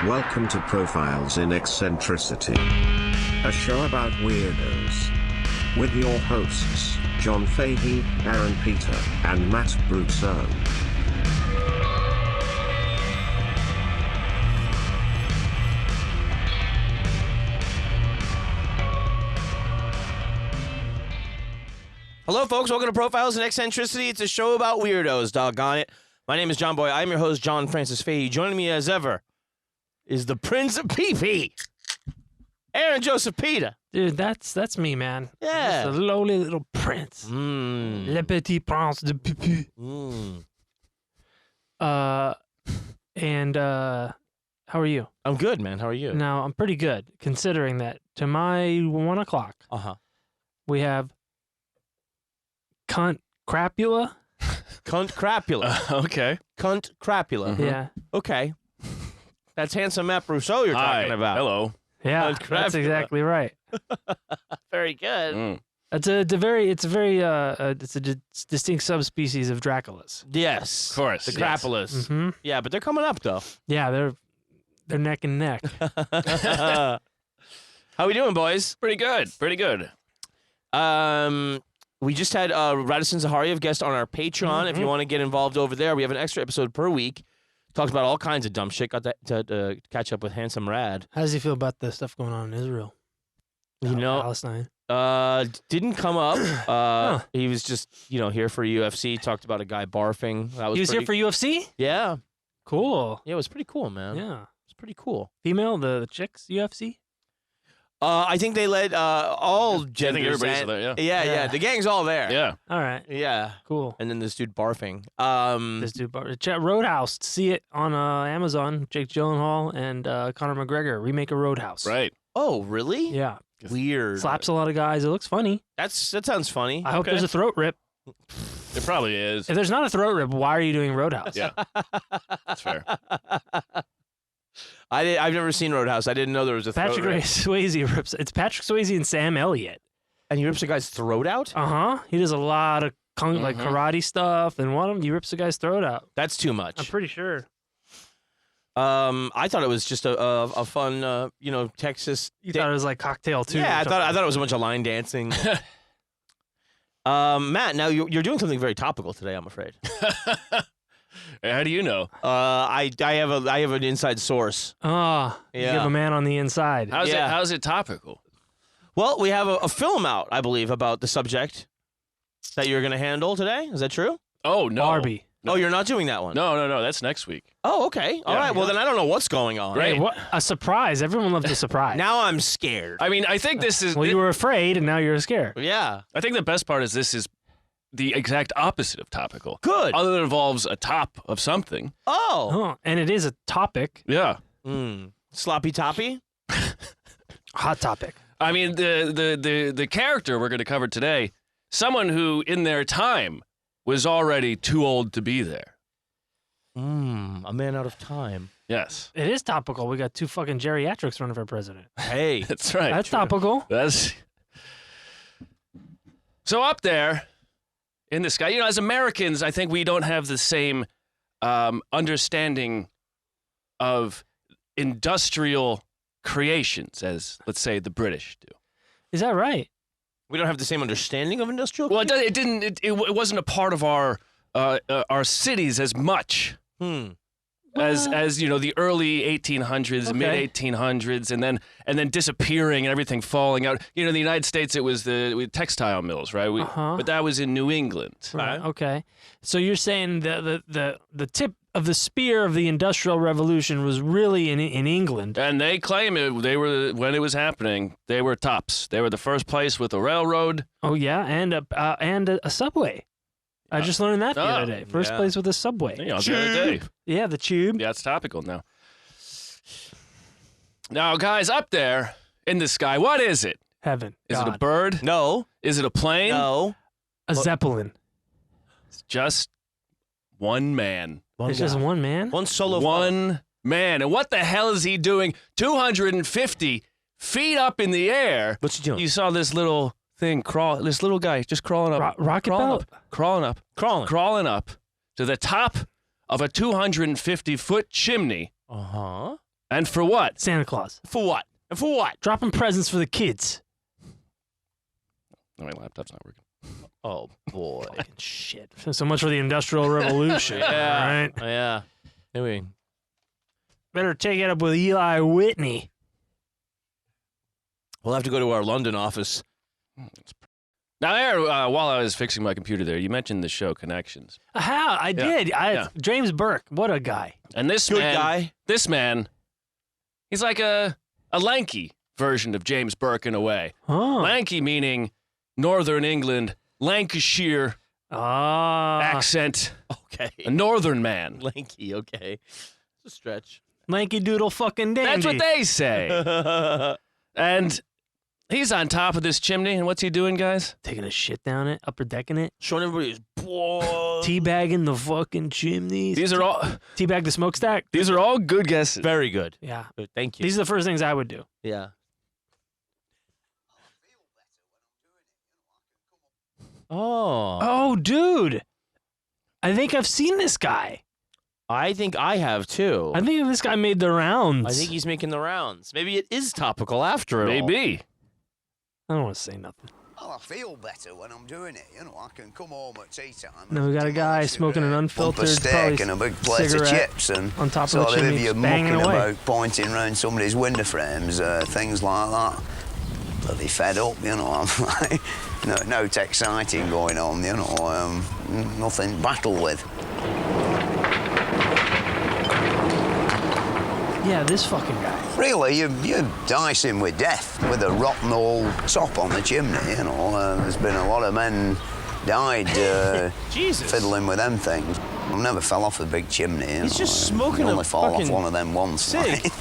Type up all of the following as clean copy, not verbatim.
Welcome to Profiles in Eccentricity, a show about weirdos. With your hosts, John Fahey, Aaron Peter, and Matt Brousseau. Hello, folks. Welcome to Profiles in Eccentricity. It's a show about weirdos, doggone it. My name is John Boy. I'm your host, John Francis Fahey. Joining me as ever is the Prince of Pee-Pee, Aaron Joseph Peter. Dude, that's me, man. Yeah. Just a lowly little prince. Le petit prince de Pee-Pee. How are you? I'm good, man. How are you? Now, I'm pretty good, considering that to my 1 o'clock, we have Cunt Crapula. Cunt Crapula. Okay. Cunt Crapula. Yeah. Okay. That's handsome Matt Brousseau you're talking about. Hello. Yeah, Cunt that's Crapula. exactly right. Very good. It's a distinct subspecies of Draculas. Yes. Of course. The yes. Crapulas. Mm-hmm. Yeah, but they're coming up, though. Yeah, they're neck and neck. How we doing, boys? Pretty good. Pretty good. We just had Radisson Zahariev guest on our Patreon. If you want to get involved over there, we have an extra episode per week. Talks about all kinds of dumb shit. Got to catch up with Handsome Rad. How does he feel about the stuff going on in Israel? You know, Palestine. didn't come up. He was just, here for UFC. Talked about a guy barfing. That was He was here for UFC? Yeah. Cool. Yeah, it was pretty cool, man. Yeah. It was pretty cool. Female, the chicks, UFC? I think they led all genders. I think everybody's and- there, Yeah. The gang's all there. Yeah. All right. Yeah. Cool. And then this dude barfing. This dude, Roadhouse. See it on Amazon. Jake Gyllenhaal and Conor McGregor remake a Roadhouse. Right. Oh, really? Yeah. Weird. Slaps a lot of guys. It looks funny. That sounds funny. I hope Okay. there's a throat rip. It probably is. If there's not a throat rip, why are you doing Roadhouse? Yeah. That's fair. I've never seen Roadhouse. I didn't know there was a Patrick throat rip. Swayze rips. It's Patrick Swayze and Sam Elliott. And he rips a guy's throat out? He does a lot of like karate stuff, and one of them he rips a guy's throat out. That's too much. I'm pretty sure. I thought it was just a fun, Texas. You thought it was like Cocktail too. Yeah, I thought it was a bunch of line dancing. Matt, now you're doing something very topical today, I'm afraid. How do you know? I have an inside source. You have a man on the inside. How's it topical? Well, we have a film out, I believe, about the subject that you're going to handle today. Is that true? Oh, no. Barbie. No. Oh, you're not doing that one? No. That's next week. Oh, okay. All right. Well, then I don't know what's going on. Great. Hey, what a surprise! Everyone loves a surprise. Now I'm scared. I mean, I think this is... Well, you were afraid, and now you're scared. Yeah. I think the best part is this is the exact opposite of topical. Good. Other than it involves a top of something. Oh. And it is a topic. Yeah. Sloppy toppy? Hot topic. I mean, the character we're going to cover today, someone who, in their time, was already too old to be there. A man out of time. Yes. It is topical. We got 2 fucking geriatrics running for president. Hey. That's right. That's topical. So up there in the sky, as Americans, I think we don't have the same understanding of industrial creations as, let's say, the British do. Is that right? We don't have the same understanding of industrial. Well, it wasn't a part of our cities as much. As the early 1800s, mid 1800s, and then disappearing and everything falling out. In the United States, it was the textile mills, right? But that was in New England. Right. Okay. So you're saying the tip of the spear of the Industrial Revolution was really in England. And they claim when it was happening, they were tops. They were the first place with a railroad. Oh yeah, and a subway. I just learned that the other day. First place with a subway. The other day. Yeah, the tube. Yeah, it's topical now. Now, guys, up there in the sky, what is it? Heaven. Is God. it a bird? No. Is it a plane? No. A Zeppelin. It's just one man. It's just one man? One solo. One man. And what the hell is he doing 250 feet up in the air? What's he doing? You saw this little thing this little guy just crawling up. Rocket belt? Crawling up to the top of a 250-foot chimney. Uh-huh. And for what? Santa Claus. For what? And for what? Dropping presents for the kids. Oh, my laptop's not working. Oh, boy. Shit. So much for the Industrial Revolution. Yeah. Right? Yeah. Anyway. Better take it up with Eli Whitney. We'll have to go to our London office. Now, Aaron, while I was fixing my computer there, you mentioned the show Connections. How? I did. James Burke. What a guy. And this Good man, guy. This man, he's like a lanky version of James Burke in a way. Oh. Lanky meaning Northern England, Lancashire accent, Okay. a Northern man. Lanky, okay. It's a stretch. Lanky Doodle fucking dandy. That's what they say. And he's on top of this chimney, and what's he doing, guys? Taking a shit down it, upper decking it, Showing everybody his balls. teabagging the fucking chimneys. These are all Teabag the smokestack. these are all good guesses. Very good. Yeah. Good. Thank you. These are the first things I would do. Yeah. Oh. Oh, dude. I think I've seen this guy. I think I have too. I think this guy made the rounds. I think he's making the rounds. Maybe it is topical after it all. Maybe. I don't want to say nothing. Well, I feel better when I'm doing it. You know, I can come home at tea time. Now we got a guy smoking an unfiltered steak and a big plate of cigarette chips, and on top of the sort of chimney, if you're just banging mucking away. about pointing round somebody's window frames, things like that. Bloody fed up, you know. I'm like, no exciting going on, you know. Nothing to battle with. Yeah, this fucking guy. Really, you're dicing with death with a rotten old top on the chimney, you know. There's been a lot of men died Jesus. fiddling with them things. I never fell off a big chimney. You He's know. just smoking I a only fall off fucking one of them once. cig. like.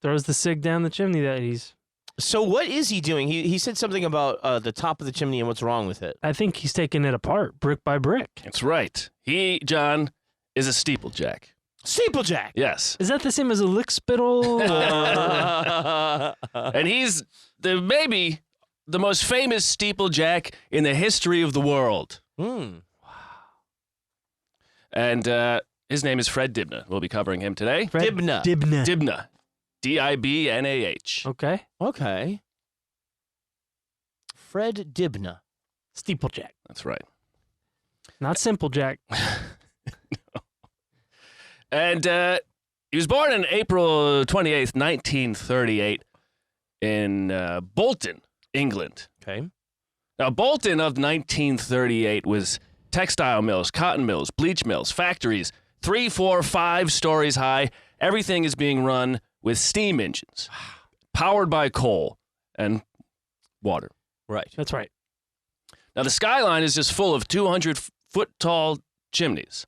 Throws the cig down the chimney that he's... So what is he doing? He said something about the top of the chimney and what's wrong with it. I think he's taking it apart, brick by brick. That's right. He, John, is a steeplejack. Steeplejack. Yes. Is that the same as a lick spittle? And he's maybe the most famous steeplejack in the history of the world. Hmm. And his name is Fred Dibnah. We'll be covering him today. Fred Dibnah. Dibnah. Dibnah. Dibnah. Okay. Okay. Fred Dibnah. Steeplejack. That's right. Not Simplejack. And he was born on April 28th, 1938 in Bolton, England. Okay. Now, Bolton of 1938 was textile mills, cotton mills, bleach mills, factories, 3, 4, 5 stories high. Everything is being run with steam engines, powered by coal and water. Right. That's right. Now, the skyline is just full of 200-foot-tall chimneys,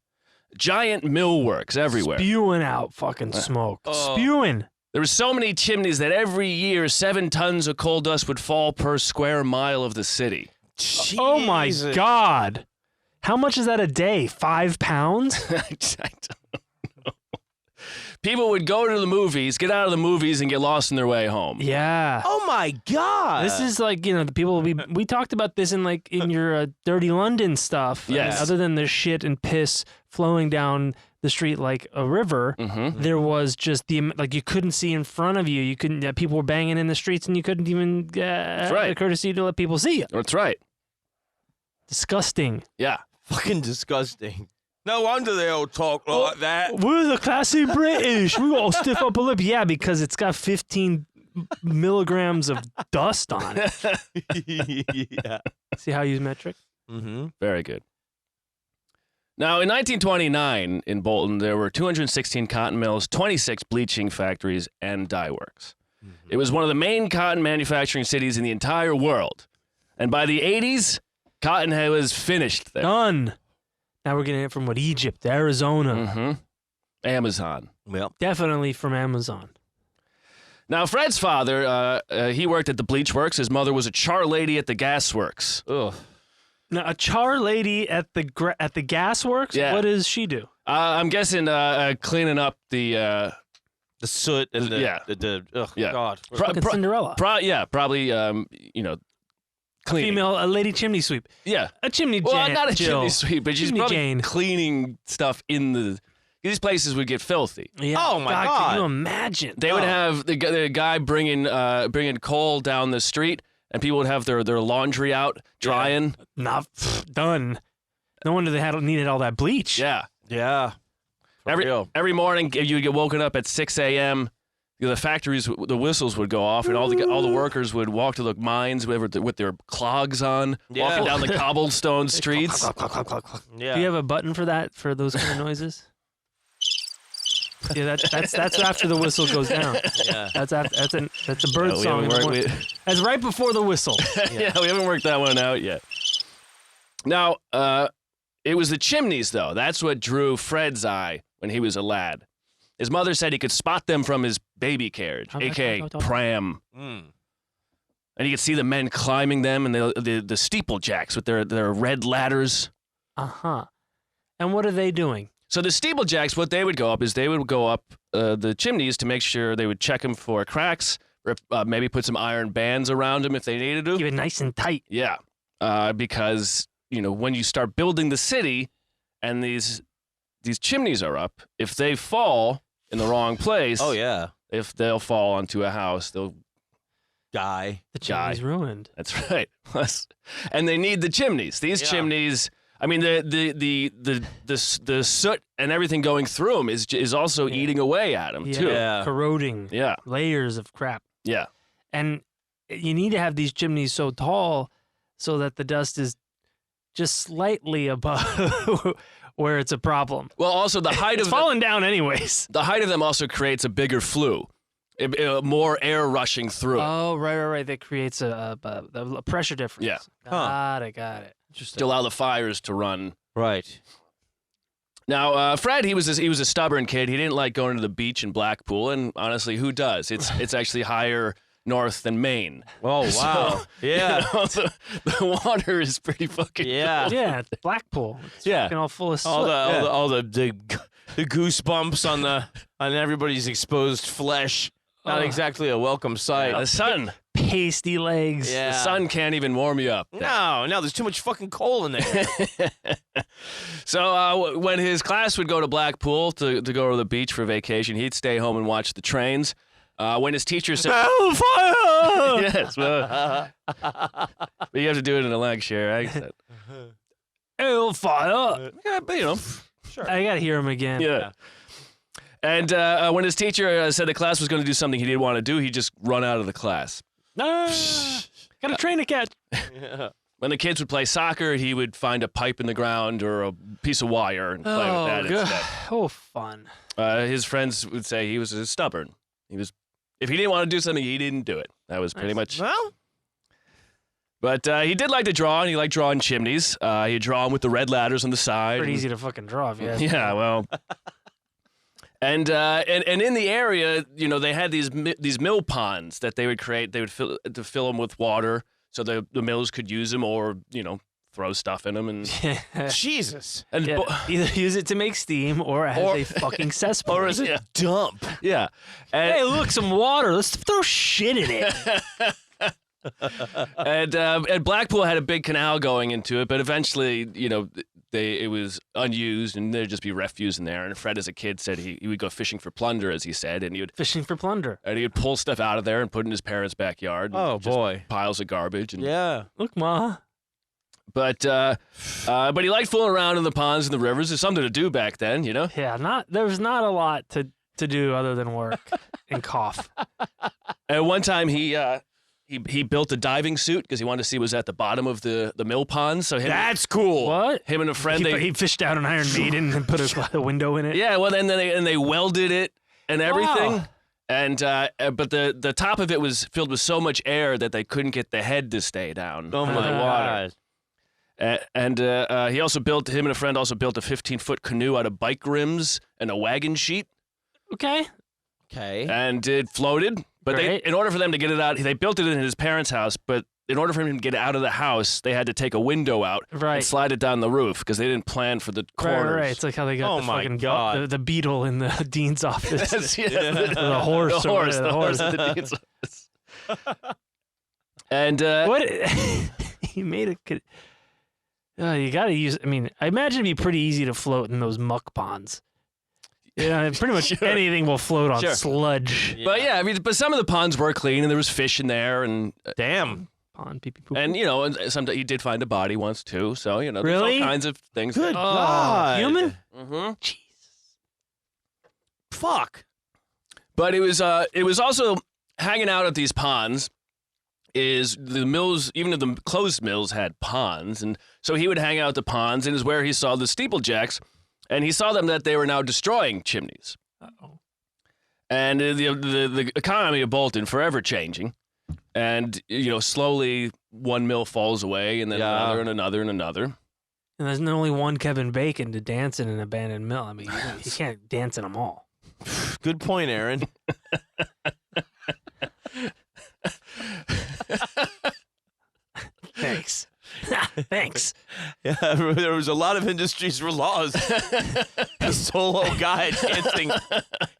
giant millworks everywhere. Spewing out fucking smoke. Oh. Spewing. There were so many chimneys that every year 7 tons of coal dust would fall per square mile of the city. Oh my Jesus. God. How much is that a day? 5 pounds? I don't know. People would go to the movies, get out of the movies, and get lost in their way home. Yeah. Oh my God. This is like, you know, the people we talked about this in your Dirty London stuff. Yes. Other than the shit and piss flowing down the street like a river, Mm-hmm. there was just like you couldn't see in front of you. You couldn't. People were banging in the streets, and you couldn't even have right. the courtesy to let people see you. That's right. Disgusting. Yeah. fucking disgusting. No wonder they all talk like that. We're the classy British. We all stiff upper lip. Yeah, because it's got 15 milligrams of dust on it. Yeah. See how I use metric? Mm-hmm. Very good. Now, in 1929 in Bolton, there were 216 cotton mills, 26 bleaching factories, and dye works. It was one of the main cotton manufacturing cities in the entire world. And by the 80s, cotton was finished there. Done. Now we're getting it from Egypt, Arizona. Mm-hmm. Amazon. Well, Definitely from Amazon. Now, Fred's father, he worked at the bleach works. His mother was a char lady at the gas works. ugh. Now, a char lady at the gas works. Yeah. What does she do? I'm guessing cleaning up the The soot and the Yeah. oh Yeah. God. Fucking Cinderella. probably cleaning. A lady chimney sweep. Yeah. A chimney Well, Jan- not a Jill. chimney sweep, but she's Chimney probably Jane. cleaning stuff in the these places would get filthy. Yeah. Oh, my Can God. you imagine? They would have the guy bringing coal down the street, and people would have their laundry out drying. Not done. No wonder they needed all that bleach. Yeah. Yeah. For real. Every morning you'd get woken up at 6 a.m. The factories, the whistles would go off, and all the workers would walk to the mines with their clogs on, walking down the cobblestone streets. Yeah. Do you have a button for that, for those kind of noises? Yeah, that's after the whistle goes down. Yeah. That's a bird song. That's right before the whistle. Yeah, we haven't worked that one out yet. Now, it was the chimneys, though. That's what drew Fred's eye when he was a lad. His mother said he could spot them from his baby carriage, a.k.a. pram. Mm. And he could see the men climbing them, and the steeplejacks with their red ladders. Uh-huh. And what are they doing? So the steeplejacks, what they would go up is they would go up the chimneys to make sure they would check them for cracks, maybe put some iron bands around them if they needed to. Keep it nice and tight. Yeah, because when you start building the city, and these chimneys are up, if they fall in the wrong place, Oh, yeah. if they'll fall onto a house, they'll Die. The chimney's ruined. That's right. And they need the chimneys. These chimneys. I mean, the soot and everything going through them is also eating away at them too. Yeah. Corroding. Yeah. Layers of crap. Yeah. And you need to have these chimneys so tall so that the dust is just slightly above where it's a problem. Well, also the height It's of falling down anyways. the height of them also creates a bigger flue, more air rushing through it. Oh, right. That creates a pressure difference. Yeah. Got it. To allow the fires to run. Right. Now, Fred, he was a stubborn kid. He didn't like going to the beach in Blackpool, and honestly, who does? It's actually higher north than Maine. Oh, wow. Yeah. The water is pretty fucking Yeah. Yeah, it's Blackpool. It's Yeah. fucking all full of soot. All the goosebumps on everybody's exposed flesh. Not exactly a welcome sight. the sun. Pasty legs. Yeah. The sun can't even warm you up. No, there's too much fucking coal in there. So when his class would go to Blackpool to go to the beach for vacation, he'd stay home and watch the trains. When his teacher said, Hellfire! yes, well, but you have to do it in a Lancashire accent. Hellfire. Yeah, but I gotta hear him again. yeah. And when his teacher said the class was going to do something he didn't want to do, he'd just run out of the class. Got a train to catch. When the kids would play soccer, he would find a pipe in the ground or a piece of wire and play with that instead. Oh, fun. His friends would say he was stubborn. If he didn't want to do something, he didn't do it. That was pretty much. Well, But he did like to draw, and he liked drawing chimneys. He'd draw them with the red ladders on the side. Pretty easy to fucking draw, if you ask me. Yeah, well. And in the area, they had these mill ponds that they would create. They would fill them with water so the mills could use them, or throw stuff in them. And Jesus. and Yeah, either use it to make steam or as a fucking cesspool. Or is it dump? yeah, and, Hey, look, some water. Let's throw shit in it. and Blackpool had a big canal going into it, but eventually, it was unused, and there'd just be refuse in there. And Fred, as a kid, said he would go fishing for plunder, as he said, and he would Fishing for plunder. pull stuff out of there and put it in his parents' backyard. Oh, Just boy. piles of garbage. And, Yeah. Look, Ma. But he liked fooling around in the ponds and the rivers. There's something to do back then, Yeah, there's not a lot to do other than work and cough. And one time he built a diving suit because he wanted to see what was at the bottom of the mill pond. So That's cool. What? him and a friend, He fished out an Iron Maiden and put a window in it. yeah, well, then they welded it and everything. Wow. And but the top of it was filled with so much air that they couldn't get the head to stay down Oh, under my the water. God. And he also him and a friend also built a 15-foot canoe out of bike rims and a wagon sheet, Okay. Okay. and it floated. But Great. in order for them to get it out, they built it in his parents' house. But in order for him to get it out of the house, they had to take a window out Right. and slide it down the roof because they didn't plan for the corners. Right. It's like how they got Oh the my fucking God. the beetle in the dean's office. That's- yeah, The horse. the or horse, whatever, the horse at the dean's office. And What? He made a. You got to use. I mean, I imagine it'd be pretty easy to float in those muck ponds. Yeah, pretty much anything will float on Sure. sludge. But yeah, I mean, but some of the ponds were clean, and there was fish in there, and Damn. Pond, pee pee poop. and and sometimes he did find a body once too. So there's Really? all kinds of things. Good Oh, God. human? Mm-hmm. Jesus. Fuck. But it was also hanging out at these ponds. Is the mills, even if the closed mills had ponds, and so he would hang out at the ponds, and is where he saw the steeplejacks, and he saw them that they were now destroying chimneys. Uh-oh. And the economy of Bolton forever changing, and slowly one mill falls away, and then another and another and another. And there's only one Kevin Bacon to dance in an abandoned mill. I mean, you can't dance in them all. Good point, Aaron. Thanks. Thanks. Yeah, there was a lot of industries were lost. The solo guy dancing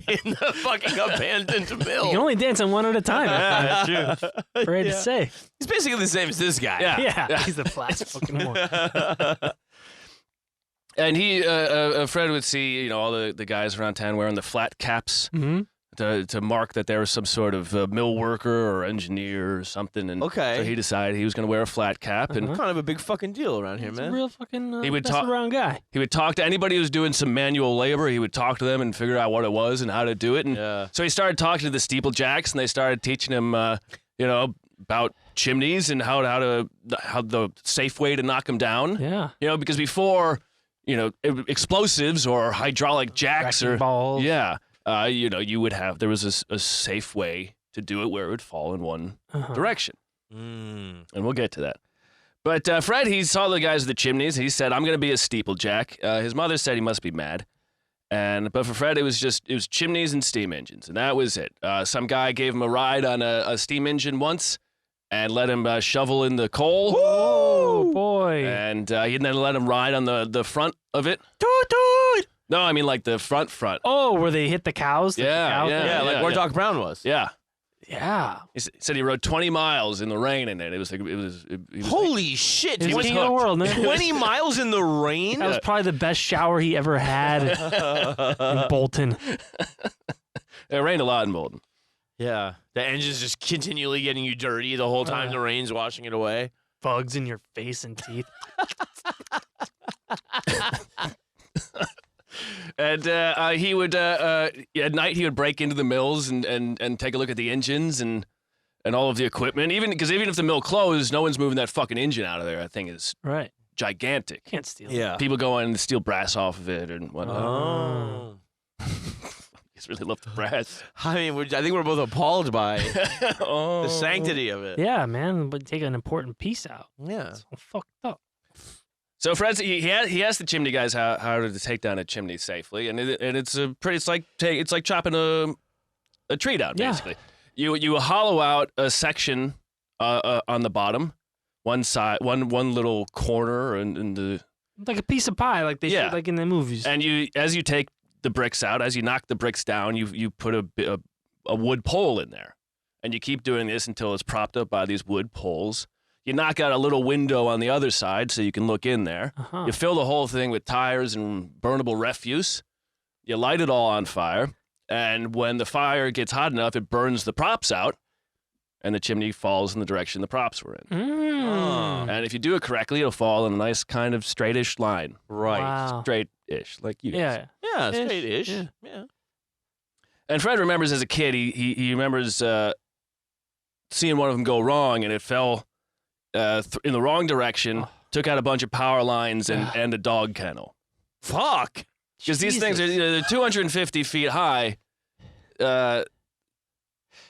in the fucking abandoned mill. You can only dance on one at a time. That's true. Afraid to say. He's basically the same as this guy. Yeah, he's the flash fucking one. And he, Fred would see, all the guys around town wearing the flat caps Mm-hmm. to mark that there was some sort of mill worker or engineer or something. And Okay. so he decided he was going to wear a flat cap, and Kind of a big fucking deal around here, He's a man. real fucking He would mess talk- around guy. he would talk to anybody who was doing some manual labor. He would talk to them and figure out what it was and how to do it. And Yeah. so he started talking to the steeplejacks, and they started teaching him, about chimneys and how the safe way to knock them down. Yeah. Because before, explosives or hydraulic jacks Wrecking or balls. yeah, you would have there was a safe way to do it where it would fall in one Uh-huh. direction, Mm. and we'll get to that. But Fred, he saw the guys with the chimneys. He said, "I'm going to be a steeplejack." His mother said he must be mad, but for Fred, it was chimneys and steam engines, and that was it. Some guy gave him a ride on a steam engine once, and let him shovel in the coal. Oh, boy. And he then let him ride on the front of it. Toot toot. No, I mean like the front. Oh, where they hit the cows? The Yeah, cow yeah. thing? Yeah, like where Doc Brown was. Yeah. Yeah. He said he rode 20 miles in the rain in it. He was Holy shit. He's was king of the hooked. world, man. 20 miles in the rain? That was probably the best shower he ever had in Bolton. It rained a lot in Bolton. Yeah. The engine's just continually getting you dirty the whole time the rain's washing it away. Bugs in your face and teeth. And he would at night he would break into the mills and take a look at the engines and all of the equipment. Even if the mill closed, no one's moving that fucking engine out of there. That thing is Right. gigantic. Can't steal it. Yeah. People go in and steal brass off of it and whatnot. Oh. He's really love the brass. I mean, I think we're both appalled by Oh. the sanctity of it. Yeah, man. But take an important piece out. Yeah. It's all fucked up. So Fred, he asked the chimney guys how to take down a chimney safely, and it's like chopping a tree down Yeah. basically. You hollow out a section on the bottom, one side, one little corner, and the Like a piece of pie, like they Yeah. shoot like in the movies. and as you take the bricks out, as you knock the bricks down, you put a wood pole in there, and you keep doing this until it's propped up by these wood poles. You knock out a little window on the other side so you can look in there. Uh-huh. You fill the whole thing with tires and burnable refuse. You light it all on fire. And when the fire gets hot enough, it burns the props out. And the chimney falls in the direction the props were in. Mm. And if you do it correctly, it'll fall in a nice kind of straightish line. Right. Wow. Straight-ish, like you. Yeah. Yeah, Ish. straight-ish. Yeah. Yeah. And Fred remembers as a kid, he remembers seeing one of them go wrong, and it fell in the wrong direction, took out a bunch of power lines and a dog kennel. Fuck. Because these things are they're 250 feet high.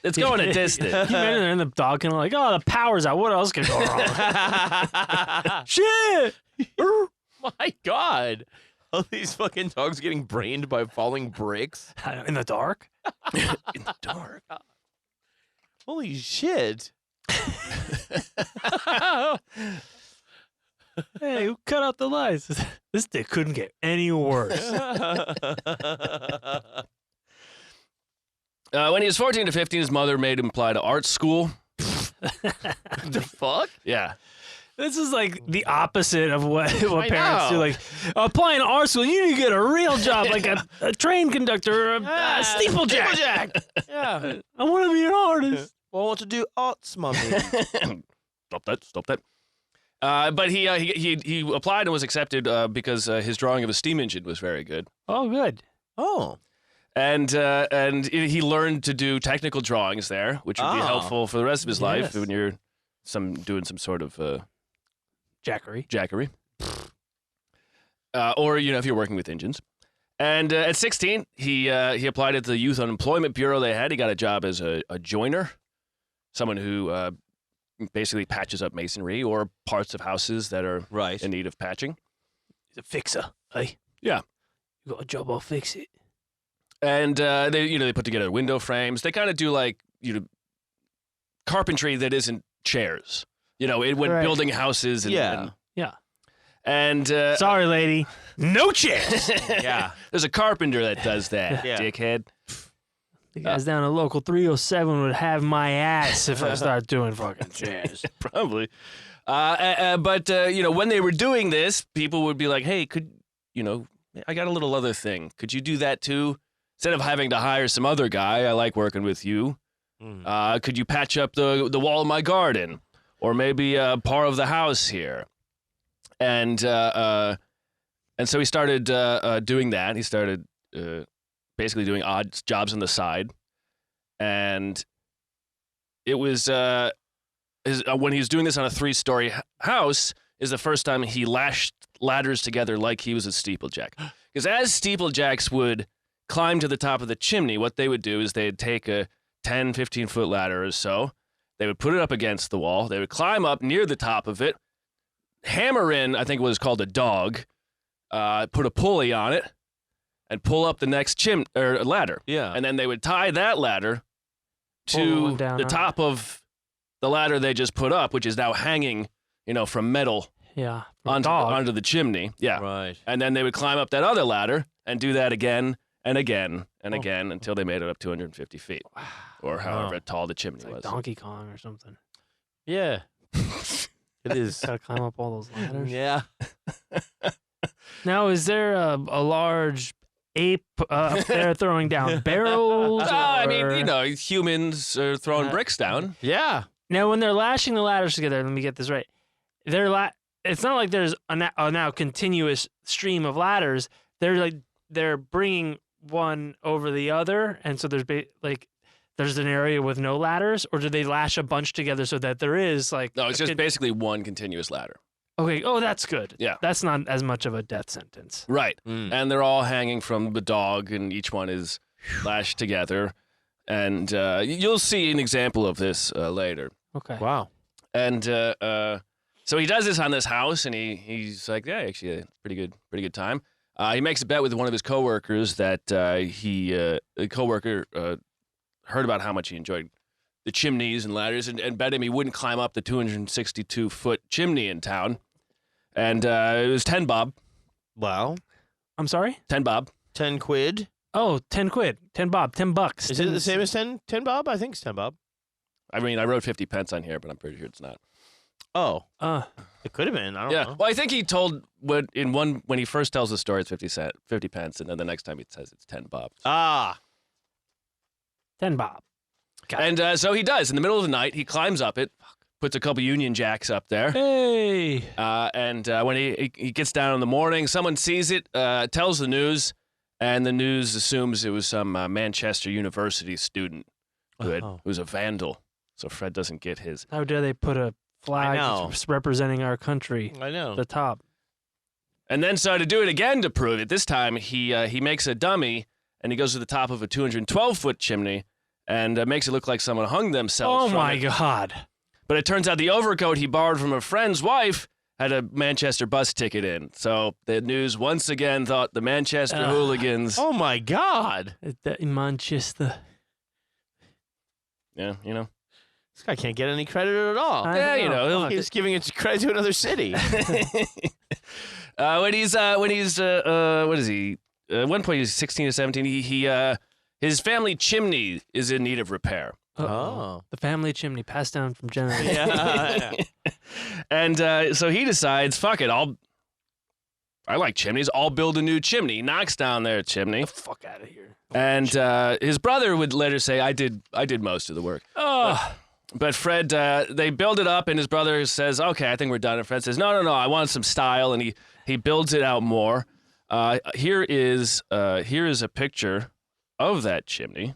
It's going a distance. You imagine they're in the dog kennel like, oh, the power's out. What else could go wrong? Shit! My God. All these fucking dogs getting brained by falling bricks. In the dark? In the dark. Holy shit. Hey, who cut out the lights? This day couldn't get any worse. When he was 14 to 15, his mother made him apply to art school. The fuck? Yeah. This is like the opposite of what parents do. know. Like, applying to art school, you need to get a real job, like a train conductor or a steeplejack. Steeplejack. Yeah. I want to be an artist. Well, I want to do arts, mummy. Stop that. But he applied and was accepted because his drawing of a steam engine was very good. Oh, good. Oh. And he learned to do technical drawings there, which would be helpful for the rest of his life when you're doing some sort of jackery. Or if you're working with engines. And at 16, he applied at the Youth Unemployment Bureau they had. He got a job as a joiner, someone who basically patches up masonry or parts of houses that are in need of patching. He's a fixer. Hey. Yeah. You got a job, I'll fix it. And they put together window frames. They kind of do carpentry that isn't chairs. When building houses. And sorry, lady, no chairs. Yeah. There's a carpenter that does that. Yeah. Dickhead. The guys down at local 307 would have my ass if I start doing fucking chairs. Probably. But when they were doing this, people would be like, "Hey, I got a little other thing. Could you do that too? Instead of having to hire some other guy, I like working with you. Could you patch up the wall of my garden, or maybe part of the house here?" And so he started doing that. He started basically doing odd jobs on the side, and it was when he was doing this on a 3-story house is the first time he lashed ladders together like he was a steeplejack. Because as steeplejacks would climb to the top of the chimney, what they would do is they'd take a 10, 15-foot ladder or so. They would put it up against the wall. They would climb up near the top of it, hammer in, I think it was called a dog, put a pulley on it, and pull up the next ladder. Yeah. And then they would tie that ladder to the top of the ladder they just put up, which is now hanging, from metal onto the chimney. Yeah. Right. And then they would climb up that other ladder and do that again and again and again until they made it up 250 feet. Wow. Or however tall the chimney was. Like Donkey Kong or something. Yeah. It is. Gotta climb up all those ladders. Yeah. Now, is there a large ape up there throwing down barrels? I mean, humans are throwing bricks down. Yeah. Now, when they're lashing the ladders together, let me get this right. It's not like there's a now continuous stream of ladders. They're bringing one over the other, and so there's an area with no ladders, or do they lash a bunch together so that there is like? No, it's just basically one continuous ladder. Okay. Oh, that's good. Yeah. That's not as much of a death sentence. Right. And they're all hanging from the dog, and each one is lashed together. And you'll see an example of this later. Okay. Wow. And so he does this on this house, and he's like, yeah, actually, a pretty good time. He makes a bet with one of his coworkers that the coworker heard about how much he enjoyed the chimneys and ladders, and bet him he wouldn't climb up the 262-foot chimney in town. And it was 10 bob. Wow. I'm sorry? 10 bob. 10 quid. Oh, 10 quid. 10 bob. 10 bucks. Is it the same as 10 bob? I think it's 10 bob. I mean, I wrote 50 pence on here, but I'm pretty sure it's not. Oh. It could have been. I don't know. Well, I think he told when he first tells the story, it's 50 pence, and then the next time he says it's 10 bob. Ah. 10 bob. And so he does. In the middle of the night, he climbs up it, puts a couple Union Jacks up there. Hey. And when he gets down in the morning, someone sees it, tells the news, and the news assumes it was some Manchester University student who was a vandal. So Fred doesn't get his. How dare they put a flag representing our country I know. at the top? And then so to do it again to prove it, this time he makes a dummy, and he goes to the top of a 212-foot chimney and makes it look like someone hung themselves. Oh, my God. But it turns out the overcoat he borrowed from a friend's wife had a Manchester bus ticket in. So the news once again thought the Manchester hooligans. Oh, my God. In Manchester. Yeah, This guy can't get any credit at all. He's giving it credit to another city. When he's what is he? At one point he's 16 or 17. His family chimney is in need of repair. Oh. The family chimney passed down from generation. Yeah. And so he decides, fuck it, I like chimneys. I'll build a new chimney. He knocks down their chimney. Fuck out of here. And his brother would later say, I did most of the work. Oh. But Fred, they build it up, and his brother says, okay, I think we're done. And Fred says, no, I want some style, and he builds it out more. Here is a picture of that chimney.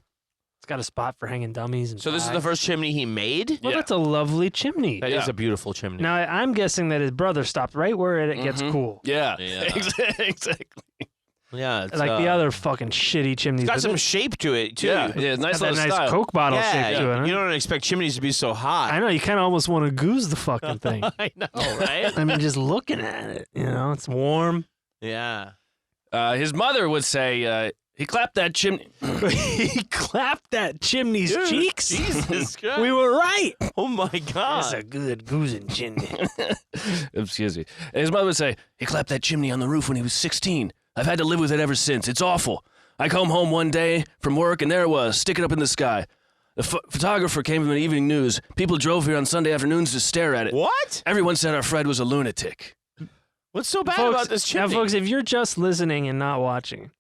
It's got a spot for hanging dummies. And So this is the first chimney he made? Well, Yeah. that's a lovely chimney. That is a beautiful chimney. Now, I'm guessing that his brother stopped right where it gets cool. Yeah, Yeah. exactly. Yeah. It's, Like the other fucking shitty chimneys. It's got but some this shape to it, too. Yeah, nice got that little nice style. Coke bottle Yeah, shape to it. Huh? you don't expect chimneys to be so hot. I know, you kind of almost want to goose the fucking thing. I know, right? I mean, just looking at it, it's warm. Yeah. His mother would say, he clapped that chimney. He clapped that chimney's Dude, cheeks. Jesus Christ. We were right. Oh, my God. That's a good goozing chimney. Excuse me. And his mother would say, he clapped that chimney on the roof when he was 16. I've had to live with it ever since. It's awful. I come home one day from work, and there it was, sticking up in the sky. The photographer came from the evening news. People drove here on Sunday afternoons to stare at it. What? Everyone said our Fred was a lunatic. What's so bad Folks, about this now, chimney? folks, if you're just listening and not watching,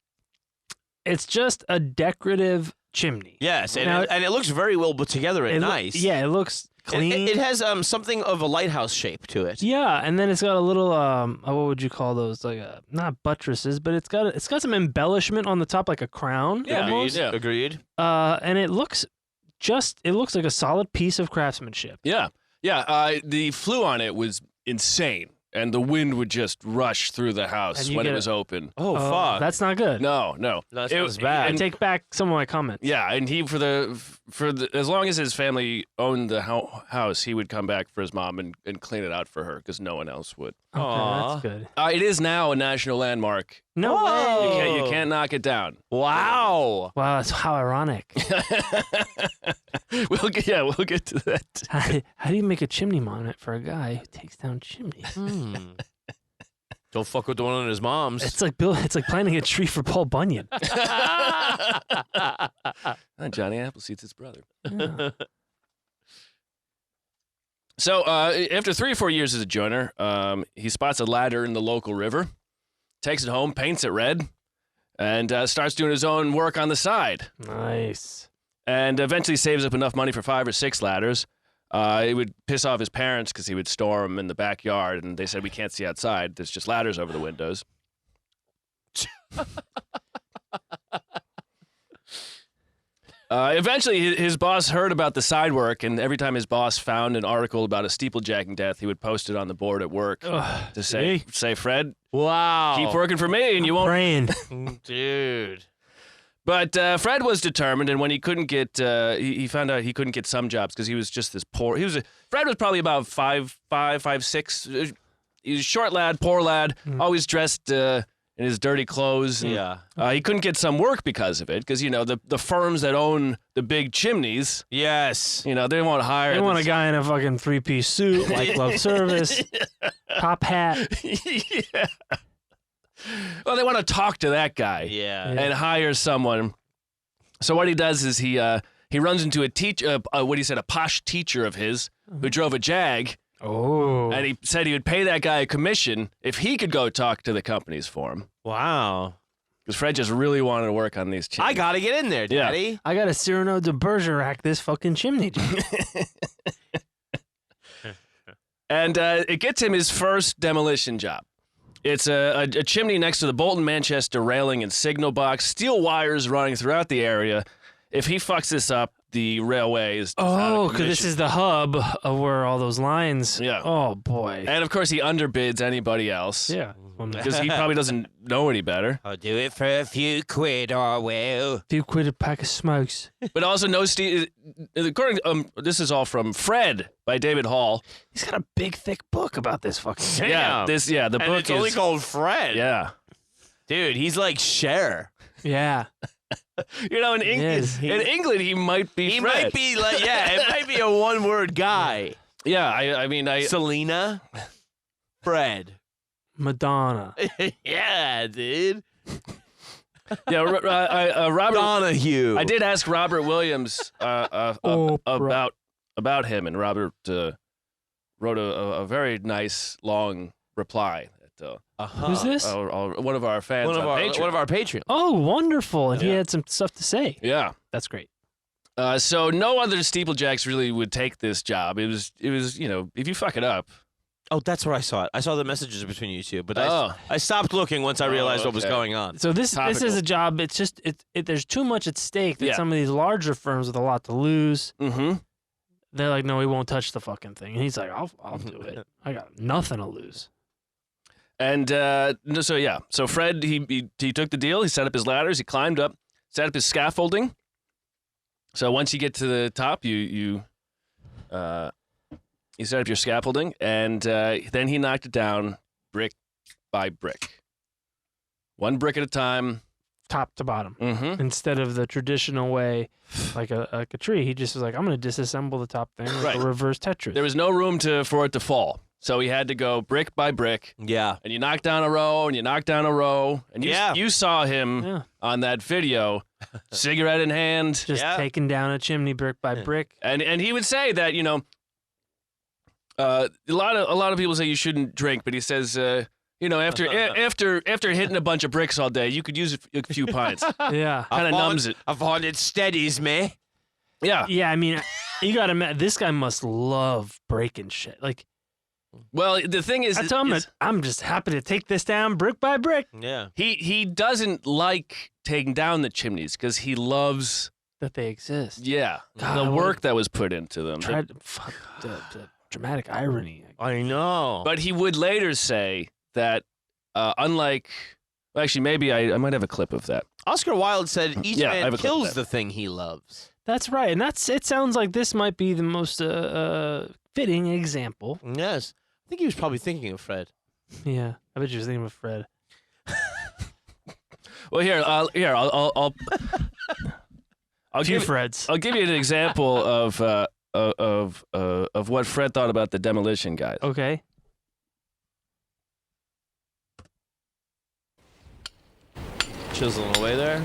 it's just a decorative chimney. Yes, and, Now- it looks very well put together and It loo- nice. Yeah, it looks clean. It has something of a lighthouse shape to it. Yeah, and then it's got a little what would you call those? Like not buttresses, but it's got some embellishment on the top, like a crown. Yeah, almost. yeah. Agreed. And it looks like a solid piece of craftsmanship. Yeah. The flue on it was insane, and the wind would just rush through the house And you when it get was open. Oh, fuck. That's not good. No. That It was bad. I and- take back some of my comments. Yeah, and he for the as long as his family owned the house, he would come back for his mom and clean it out for her because no one else would. Okay, Aw. that's good. It is now a national landmark. No Whoa. way. You can't knock it down. Wow. Wow, that's how ironic. we'll get to that. How do you make a chimney monument for a guy who takes down chimneys? Hmm. Don't fuck with the one on his mom's. It's like planting a tree for Paul Bunyan. Johnny Appleseed's his brother. Yeah. So after 3 or 4 years as a joiner, he spots a ladder in the local river, takes it home, paints it red, and starts doing his own work on the side. Nice. And eventually saves up enough money for 5 or 6 ladders. It would piss off his parents because he would store them in the backyard, and they said, we can't see outside. There's just ladders over the windows. Eventually, his boss heard about the side work, and every time his boss found an article about a steeplejacking death, he would post it on the board at work to say, Fred, Wow. keep working for me, and you won't. Praying. Dude. But Fred was determined, and when he couldn't get, he found out he couldn't get some jobs because he was just this poor. Fred was probably about 5'6". He was a short lad, poor lad, always dressed in his dirty clothes. And, Yeah. he couldn't get some work because of it, because the firms that own the big chimneys, Yes. they won't hire. They want a guy in a fucking 3-piece suit, white glove service, top hat. Yeah. Well, they want to talk to that guy. Yeah. Yeah. And hire someone. So what he does is he runs into a posh teacher of his who drove a Jag, Oh. and he said he would pay that guy a commission if he could go talk to the companies for him. Wow. Because Fred just really wanted to work on these chimneys. I gotta get in there, Yeah. Daddy. I got a Cyrano de Bergerac this fucking chimney. And it gets him his first demolition job. It's a chimney next to the Bolton-Manchester railing and signal box, steel wires running throughout the area. If he fucks this up, the railway is out Oh, of because this commission. is the hub of where all those lines. Yeah. Oh boy. And of course, he underbids anybody else. Yeah. Because he probably doesn't know any better. I'll do it for a few quid, I will. Few quid a pack of smokes. But also, no Steve. According, this is all from Fred by David Hall. He's got a big, thick book about this fucking. Damn. The And book it's only is called Fred. yeah. Dude, he's like Cher. Yeah. In is. England, he might be. He Fred. might be like, it might be a one-word guy. Yeah, I mean, Selena, Fred. Madonna. Yeah, dude. Yeah, Robert Donahue. I did ask Robert Williams about him, and Robert wrote a very nice long reply. Who's this? One of our fans on Patreon. One of our Patreon. Oh, wonderful. And he had some stuff to say. Yeah. That's great. So no other steeplejacks really would take this job. It was if you fuck it up. Oh, that's where I saw it. I saw the messages between you two, but I stopped looking once I realized what was going on. So this is a job. It's just there's too much at stake that some of these larger firms with a lot to lose. Mm-hmm. They're like, no, we won't touch the fucking thing. And he's like, I'll do it. I got nothing to lose. And so Fred he took the deal. He set up his ladders. He climbed up, set up his scaffolding. So once you get to the top, you set up your scaffolding, and then he knocked it down brick by brick, one brick at a time, top to bottom. Mm-hmm. Instead of the traditional way, like a tree, he just was like, I'm going to disassemble the top thing like a reverse Tetris. There was no room for it to fall. So he had to go brick by brick. Yeah. And you knock down a row, and you knock down a row. And you saw him on that video, cigarette in hand. Just taking down a chimney brick by brick. And he would say that, a lot of people say you shouldn't drink, but he says, after hitting a bunch of bricks all day, you could use a few pints. Yeah. Kind of numbs it. I find it steadies me. Yeah. Yeah, I mean, you got to this guy must love breaking shit. Like, well, the thing is, I tell him I'm just happy to take this down brick by brick. Yeah. He doesn't like taking down the chimneys because he loves that they exist. Yeah. God, the work that was put into them. The dramatic irony. I know. But he would later say that unlike... Well, actually, maybe I might have a clip of that. Oscar Wilde said each man kills the thing he loves. That's right. And it sounds like this might be the most fitting example. Yes. I think he was probably thinking of Fred. Yeah. I bet you was thinking of Fred. Well, I'll Few Freds. I'll give you an example of what Fred thought about the demolition guys. Okay. Chiseling away there.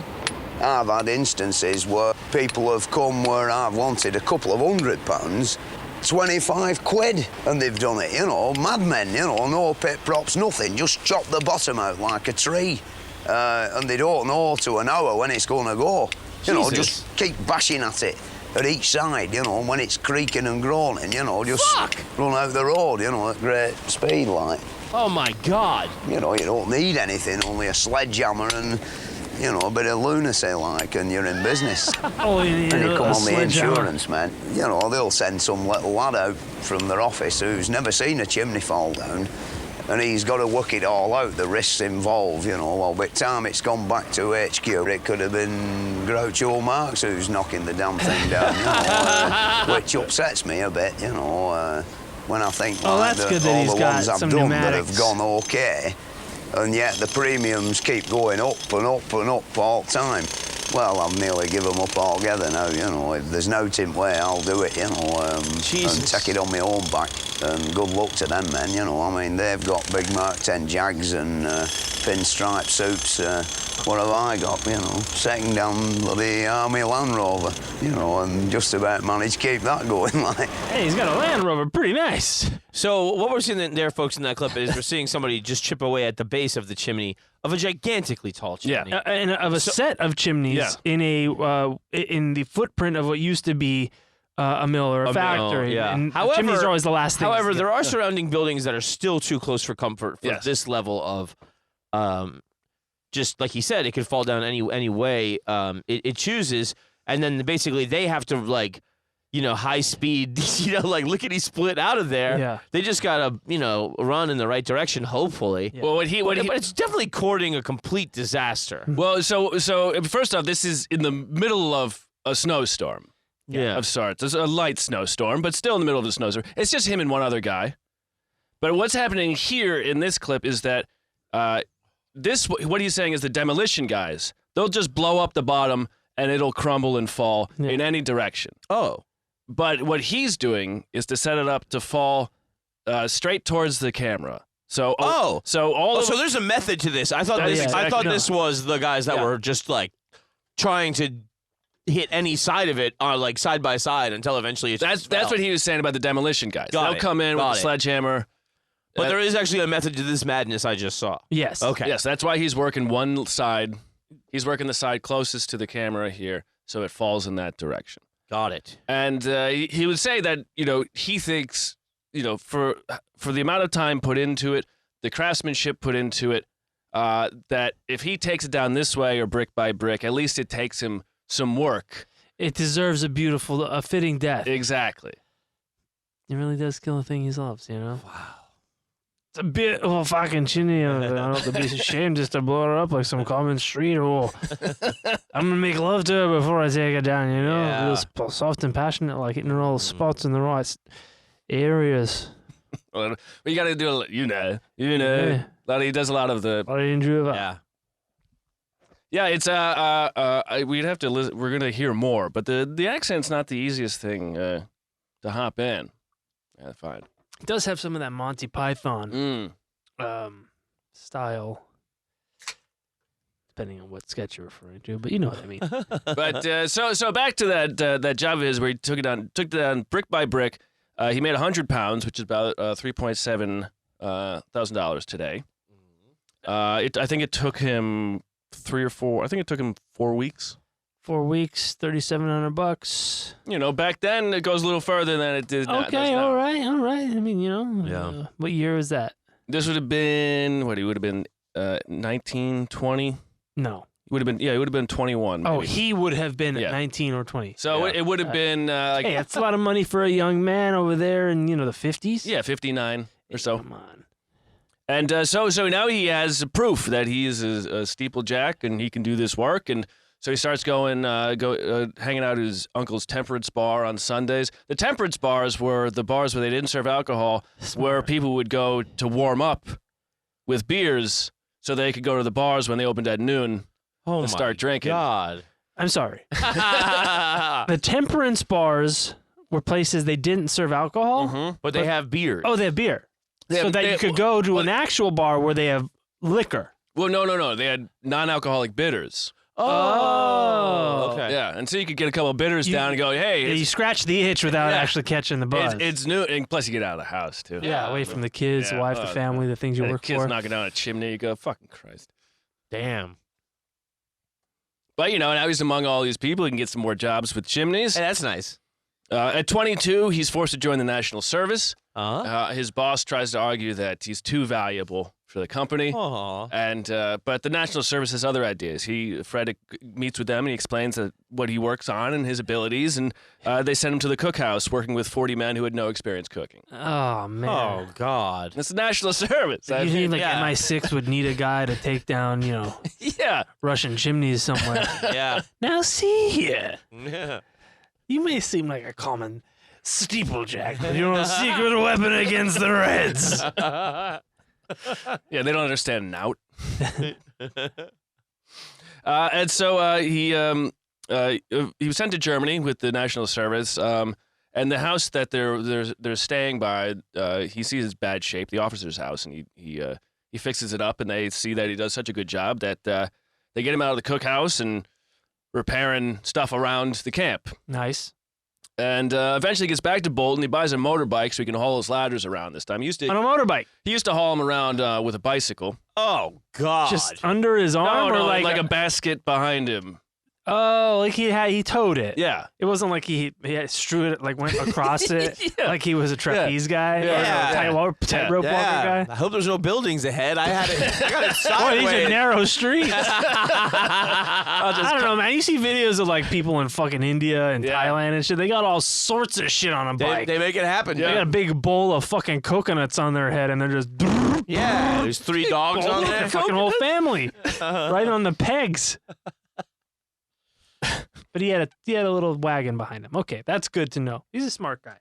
I've had instances where people have come where I've wanted a couple of £100, 25 quid, and they've done it, madmen, no pit props, nothing, just chop the bottom out like a tree. And they don't know to an hour when it's going to go. Just keep bashing at it at each side, when it's creaking and groaning, just run out the road, at great speed, like. Oh, my God. You don't need anything, only a sledgehammer and, a bit of lunacy, like, and you're in business. And you come on the insurance, man. They'll send some little lad out from their office who's never seen a chimney fall down, and he's got to work it all out, the risks involved, Well, by the time it's gone back to HQ, it could have been Groucho Marx who's knocking the damn thing down, which upsets me a bit, when I think that's good that all the ones I've done pneumatics. that have gone okay, and yet the premiums keep going up and up and up all the time. Well, I've nearly given them up altogether now, If there's no tint way, I'll do it, and take it on my own back. And good luck to them men, they've got big Mark 10 Jags and pinstripe suits. What have I got, second down bloody Army Land Rover, and just about managed to keep that going, like. Hey, he's got a Land Rover, pretty nice. So what we're seeing there, folks, in that clip is we're seeing somebody just chip away at the base of the chimney of a gigantically tall chimney. Yeah, and of a set of chimneys in the footprint of what used to be a mill or a factory. Yeah. And however, chimneys are always the last thing. However, there are surrounding buildings that are still too close for comfort for this level of, just like he said, it could fall down any way it chooses, and then basically they have to high speed, lickety split out of there. Yeah. They just gotta run in the right direction, hopefully. Yeah. Well, but it's definitely courting a complete disaster. Well, so first off, this is in the middle of a snowstorm. Yeah. Of sorts. It's a light snowstorm, but still in the middle of the snowstorm. It's just him and one other guy. But what's happening here in this clip is that what he's saying is the demolition guys, they'll just blow up the bottom and it'll crumble and fall in any direction. Oh. But what he's doing is to set it up to fall straight towards the camera. So all so there's a method to this. I thought this. Yeah, I thought no. this was the guys that were just like trying to hit any side of it, like side by side, until eventually it's that's what he was saying about the demolition guys. Got They'll it. come in with Got a it. sledgehammer. But there is actually a method to this madness I just saw. Yes. Okay. Yes, that's why he's working one side. He's working the side closest to the camera here, so it falls in that direction. Got it. And he would say that he thinks for the amount of time put into it, the craftsmanship put into it, that if he takes it down this way or brick by brick, at least it takes him some work. It deserves a fitting death. Exactly. He really does kill the thing he loves, Wow. It's a bit of a fucking chimney. I don't have to be ashamed just to blow it up like some common street. I'm gonna make love to her before I take it down. Yeah. Real soft and passionate, like hitting all the spots in the right areas. Well, you got to do Yeah. He does a lot of the. I enjoy that. Yeah. Yeah, it's we'd have to listen. We're gonna hear more, but the accent's not the easiest thing to hop in. Yeah, fine. It does have some of that Monty Python style, depending on what sketch you're referring to. But you know what I mean. But so back to that job of his where he took it down brick by brick. He made 100 pounds, which is about $3.7 thousand today. I think it took him 3 or 4. I think it took him 4 weeks. 4 weeks, $3,700. Back then it goes a little further than it did. Okay, all right. I mean, Yeah. What year was that? This would have been what? He would have been 19, 20. No. He would have been 21. Maybe. Oh, he would have been Yeah. 19 or 20. So it would have been like Hey, that's a lot of money for a young man over there in the 50s. 59 or so. Come on. And so now he has proof that he is a steeplejack and he can do this work. And so he starts hanging out at his uncle's temperance bar on Sundays. The temperance bars were the bars where they didn't serve alcohol, where people would go to warm up with beers so they could go to the bars when they opened at noon Oh and start drinking. God. I'm sorry. The temperance bars were places they didn't serve alcohol, But they have beer. Oh, they have beer. They So have- that they- you could go to an actual bar where they have liquor. Well, no. They had non-alcoholic bitters. Oh. Okay. Yeah, and so you could get a couple of bitters down and go, hey, Yeah, you scratch the itch without actually catching the buzz. it's new. And plus you get out of the house, too. yeah, away from the kids, the Yeah, wife, the family, the things you The work kids for. knocking down a chimney. You go, fucking Christ. Damn. But, now he's among all these people. He can get some more jobs with chimneys. Hey, that's nice. At 22, he's forced to join the National Service. Uh-huh. His boss tries to argue that he's too valuable for the company. Aw. And but the National Service has other ideas. Fred meets with them and he explains what he works on and his abilities. And they send him to the cookhouse, working with 40 men who had no experience cooking. Oh, man. Oh, God. That's the National Service. You think like yeah. MI6 would need a guy to take down, yeah. Russian chimneys somewhere. Yeah. Now see here. Yeah. You may seem like a common steeplejack, but you're a secret weapon against the Reds. Yeah, they don't understand knout. And so he was sent to Germany with the National Service. And the house that they're staying by, he sees it's bad shape, the officer's house, and he fixes it up. And they see that he does such a good job that they get him out of the cookhouse and repairing stuff around the camp. Nice. And eventually gets back to Bolton. He buys a motorbike so he can haul his ladders around this time. On a motorbike. He used to haul them around with a bicycle. Oh, God. Just under his arm? No, or like a basket behind him. Oh, like he towed it. Yeah. It wasn't like he strewed it, like went across it, Yeah. like he was a trapeze guy, Yeah. or tightrope walker Yeah. guy. I hope there's no buildings ahead. I got it Boy, sideways. these are narrow streets. I don't know, man. You see videos of like people in fucking India and Yeah. Thailand and shit. They got all sorts of shit on a bike. They make it happen. They got a big bowl of fucking coconuts on their head, and they're just Yeah. There's 3 dogs on their there. fucking whole family right on the pegs. But he had a little wagon behind him. Okay, that's good to know. He's a smart guy.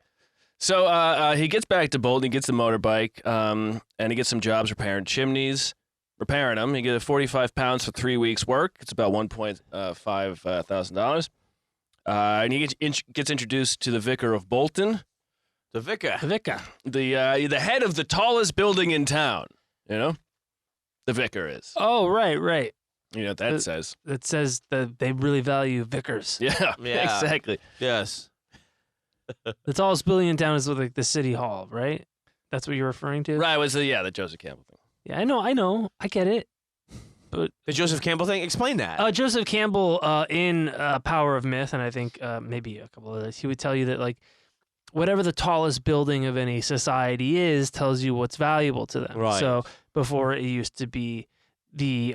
So he gets back to Bolton. He gets the motorbike, and he gets some jobs repairing chimneys. Repairing them. He gets 45 pounds for 3 weeks' work. It's about $1.5 thousand. And he gets introduced to the vicar of Bolton, The vicar. Vika. the head of the tallest building in town. You know, the vicar is. Oh, right. You know what that says? It says that they really value vicars. Yeah, Yeah. exactly. Yes. The tallest building in town is with like the city hall, right? That's what you're referring to? Right, was the Joseph Campbell thing. Yeah, I know. I get it. But The Joseph Campbell thing? Explain that. Joseph Campbell in Power of Myth, and I think maybe a couple of others, he would tell you that like whatever the tallest building of any society is tells you what's valuable to them. Right. So before it used to be the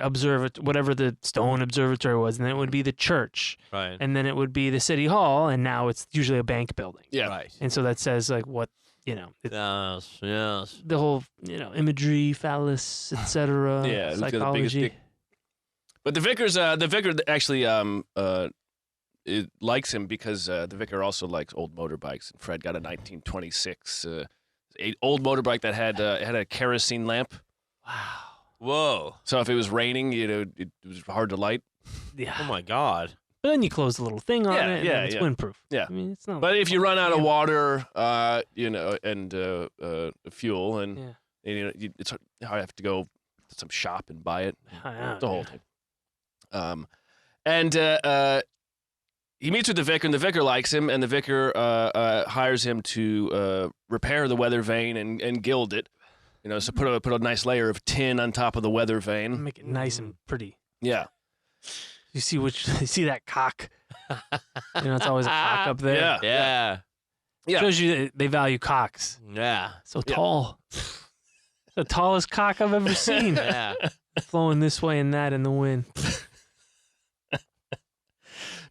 whatever the stone observatory was, and then it would be the church, Right. and then it would be the city hall, and now it's usually a bank building. Yeah. Right. And so that says like what, Yes. the whole, imagery, phallus, etc. Yeah, who's got the biggest psychology. dick? But the vicar actually it likes him because the vicar also likes old motorbikes. And Fred got a 1926 old motorbike that had a kerosene lamp. Wow. Whoa. So if it was raining, it was hard to light. Yeah. Oh my God. But then you close the little thing on Yeah, it, and yeah, then it's yeah. windproof. Yeah. I mean, it's not. But if you run out of Yeah. water, and fuel, and Yeah. it's I have to go to some shop and buy it. Yeah, The whole yeah. thing. And he meets with the vicar, and the vicar likes him, and the vicar hires him to repair the weather vane and gild it. So put a nice layer of tin on top of the weather vane. Make it nice and pretty. Yeah. You see that cock? It's always a cock up there. Yeah. Yeah. Yeah. Shows you that they value cocks. Yeah. So Yeah. tall. The tallest cock I've ever seen. Yeah. Flowing this way and that in the wind.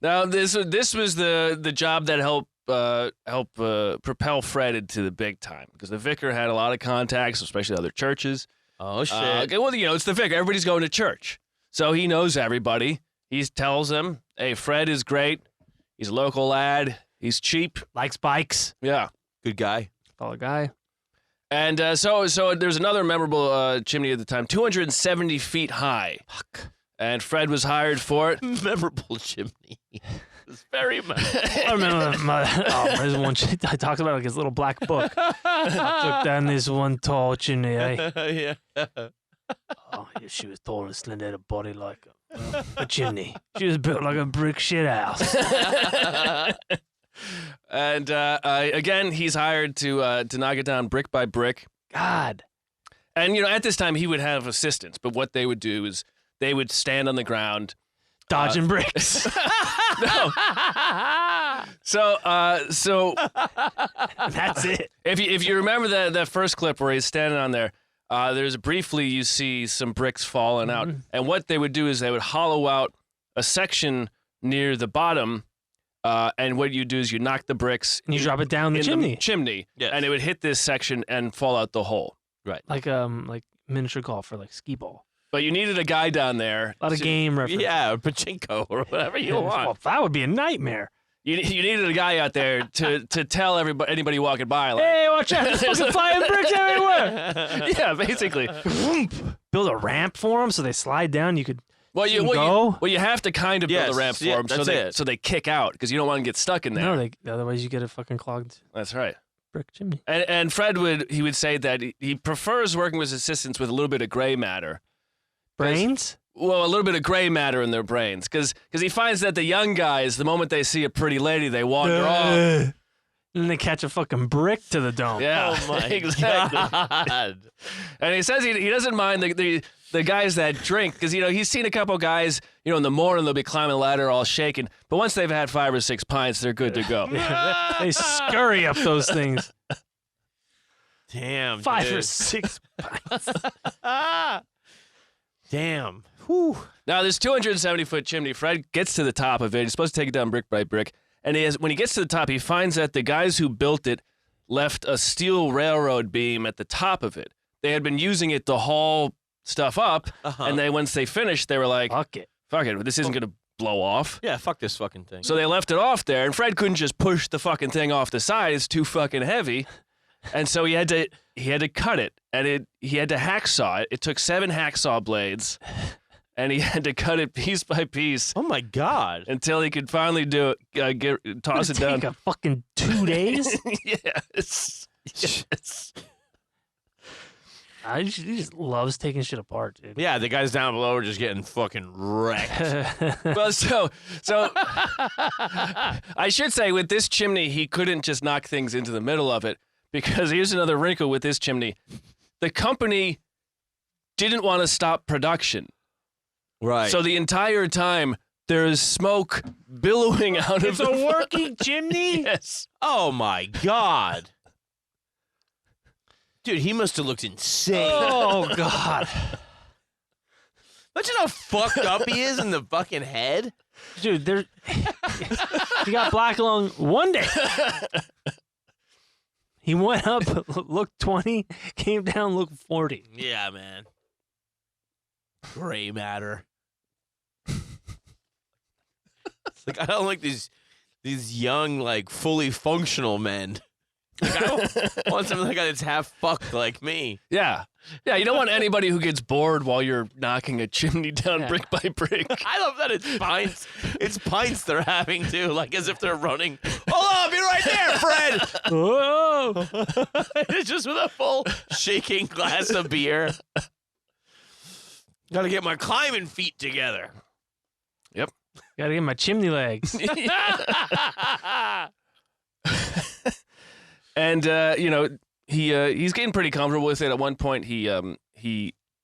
Now this was the job that helped propel Fred into the big time, because the vicar had a lot of contacts, especially other churches. Oh shit. Okay, well, it's the vicar. Everybody's going to church, so he knows everybody. He tells them, "Hey, Fred is great. He's a local lad. He's cheap. Likes bikes. Yeah." Good guy. Follow guy. And so there's another memorable chimney at the time, 270 feet high. Fuck. And Fred was hired for it. Memorable chimney. It's very much. I remember there's one I talked about like his little black book. I took down this one tall chimney, eh? Yeah. Oh, yeah, she was tall and slender, had a body like a chimney. She was built like a brick shit house. And again, he's hired to knock it down brick by brick. God. And at this time he would have assistants, but what they would do is they would stand on the ground, Dodging bricks. no. So That's it. if you remember that first clip where he's standing on there, there's briefly you see some bricks falling out, and what they would do is they would hollow out a section near the bottom, and what you do is you knock the bricks And you drop it down the in chimney. the chimney, Yes. and it would hit this section and fall out the hole. Like miniature golf or like skee ball. But you needed a guy down there. A lot of game references. Yeah, pachinko or whatever you want. Well, that would be a nightmare. You needed a guy out there to tell anybody walking by, like, Hey, watch out. There's fucking flying bricks everywhere. yeah, basically. Build a ramp for them so they slide down. You could You have to kind of build Yes, a ramp for yeah, them that's it. so they kick out, because you don't want to get stuck in there. No, otherwise you get a fucking clogged That's right. brick chimney. And Fred would say that he prefers working with his assistants with a little bit of gray matter. Brains? Well, a little bit of gray matter in their brains, because he finds that the young guys, the moment they see a pretty lady, they wander off. And then they catch a fucking brick to the dome. Yeah, Oh my exactly. God. And he says he doesn't mind the guys that drink, because he's seen a couple guys, in the morning they'll be climbing a ladder all shaking, but once they've had 5 or 6 pints, they're good to go. They scurry up those things. Damn. 5 or dude. 6 pints. Damn. Whew. Now, this 270-foot chimney, Fred gets to the top of it. He's supposed to take it down brick by brick. And when he gets to the top, he finds that the guys who built it left a steel railroad beam at the top of it. They had been using it to haul stuff up, and once they finished, they were like, Fuck it. this isn't going to blow off. Yeah, fuck this fucking thing. So they left it off there, and Fred couldn't just push the fucking thing off the side. It's too fucking heavy. And so he had to cut it, and he had to hacksaw it. It took 7 hacksaw blades, and he had to cut it piece by piece Oh my God. until he could finally do it. Toss it down. Take a fucking 2 days? Yes. He just loves taking shit apart, dude. Yeah, the guys down below are just getting fucking wrecked. Well, so I should say with this chimney, he couldn't just knock things into the middle of it, because here's another wrinkle with this chimney. The company didn't want to stop production. Right. So the entire time there's smoke billowing out of It's a working chimney? Yes. Oh my God. Dude, he must have looked insane. Oh, God. Imagine how fucked up he is in the fucking head. Dude, he got black lung one day. He went up, looked 20, came down, looked 40. Yeah, man. Gray matter. It's like, I don't like these young, like, fully functional men. Like, I don't want something that's half fucked like me. Yeah. Yeah, you don't want anybody who gets bored while you're knocking a chimney down brick by brick. I love that it's pints. It's pints they're having, too, like as if they're running. Hold on, I'll be right there, Fred. Whoa! It's just with a full shaking glass of beer. Gotta get my climbing feet together. Yep. Gotta get my chimney legs. And he's getting pretty comfortable with it. At one point, he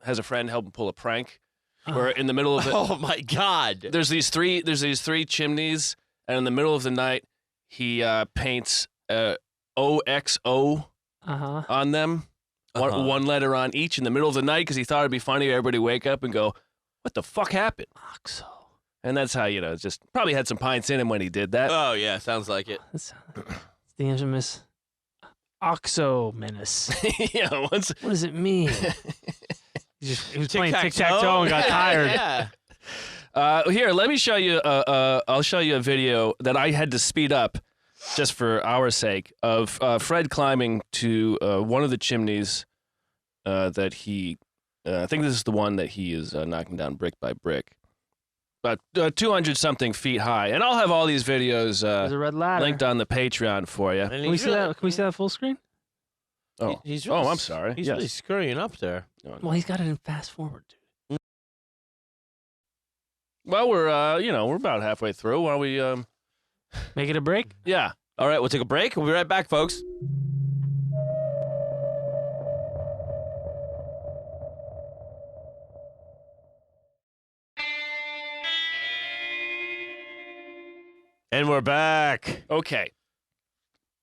has a friend help him pull a prank. Where in the middle of it, Oh my God! there's these three chimneys, and in the middle of the night, he paints OXO on them, one letter on each in the middle of the night, because he thought it'd be funny. Everybody wake up and go, "What the fuck happened?" Oxo. And that's how it's just probably had some pints in him when he did that. Oh yeah, sounds like it. It's the infamous Oxo menace. Yeah, once. What does it mean? He was playing Tic-tac-toe? tic-tac-toe and got tired. Yeah. Here, let me show you. I'll show you a video that I had to speed up, just for our sake, of Fred climbing to one of the chimneys that he. I think this is the one that he is knocking down brick by brick, about 200-something feet high. And I'll have all these videos There's a red ladder. linked on the Patreon for you. And Can we see that? Can we see that full screen? Oh, He's really, I'm sorry. He's Yes. really scurrying up there. Well, he's got it in fast forward, dude. Well, we're about halfway through. Why don't we? Make it a break? Yeah. All right, we'll take a break. We'll be right back, folks. And we're back. Okay.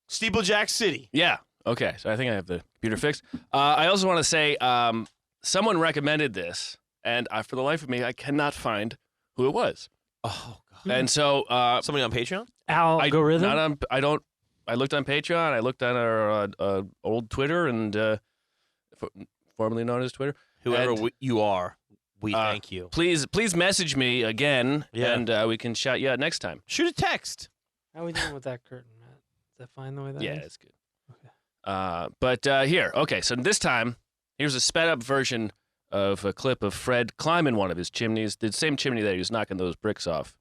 Steeplejack City. Yeah. Okay. So I think I have the computer fixed. I also want to say someone recommended this, and for the life of me, I cannot find who it was. Oh, God. And so Somebody on Patreon? Algorithm? I looked on Patreon. I looked on our old Twitter, and formerly known as Twitter. Whoever And, you are, we thank you. Please message me again, Yeah. and we can shout you out next time. Shoot a text. How are we doing with that curtain, Matt? Is that fine the way that Yeah, is? it's good. Okay. But here, okay, so this time, here's a sped up version of a clip of Fred climbing one of his chimneys, the same chimney that he was knocking those bricks off.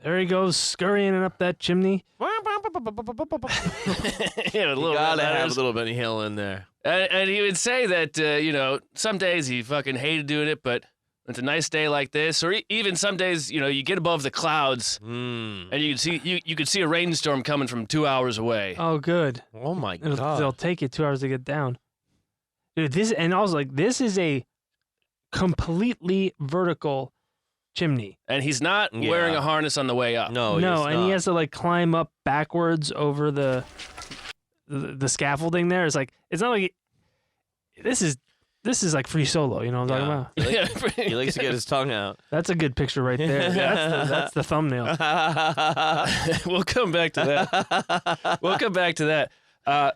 There he goes, scurrying up that chimney. Yeah, a You little gotta bit have a letters. little Benny Hill in there. And he would say that, some days he fucking hated doing it, but it's a nice day like this, or even some days, you get above the clouds and you could see a rainstorm coming from 2 hours away. Oh, good. Oh, my It'll God. take you 2 hours to get down. Dude, this is a completely vertical chimney. And he's not Yeah. wearing a harness on the way up. No, No, he's and he not. has to climb up backwards over the scaffolding there. It's like, it's not like this is like free solo, you know what I'm talking Yeah. about? He likes to get his tongue out. That's a good picture right there. That's the thumbnail. We'll come back to that. We'll come back to that.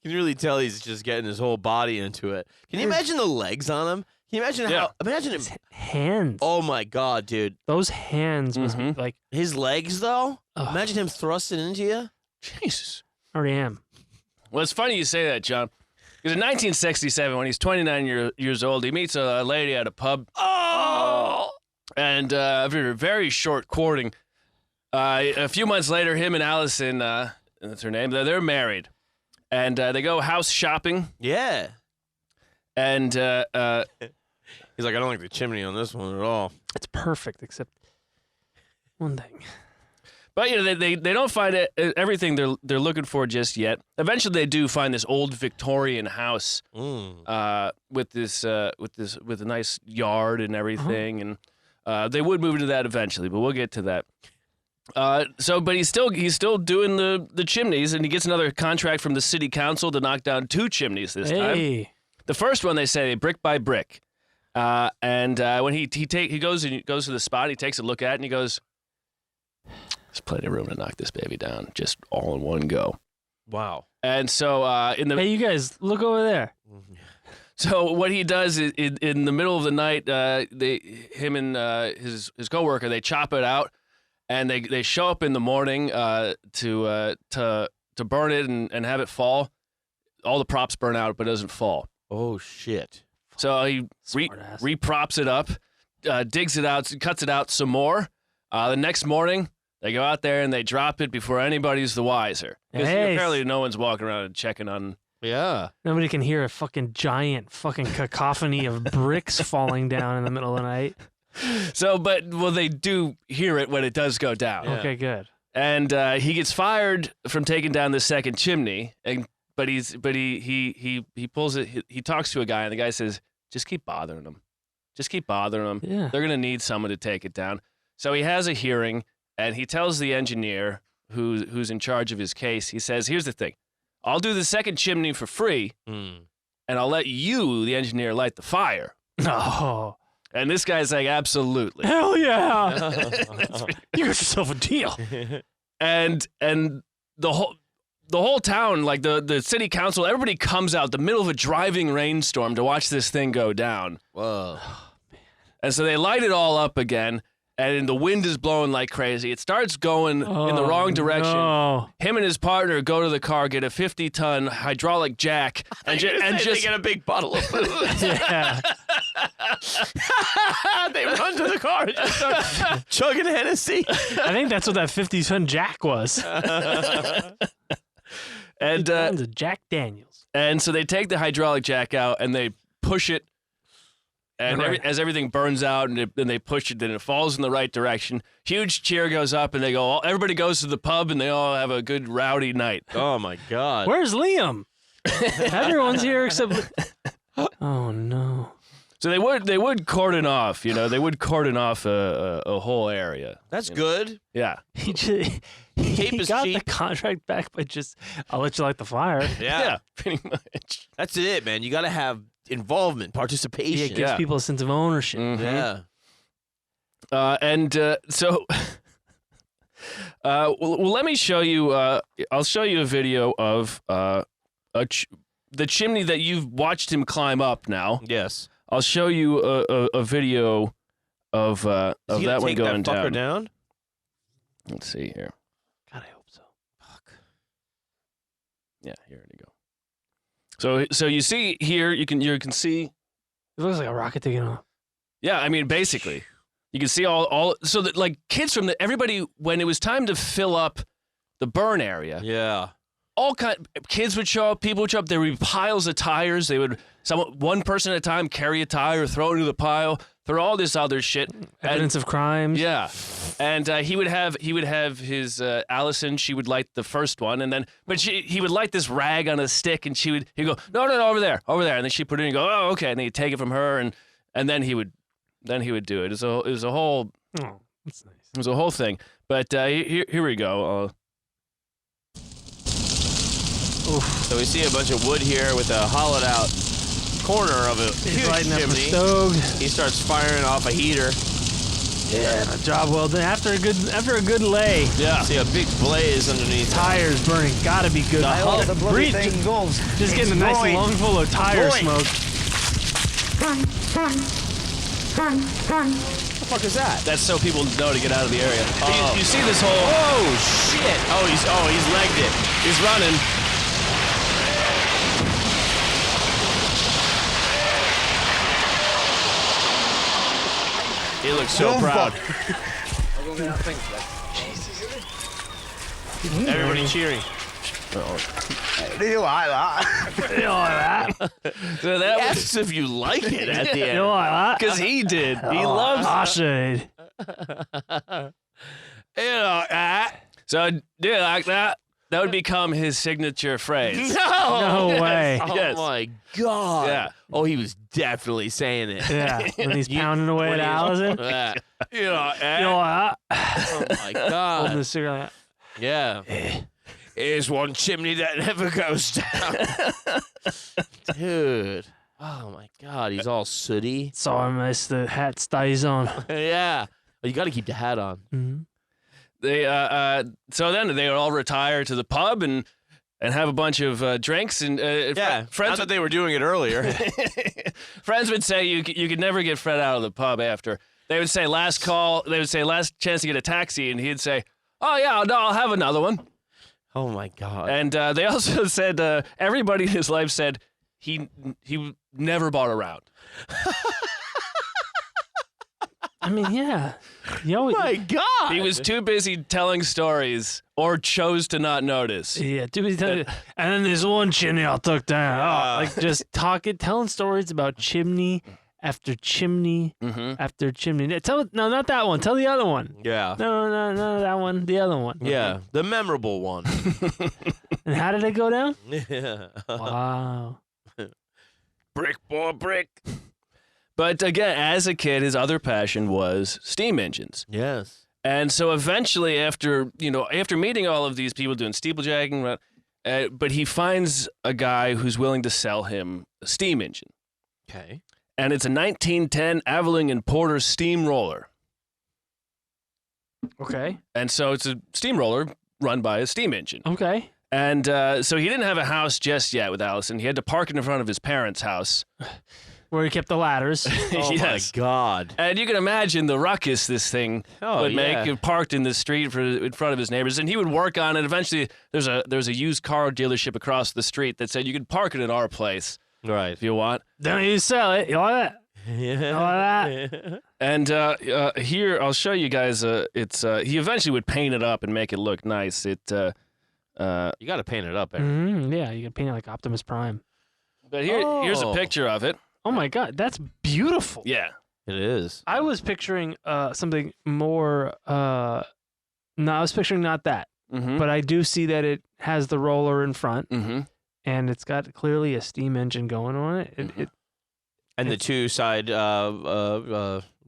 You can really tell he's just getting his whole body into it. Can you imagine the legs on him? Can you imagine Yeah. how? Imagine him. His hands. Oh my God, dude. Those hands must be Mhm. like, His legs, though. Ugh. Imagine him thrusting into you. Jesus. I already am. Well, it's funny you say that, John. Because in 1967, when he's 29 years old, he meets a lady at a pub. Oh. And after a very short courting, A few months later, him and Allison, that's her name, they're married. And they go house shopping. Yeah. And He's like, I don't like the chimney on this one at all. It's perfect, except one thing. but they don't find everything they're looking for just yet. Eventually, they do find this old Victorian house with a nice yard and everything, and they would move into that eventually. But we'll get to that. But he's still doing the chimneys, and he gets another contract from the city council to knock down 2 chimneys this time. The first one, they say, brick by brick. And when he goes to the spot, he takes a look at it, and he goes, "There's plenty of room to knock this baby down, just all in one go." Wow. And so Hey, you guys, look over there. So what he does is in the middle of the night, him and his coworker, they chop it out, and they show up in the morning to burn it and have it fall. All the props burn out, but it doesn't fall. Oh, shit. So he reprops it up, digs it out, cuts it out some more. The next morning, they go out there and they drop it before anybody's the wiser. Because apparently no one's walking around and checking on. Yeah. Nobody can hear a fucking giant fucking cacophony of bricks falling down in the middle of the night. So, they do hear it when it does go down. Yeah. Okay, good. And he gets fired from taking down the second chimney. But he pulls it. He talks to a guy, and the guy says, "Just keep bothering them. Just keep bothering them. Yeah. They're gonna need someone to take it down." So he has a hearing, and he tells the engineer who's in charge of his case. He says, "Here's the thing. I'll do the second chimney for free, and I'll let you, the engineer, light the fire." Oh. And this guy's like, "Absolutely. Hell yeah. You got yourself a deal. And the whole town, like the city council, everybody comes out the middle of a driving rainstorm to watch this thing go down. Whoa. And so they light it all up again, and the wind is blowing like crazy. It starts going in the wrong direction. No. Him and his partner go to the car, get a 50-ton hydraulic jack, and just get a big bottle of food. Yeah. They run to the car and just start chugging Hennessy. I think that's what that 50-ton Jack was. and Tons of Jack Daniels. and so they take the hydraulic jack out and they push it. And Right. as everything burns out and they push it, then it falls in the right direction. Huge cheer goes up, and everybody goes to the pub, and they all have a good rowdy night. Oh, my God. Where's Liam? Everyone's here except. Oh no. So they would cordon off, they would cordon off a whole area. That's good. Yeah. He just Tape he is got cheap. the contract back by I'll let you light the fire. Yeah. Pretty much. That's it, man. You got to have involvement, Yeah, participation. it gives people a sense of ownership. Mhm. Yeah. Well, let me show you. I'll show you a video of the chimney that you've watched him climb up. Now, Yes. I'll show you a video of Is he that gonna one take going that fucker down. down? Let's see here. God, I hope so. Yeah, here we go. So you see here, you can see. It looks like a rocket taking off. Yeah, I mean, basically, you can see all so that like kids from everybody when it was time to fill up the burn area. Yeah. Kids would show up, people would show up. There would be piles of tires. They would one person at a time carry a tire, throw it into the pile, throw all this other shit. Evidence of crimes. Yeah, and he would have his Allison. She would light the first one, and then he would light this rag on a stick, and he'd go no over there, and then she put it in and go oh okay, and then he'd take it from her, and then he would do it. It was a whole Oh, that's nice. it was a whole thing. But here we go. So we see a bunch of wood here with a hollowed out corner of a He's huge lighting up the chimney. stove. He starts firing off a heater. Yeah, job well done. After a good lay, Yeah. See a big blaze underneath. tires burning. Gotta be good. Oh, the bloody Breathe- thing goes. Just getting a nice going. lungful of tire Going. smoke. What the fuck is that? That's so people know to get out of the area. Oh. You see this whole Oh shit! He's legged it. he's running. He looks so proud. Jesus. Everybody cheering. Do you like that? You know that? So that was Asks if you like it at the You end. know that? because he did. He loves I should. So, do you like that? That would become his signature phrase. No way. Oh Yes. my god. Yeah. Oh, he was definitely saying it. Yeah, when he's pounding away When at he's- Allison. Yeah. You know, You know that? Oh my Holding god. the cigarette. Yeah. Here's one chimney that never goes down. Dude. Oh my god, he's all sooty. Sorry, miss. The hat stays on. Yeah. Well, you got to keep the hat on. Mm-hmm. they so then they would all retire to the pub and have a bunch of drinks and Not friends that they were doing it earlier. friends would say you could never get Fred out of the pub after. They would say last call. They would say last chance to get a taxi, and he'd say, "Oh yeah, no, I'll have another one." Oh my god. And they also said everybody in his life said he never bought a round. I mean, yeah. You always, my god. He was too busy telling stories or chose to not notice. yeah, too busy telling. And then there's one chimney I took down. Oh, like just telling stories about chimney after chimney after chimney. No, not that one. Tell the other one. Yeah. No, that one. The other one. Yeah. The memorable one. And how did it go down? Yeah. Wow. Brick boy brick. But again, as a kid, his other passion was steam engines. Yes. And so eventually, after meeting all of these people doing steeplejacking, but he finds a guy who's willing to sell him a steam engine. Okay. And it's a 1910 Aveling and Porter steamroller. Okay. And so it's a steamroller run by a steam engine. Okay. And so he didn't have a house just yet with Allison. He had to park it in front of his parents' house. Where he kept the ladders. Oh Yes. my god. And you can imagine the ruckus this thing would yeah. make parked in the street in front of his neighbors. And he would work on it. Eventually, there's a used car dealership across the street that said you could park it at our place Right. if you want. Don't you sell it? You like that? Yeah. And here I'll show you guys. He eventually would paint it up and make it look nice. You got to paint it up, Aaron. Yeah, you can paint it like Optimus Prime. But here's a Oh. picture of it. Oh my God, that's beautiful. Yeah. It is. I was picturing something more. No, I was picturing not that, Mm-hmm. but I do see that it has the roller in front, Mm-hmm. and it's got clearly a steam engine going on it. And the two side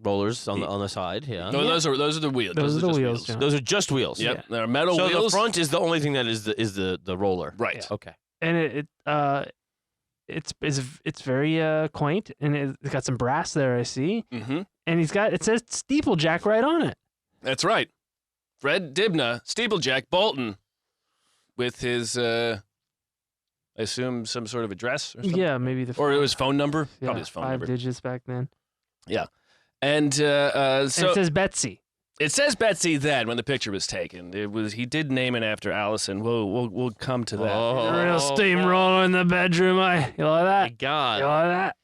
rollers on the side. Yeah. No, those are the wheels. Those are the just wheels, John. Those are just wheels. Yep, Yeah. they're metal So wheels. the front is the only thing that is the roller. Right. Yeah. Okay. And it's very quaint, and it's got some brass there. I see, Mm-hmm. and it says steeplejack right on it. That's right. Fred Dibnah, steeplejack Bolton, with his, I assume, some sort of address or something. Yeah, maybe the Or his phone number. yeah, Probably his phone 5 number. digits back then. And so And it says Betsy. it says Betsy then when the picture was taken. He did name it after Allison. We'll come to that. Oh, Real steamroller in the bedroom. You like my that? You God. like that?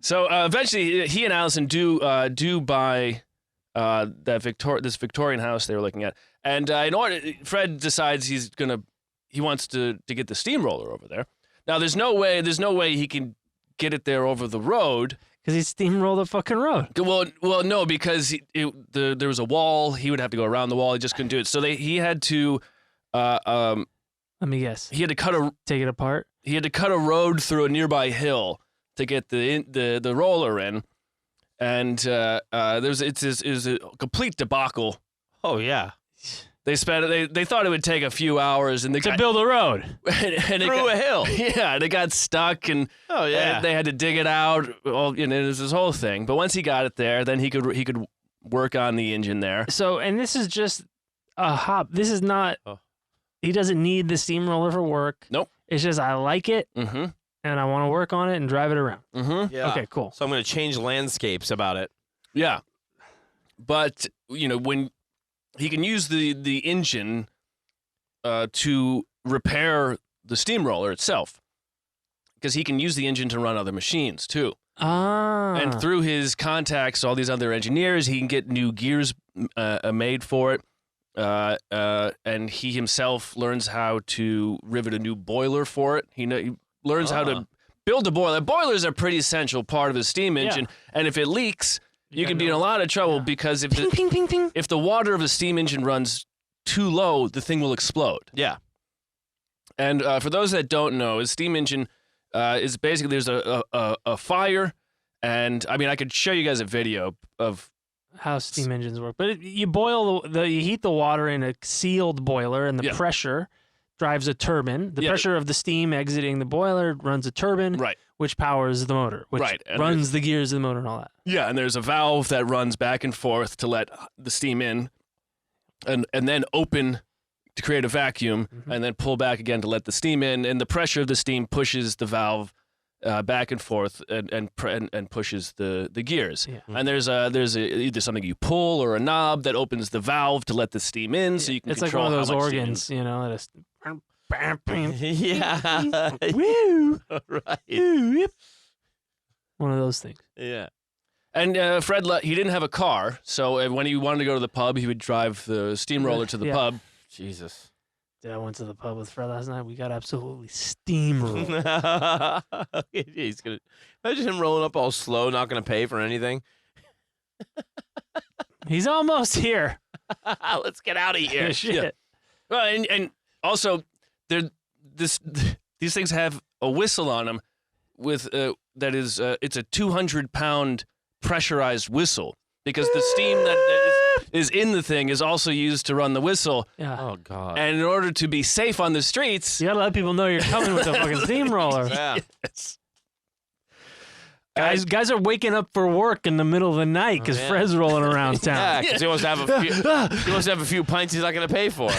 So eventually, he and Allison do buy this Victorian house they were looking at, and in order, Fred decides he wants to get the steamroller over there. Now, there's no way he can get it there over the road. Because he steamrolled the fucking road. Well, no, because there was a wall. He would have to go around the wall. He just couldn't do it. So he had to Let me guess. he had to Take it apart. cut a road through a nearby hill to get the roller in, and it was a complete debacle. Oh yeah. They thought it would take a few hours, and they To build a road. and Through a hill. Yeah, they got stuck, and Oh yeah. they had to dig it out. Well, it was this whole thing. But once he got it there, then he could work on the engine there. So, and this is just a hop. This is not. Oh. He doesn't need the steamroller for work. Nope. It's just I like it Mm-hmm. and I want to work on it and drive it around. Mm-hmm. Yeah. Okay, cool. So I'm going to change landscapes about it. Yeah, but when he can use the engine to repair the steamroller itself, because he can use the engine to run other machines too. Ah. And through his contacts, all these other engineers, he can get new gears made for it. and he himself learns how to rivet a new boiler for it. He learns how to build a boiler. Boilers are a pretty essential part of a steam engine, and if it leaks, you can be in a lot of trouble because if if the water of a steam engine runs too low, the thing will explode. Yeah. And for those that don't know, a steam engine is basically there's a fire, and I mean I could show you guys a video of how steam engines work. But you boil you heat the water in a sealed boiler, and the pressure drives a turbine. The pressure of the steam exiting the boiler runs a turbine, which powers the motor, which runs the gears of the motor and all that. Yeah, and there's a valve that runs back and forth to let the steam in, and then open to create a vacuum, and then pull back again to let the steam in, and the pressure of the steam pushes the valve back and forth and pushes the gears. Yeah. And there's either something you pull or a knob that opens the valve to let the steam in, so you can control how much. It's like one of those organs, you know. Yeah. Woo! Right. One of those things. Yeah. And Fred, he didn't have a car, so when he wanted to go to the pub, he would drive the steamroller to the pub. Jesus. Dude, I went to the pub with Fred last night. We got absolutely steamrolled. He's gonna imagine him rolling up all slow, not gonna pay for anything. He's almost here. Let's get out of here. Shit. Yeah. Well, and also, these things have a whistle on them with that is it's a 200-pound pressurized whistle because the steam that is in the thing is also used to run the whistle. Yeah. Oh God. And in order to be safe on the streets, you gotta let people know you're coming with a fucking steamroller. Yeah. Yes. Guys are waking up for work in the middle of the night because Fred's rolling around town. Yeah, because he wants to have a few pints he's not going to pay for.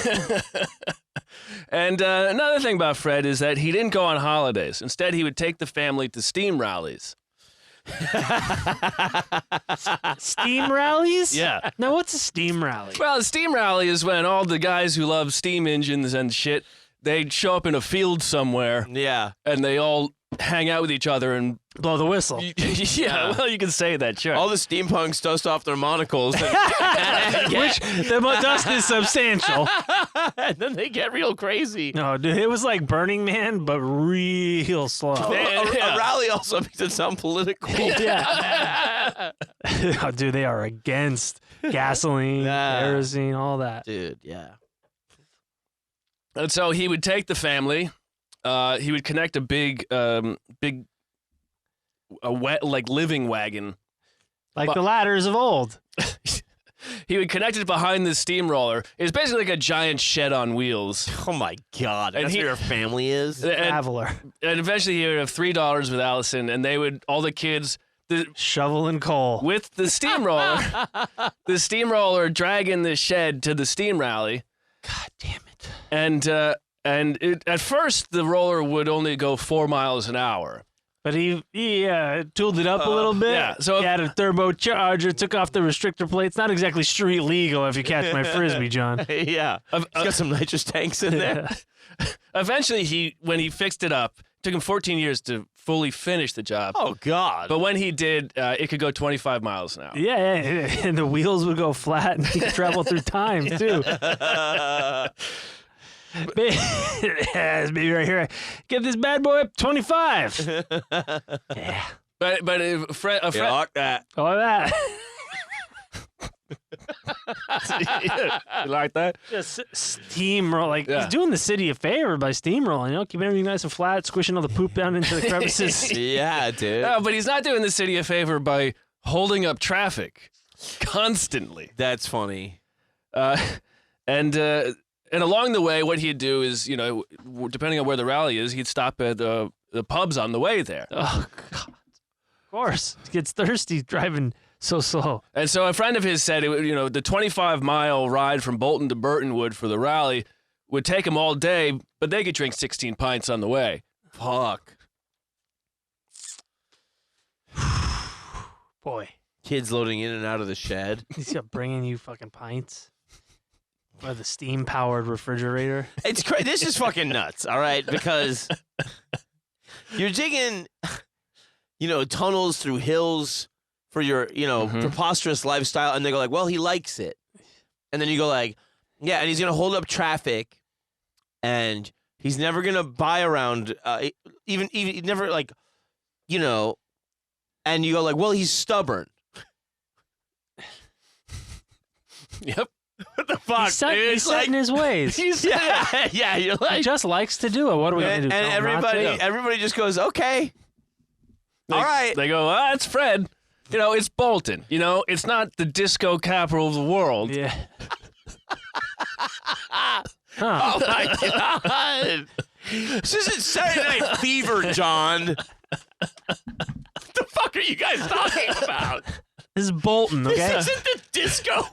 And another thing about Fred is that he didn't go on holidays. Instead, he would take the family to steam rallies. Steam rallies? Yeah. Now, what's a steam rally? Well, a steam rally is when all the guys who love steam engines and shit, they show up in a field somewhere. Yeah. And they all hang out with each other and blow the whistle. Yeah, well, you can say that, sure. All the steampunks dust off their monocles. Which the dust is substantial. And then they get real crazy. No, dude, it was like Burning Man, but real slow. A rally also makes it sound political. Yeah. Oh, dude, they are against gasoline, kerosene, all that. Dude, yeah. And so he would take the family. He would connect a big living wagon. Like the ladders of old. He would connect it behind the steamroller. It's basically like a giant shed on wheels. Oh, my God. And that's where your family is? Traveler. And eventually he would have $3 with Allison, and they would, all the kids... shovel and coal. With the steamroller. The steamroller dragging the shed to the steam rally. God damn it. And at first, the roller would only go 4 miles an hour. But he tooled it up a little bit. Yeah, so he had a turbocharger, took off the restrictor plates. Not exactly street legal if you catch my frisbee, John. Yeah. He's got some nitrous tanks in there. Eventually, when he fixed it up, it took him 14 years to fully finish the job. Oh, God. But when he did, it could go 25 miles an hour. Yeah, and the wheels would go flat and he could travel through time, too. Yes, baby, right here. Get this bad boy up 25. Yeah. But Fred, like that. Oh, that. You like that? Just steamroll. He's doing the city a favor by steamrolling, keeping everything nice and flat, squishing all the poop down into the crevices. Yeah, dude. No, but he's not doing the city a favor by holding up traffic constantly. That's funny. And along the way, what he'd do is, depending on where the rally is, he'd stop at the pubs on the way there. Oh, God. Of course. He gets thirsty driving so slow. And so a friend of his said, the 25-mile ride from Bolton to Burtonwood for the rally would take him all day, but they could drink 16 pints on the way. Fuck. Boy. Kids loading in and out of the shed. He's bringing you fucking pints. Or the steam-powered refrigerator. It's this is fucking nuts, all right? Because you're digging, tunnels through hills for your, preposterous lifestyle, and they go like, well, he likes it. And then you go like, Yeah, and he's gonna hold up traffic, and he's never gonna buy around. Even never like, you know. And you go like, well, he's stubborn. Yep. What the fuck? He's set in his ways. Yeah. You're like, He just likes to do it. What are we going to do? and everybody just goes, okay, all right. They go, it's Fred. You know, it's Bolton. You know, it's not the disco capital of the world. Yeah. Oh my god! This isn't Saturday Night Fever, John. What the fuck are you guys talking about? This is Bolton, okay? This isn't the disco.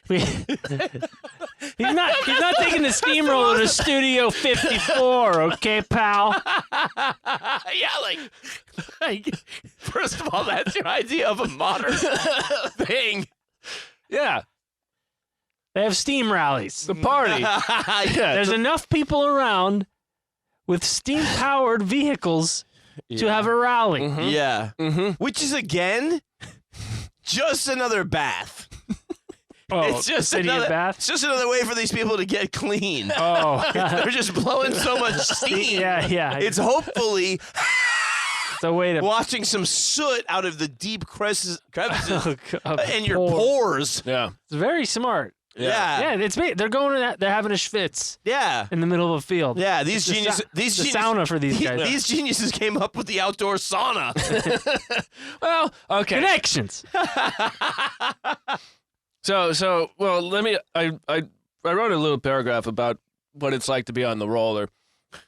He's not taking the steamroller to Studio 54, okay, pal? Yeah, like, first of all, that's your idea of a modern thing. Yeah. They have steam rallies. The party. Yeah, There's enough people around with steam-powered vehicles to have a rally. yeah. Which is again just another bath. Oh, It's just city of another Bath? It's just another way for these people to get clean. Oh, They're just blowing so much steam. yeah. It's hopefully It's a way to washing some soot out of the deep crevices in your pour. pores. Yeah. It's very smart. Yeah. Yeah, they're going to that. They're having a schwitz Yeah. in the middle of a field. Yeah, these It's geniuses. These the geniuses, sauna for these guys. These geniuses came up with the outdoor sauna. Well, okay. Connections. So, well, let me. I wrote a little paragraph about what it's like to be on the roller.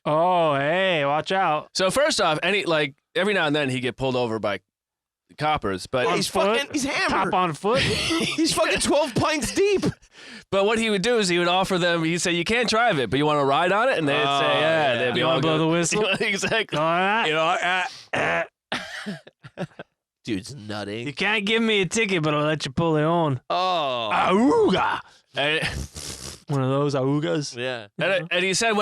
Oh, hey, watch out. So first off, every now and then he get pulled over by coppers, but he's hammered. Top on foot. He's fucking 12 pints deep. But what he would do is he would offer them. He'd say, "You can't drive it, but you want to ride on it," and they'd say, "Yeah." They'd be You all want to blow the whistle? Exactly. All right. You know, dude's nutting. You can't give me a ticket, but I'll let you pull it on. Oh. Auga. And, One of those augas. Yeah. and he said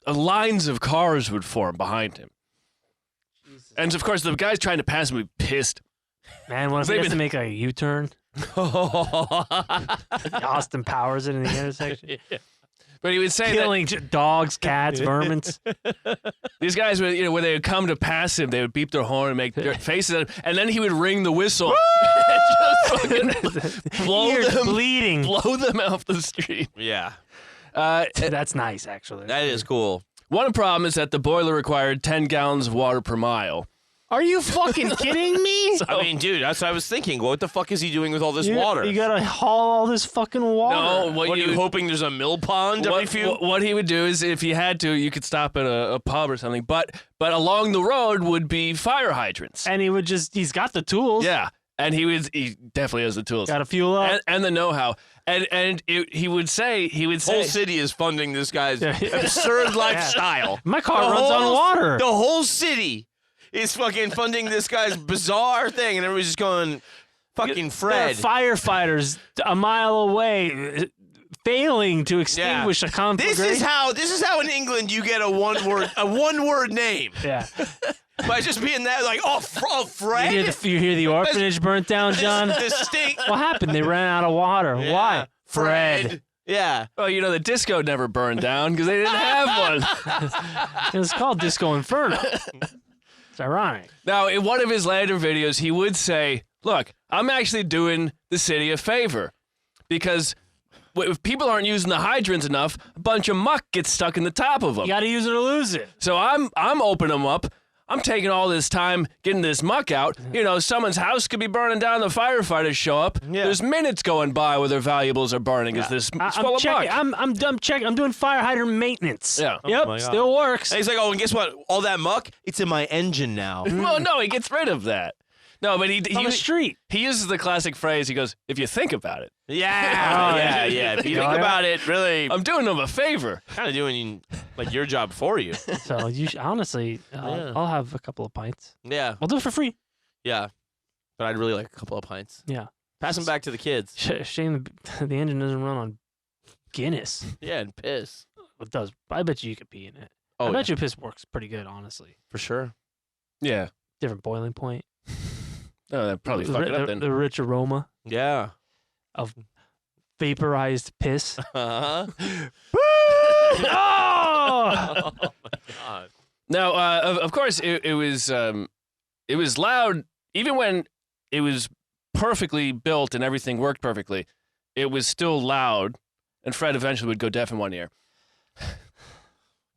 lines of cars would form behind him. And of course, the guys trying to pass him would be pissed. Man, what if he has to make a U-turn? Austin Powers it in the intersection. But he would say Killing dogs, cats, vermins. these guys would, when they would come to pass him, they would beep their horn and make their faces at him, and then he would ring the whistle and just fucking Ears bleeding. blow them off the street. Yeah. That's nice, actually. That is cool. One problem is that the boiler required 10 gallons of water per mile. Are you fucking kidding me? I mean, dude, that's what I was thinking. What the fuck is he doing with all this water? You gotta haul all this fucking water. No, what are you hoping there's a mill pond every few? What he would do is, if he had to, you could stop at a pub or something. But along the road would be fire hydrants. And he's got the tools. Yeah, and he definitely has the tools. Got to fuel up. and the know-how. He would say Whole city is funding this guy's absurd lifestyle. My car runs on water. The whole city is fucking funding this guy's bizarre thing, and everybody's just going, fucking Fred. There are firefighters a mile away failing to extinguish a conflagration. This is how in England you get a one word name. Yeah. By just being that, like, Fred? You hear the orphanage burnt down, John? The stink. What happened? They ran out of water. Yeah. Why? Fred. Yeah. well, the disco never burned down because they didn't have one. It was called Disco Inferno. It's ironic. Now, in one of his later videos, he would say, look, I'm actually doing the city a favor because if people aren't using the hydrants enough, a bunch of muck gets stuck in the top of them. You got to use it or lose it. So I'm opening them up. I'm taking all this time getting this muck out. Someone's house could be burning down. The firefighters show up. Yeah. There's minutes going by where their valuables are burning because this it's full I'm of checking. muck. I'm checking. I'm doing fire hydrant maintenance. Yeah. Yep. my God. Still works. And he's like, oh, and guess what? All that muck, it's in my engine now. Well, no, he gets rid of that. No, but on the street. he uses the classic phrase. He goes, if you think about it. Yeah. If you think about it, really, I'm doing them a favor. kind of doing like your job for you. So honestly, I'll have a couple of pints. Yeah. I'll do it for free. Yeah. But I'd really like a couple of pints. Yeah. Pass them back to the kids. Shame the engine doesn't run on Guinness. Yeah, and piss. It does. I bet you could pee in it. Oh, I bet you piss works pretty good, honestly. for sure. Yeah. Different boiling point. No, that probably fucked it up then. The rich aroma Yeah. of vaporized piss. Uh-huh. Oh! Oh my god. Now, of course, it was loud even when it was perfectly built and everything worked perfectly. It was still loud, and Fred eventually would go deaf in one ear.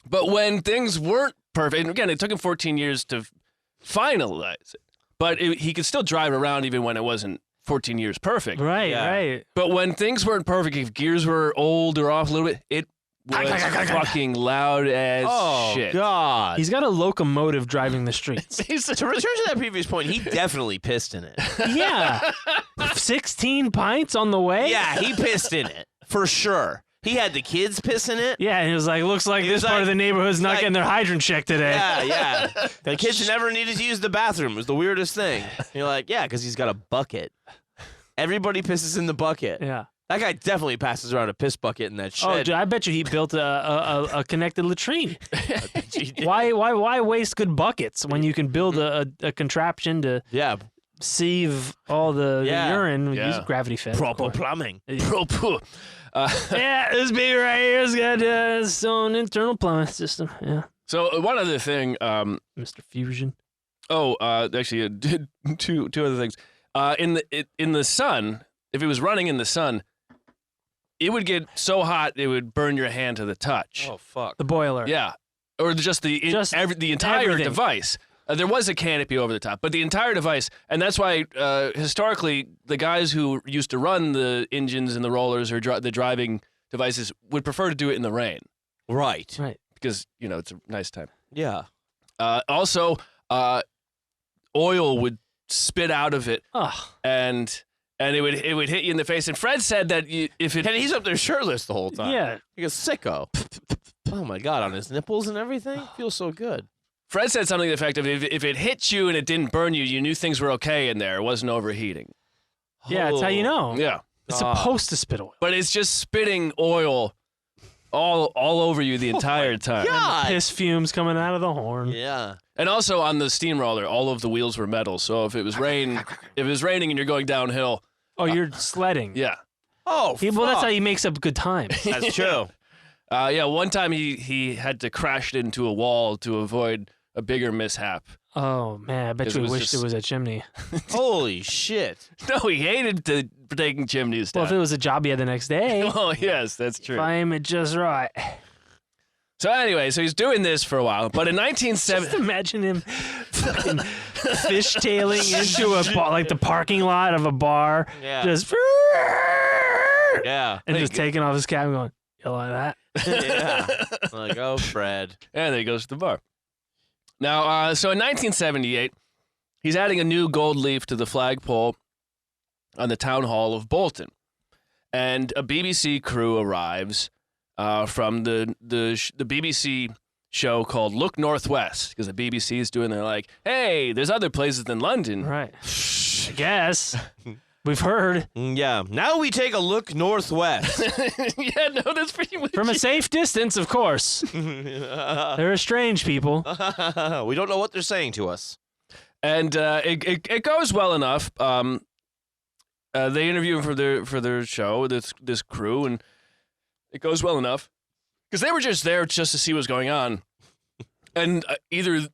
But when things weren't perfect, and again, it took him 14 years to finalize it, but he could still drive around even when it wasn't 14 years perfect. Right, Yeah. right. But when things weren't perfect, if gears were old or off a little bit, it was fucking loud as Oh shit. god. He's got a locomotive driving the streets. To return to that previous point, he definitely pissed in it. Yeah. 16 pints on the way? Yeah, he pissed in it for sure. He had the kids piss in it. Yeah, and he was like, looks like He this was part of like- the neighborhood's not like- getting their hydrant checked today. Yeah, yeah. The kids never needed to use the bathroom. It was the weirdest thing. You're like, yeah, because he's got a bucket. Everybody pisses in the bucket. Yeah. That guy definitely passes around a piss bucket in that Oh, shed. dude, I bet you he built a connected latrine. Why waste good buckets when you can build a contraption to Yeah, sieve all the Yeah. urine? Yeah. Use gravity fed. of proper course. plumbing. Yeah, this baby right here's got its own internal plumbing system. Yeah, So one other thing. Mr. Fusion. Actually, two other things. In the sun, if it was running in the sun, it would get so hot it would burn your hand to the touch. Oh fuck. The boiler. Yeah, or just the entire everything. device. There was a canopy over the top, but the entire device, and that's why historically the guys who used to run the engines and the rollers or the driving devices would prefer to do it in the rain Right. Right. because it's a nice time. Yeah. Also, oil would spit out of it, Oh, and it would hit you in the face. And Fred said that if it And he's up there shirtless the whole time. yeah. Like a sicko. Oh my god, on his nipples and everything? Feels so good. Fred said something to the effect of if it hit you and it didn't burn you, you knew things were okay in there. It wasn't overheating. Yeah, that's how you know. Yeah. It's Ah. supposed to spit oil. But it's just spitting oil all over you the entire time. God. Piss fumes coming out of the horn. Yeah. And also on the steamroller, all of the wheels were metal. So if it was raining and you're going downhill, Oh, you're sledding. yeah. Oh, Well, that's fuck. how he makes up good times. That's true. One time he had to crash it into a wall to avoid a bigger mishap. Oh man, I bet 'Cause you it was wished just- it was a chimney. Holy shit. No, he hated taking chimneys Well, down. if it was a job he had the next day, Oh, yes, that's true. if I aim it just right. So anyway, so he's doing this for a while. But in 1970... Just imagine him fucking fishtailing into a bar, like the parking lot of a bar, Yeah. just Yeah. and just taking off his cap and going, "You like that?" Yeah. Like, oh, Fred. And then he goes to the bar. Now, so in 1978, he's adding a new gold leaf to the flagpole on the town hall of Bolton. And a BBC crew arrives from the BBC show called Look Northwest, because the BBC is doing, they're like, hey, there's other places than London. Right. I guess we've heard Yeah. Now we take a look northwest. Yeah, no, that's pretty much from a safe distance, of course. They're strange people. We don't know what they're saying to us. And it goes well enough. They interview him for their show, this crew, and it goes well enough because they were just there just to see what's going on. And either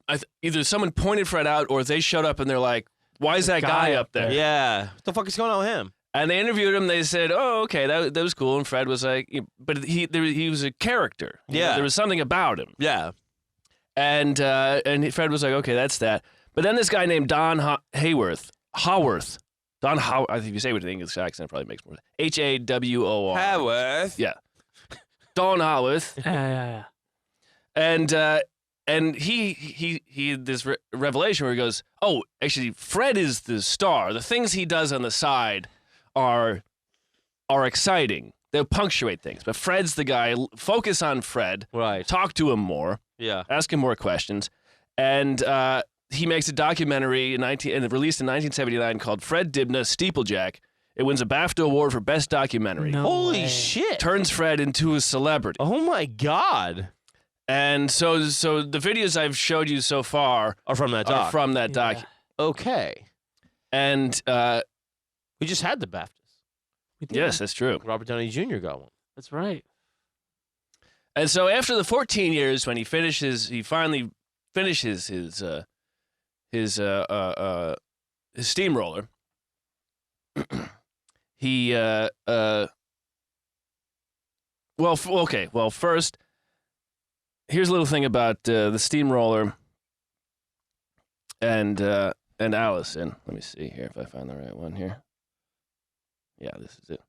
someone pointed Fred out, or they showed up and they're like, "Why is that guy up there?" Yeah. What the fuck is going on with him? And they interviewed him. They said, "Oh, okay, that was cool." And Fred was like, "But he was a character. You know, Yeah. there was something about him." Yeah. And Fred was like, "Okay, that's that." But then this guy named Don Haworth. Don Howard. I think if you say it with an English accent, it probably makes more sense. Hawor. Haworth. Yeah. Don Haworth. Yeah. And he had this revelation where he goes, "Oh, actually, Fred is the star. The things he does on the side are exciting. They'll punctuate things. But Fred's the guy. Focus on Fred. Right. Talk to him more. Yeah. Ask him more questions." And he makes a documentary released in 1979 called Fred Dibnah, Steeplejack. It wins a BAFTA award for Best Documentary. No Holy way. shit. Turns Fred into a celebrity. Oh my god. And so the videos I've showed you so far Are from that are doc. from that doc. Yeah. Okay. And We just had the BAFTAs. Yes, that's true. Robert Downey Jr. got one. That's right. And so after the 14 years, when he finally finishes his steamroller, he well, first, here's a little thing about the steamroller and Allison. Let me see here if I find the right one here. Yeah, this is it.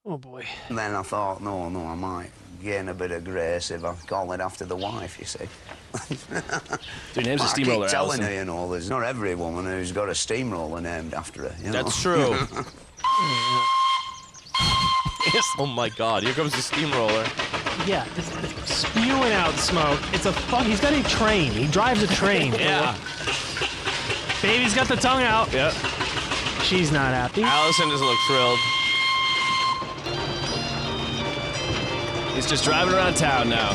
Oh boy. And then I thought, no, I might gain a bit of grace if I call it after the wife, you see. So your name's a steamroller, I keep telling Allison. her, you know, there's not every woman who's got a steamroller named after her, you know. That's true. Oh my God! Here comes the steamroller. Yeah, it's spewing out smoke. It's a he's got a train. He drives a train. Yeah. Baby's got the tongue out. Yeah. She's not happy. Allison doesn't look thrilled. He's just driving around town now.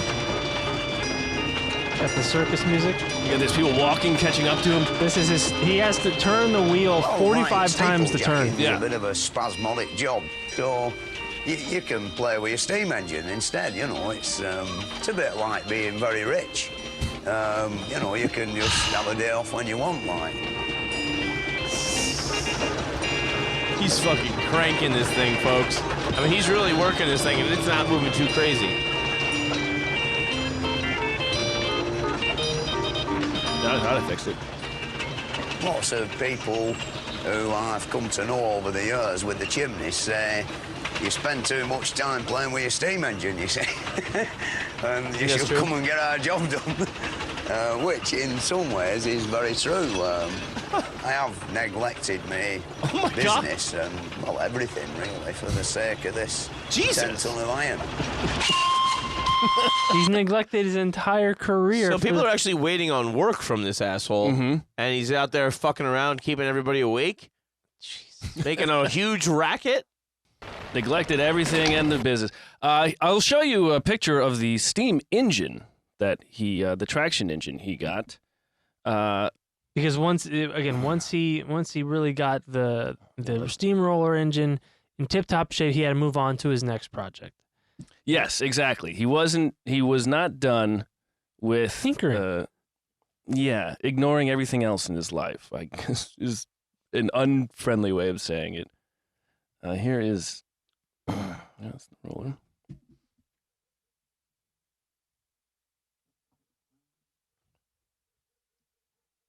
Got the circus music. You got these people walking, catching up to him. This is his. He has to turn the wheel 45 times to turn. It's a bit of a spasmodic job, so you can play with your steam engine instead. You know, it's a bit like being very rich. You know, you can just have a day off when you want, like. He's fucking cranking this thing, folks. I mean, he's really working this thing, and it's not moving too crazy. How to fix it. Lots of people who I've come to know over the years with the chimneys say you spend too much time playing with your steam engine, you see. And you should come and get our job done. Which, in some ways, is very true. I have neglected my business and, well, everything, really, for the sake of this 10 ton of iron. He's neglected his entire career. So people are actually waiting on work from this asshole, and he's out there fucking around, keeping everybody awake, making a huge racket. Neglected everything and the business. I'll show you a picture of the steam engine that the traction engine he got. Because once he really got the steamroller engine in tip-top shape, he had to move on to his next project. Yes, exactly. He was not done with tinkering. Ignoring everything else in his life. I guess is an unfriendly way of saying it. Here is that's the roller.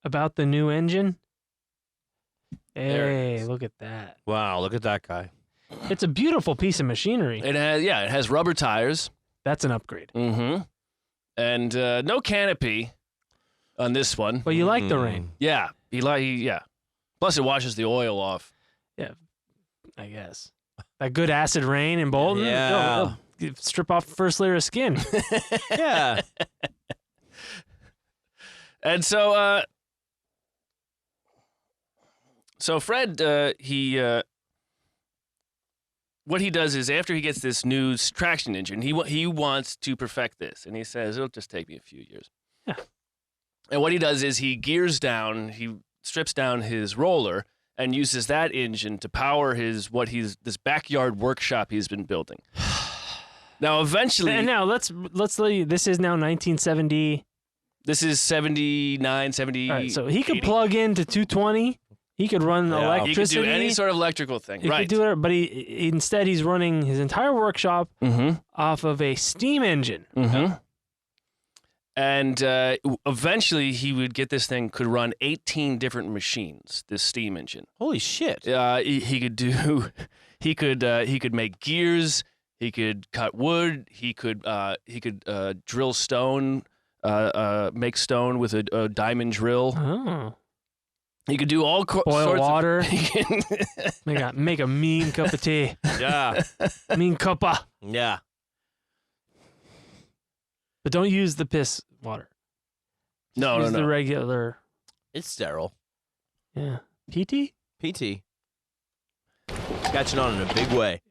About the new engine. There it Hey, is. look at that. Wow, look at that guy. It's a beautiful piece of machinery. It has rubber tires. That's an upgrade. Mm-hmm. And no canopy on this one. But you like the rain. Yeah. Plus it washes the oil off. Yeah, I guess. That good acid rain in Bolton. Yeah. It'll strip off the first layer of skin. Yeah. And so Fred, what he does is after he gets this new traction engine, he wants to perfect this, and he says it'll just take me a few years. Yeah. And what he does is he gears down, he strips down his roller, and uses that engine to power this backyard workshop he's been building. Now, eventually, And now let's let you. This is now 1970. this is 79, 70. All right, so he could 80. plug into 220. He could run Yeah. electricity. He could do any sort of electrical thing, He right? could do it, but instead he's running his entire workshop off of a steam engine. Mm-hmm. And eventually he would get this thing, could run 18 different machines, this steam engine. Holy shit. He could make gears, he could cut wood, he could drill stone, make stone with a diamond drill. Oh. He could do all Boil sorts water. of Make a mean cup of tea. Yeah. Mean cuppa. Yeah. But don't use the piss water. No, Use no, the no. regular. It's sterile. Yeah. PT? PT. Catching on in a big way.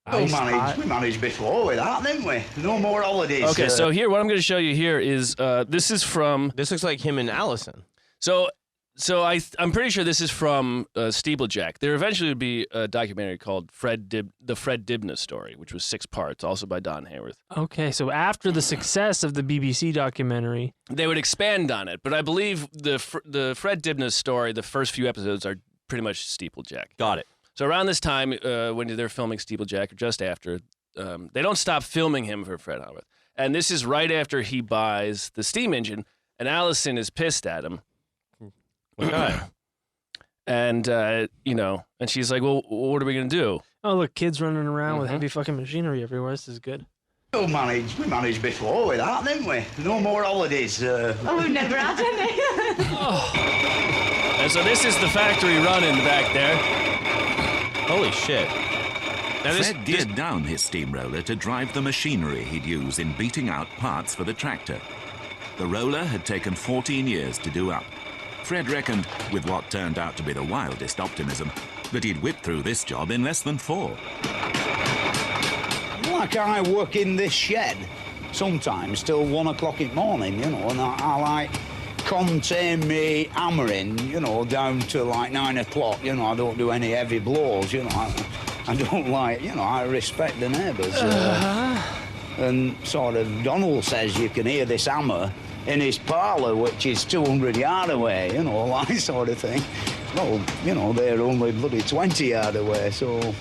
Ice hot. We managed before with that, didn't we? No more holidays. Okay, so here, what I'm going to show you here is this is from. This looks like him and Allison. So I'm pretty sure this is from Steeplejack. There eventually would be a documentary called The Fred Dibnah Story, which was 6 parts, also by Don Hayworth. Okay, so after the success of the BBC documentary, they would expand on it, but I believe the Fred Dibnah story, the first few episodes are pretty much Steeplejack. Got it. So around this time, when they're filming Steeplejack, or just after, they don't stop filming him for Fred Hayworth. And this is right after he buys the steam engine, and Allison is pissed at him. Okay. And, and she's like, well, what are we going to do? oh look, kids running around with heavy fucking machinery everywhere. This is good. We managed before with that, didn't we? No more holidays. Oh, we've never had any. And so this is the factory running back there. Holy shit. Now Fred geared down his steamroller to drive the machinery he'd use in beating out parts for the tractor. The roller had taken 14 years to do up. Fred reckoned, with what turned out to be the wildest optimism, that he'd whip through this job in less than 4. Like I work in this shed sometimes till 1 o'clock in the morning, and I like contain me hammering, down to like 9 o'clock. I don't do any heavy blows, I don't like, I respect the neighbours. And sort of Donald says you can hear this hammer in his parlour, which is 200 yard away, that sort of thing. Well, they're only bloody 20 yard away, so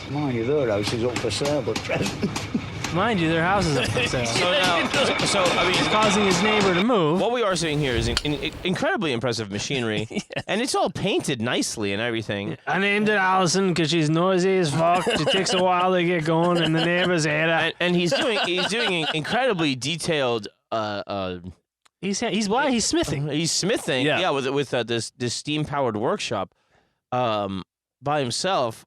mind you, their house is up for sale at present. Mind you, their house is up for sale. He's causing his neighbor to move. What we are seeing here is incredibly impressive machinery, and it's all painted nicely and everything. I named it Allison because she's noisy as fuck. It takes a while to get going, and the neighbors hate her. And he's doing incredibly detailed. He's smithing. He's smithing. Yeah, with this steam powered workshop, by himself.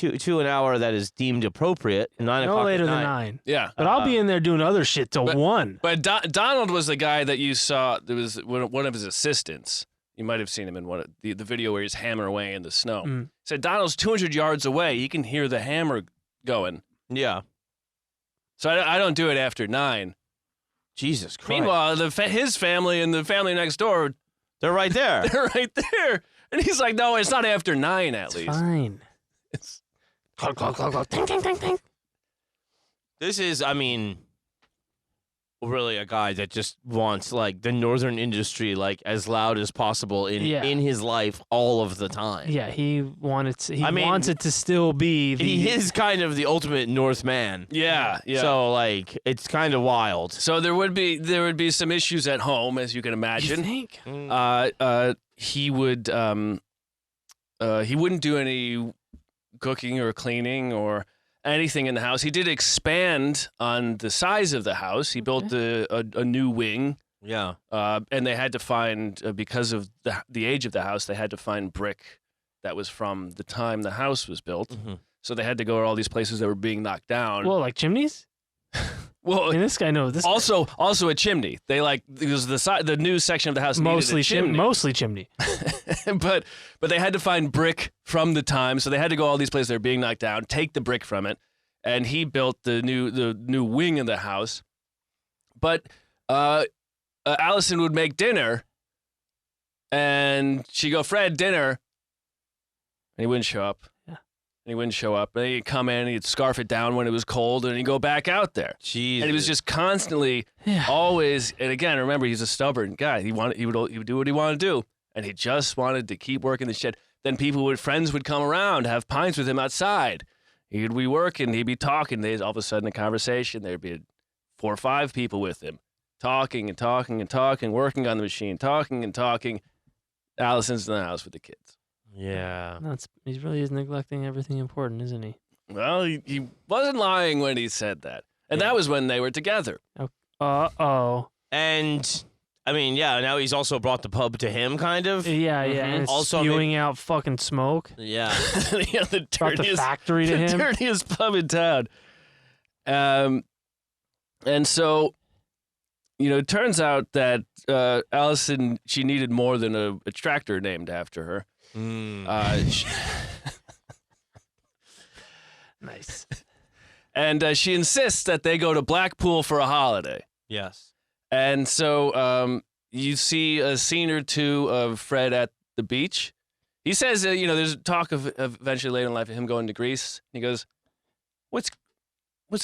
To an hour that is deemed appropriate. 9 o'clock. No later at than night. 9. Yeah. But I'll be in there doing other shit till 1. But Donald was the guy that you saw. There was one of his assistants. You might have seen him in one of the video where he's hammering away in the snow. He said Donald's 200 yards away. He can hear the hammer going. Yeah. So I don't do it after 9. Jesus Christ. Meanwhile, his family and the family next door, they're right there. They're right there. And he's like, no, it's not after 9 at least. Fine. It's This is, really a guy that just wants like the northern industry like as loud as possible in his life all of the time. Yeah, he wants it to still be. He is kind of the ultimate Northman. Yeah. So like it's kind of wild. So there would be some issues at home, as you can imagine. You think? He wouldn't do any cooking or cleaning or anything in the house. He did expand on the size of the house. He built a new wing. Yeah. And they had to find, because of the age of the house, they had to find brick that was from the time the house was built. Mm-hmm. So they had to go to all these places that were being knocked down. Well, like chimneys? Well, this guy knows this. Also a chimney. They because the new section of the house mostly needed a chimney. Mostly chimney. but they had to find brick from the time, so they had to go all these places that were being knocked down, take the brick from it, and he built the new wing of the house. But Allison would make dinner, and she'd go, Fred, dinner, and he wouldn't show up. And he wouldn't show up. And he'd come in, he'd scarf it down when it was cold, and he'd go back out there. Jesus. And he was just constantly, always, and again, remember, he's a stubborn guy. He would do what he wanted to do, and he just wanted to keep working the shed. Then friends would come around, have pints with him outside. He'd be working, he'd be talking. All of a sudden, a conversation, there'd be 4 or 5 people with him, talking and talking and talking, working on the machine, talking and talking. Allison's in the house with the kids. Yeah. He really is neglecting everything important, isn't he? Well, he wasn't lying when he said that. And that was when they were together. Uh-oh. And, now he's also brought the pub to him, kind of. Yeah. And it's also spewing out fucking smoke. Yeah. The Brought the factory to him. The dirtiest pub in town. And so, it turns out that Allison, she needed more than a tractor named after her. Nice. And she insists that they go to Blackpool for a holiday. Yes. And so you see a scene or two of Fred at the beach. He says, there's talk of eventually later in life of him going to Greece. He goes, what's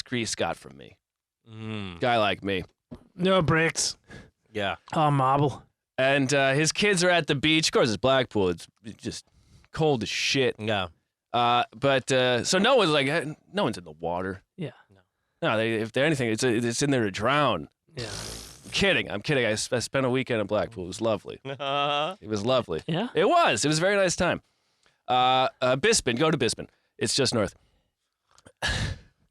Greece got from me? Guy like me. No bricks. Yeah. Oh, marble. And his kids are at the beach. Of course, it's Blackpool. It's just cold as shit. Yeah. But so no one's in the water. Yeah. No, if they're anything, it's in there to drown. Yeah. I'm kidding. I spent a weekend in Blackpool. It was lovely. It was lovely. Yeah? It was. It was a very nice time. Bispin. Go to Bispin. It's just north.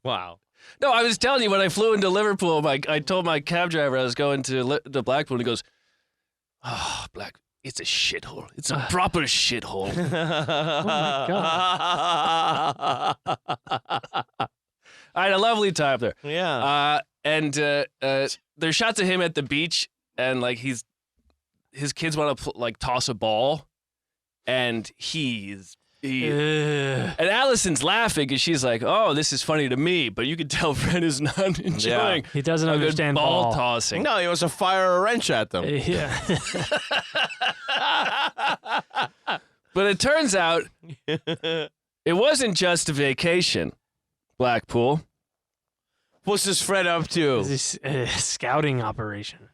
Wow. No, I was telling you, when I flew into Liverpool, I told my cab driver I was going to Blackpool, and he goes, "Oh, it's a shithole. It's a proper shithole." Oh, my God. I had a lovely time there. Yeah. And there's shots of him at the beach, and his kids want to toss a ball, and and Allison's laughing because she's like, "Oh, this is funny to me," but you can tell Fred is not enjoying. He doesn't a good understand ball tossing. No, he wants to fire a wrench at them. Yeah. But it turns out it wasn't just a vacation. Blackpool. What's this Fred up to? This is a scouting operation.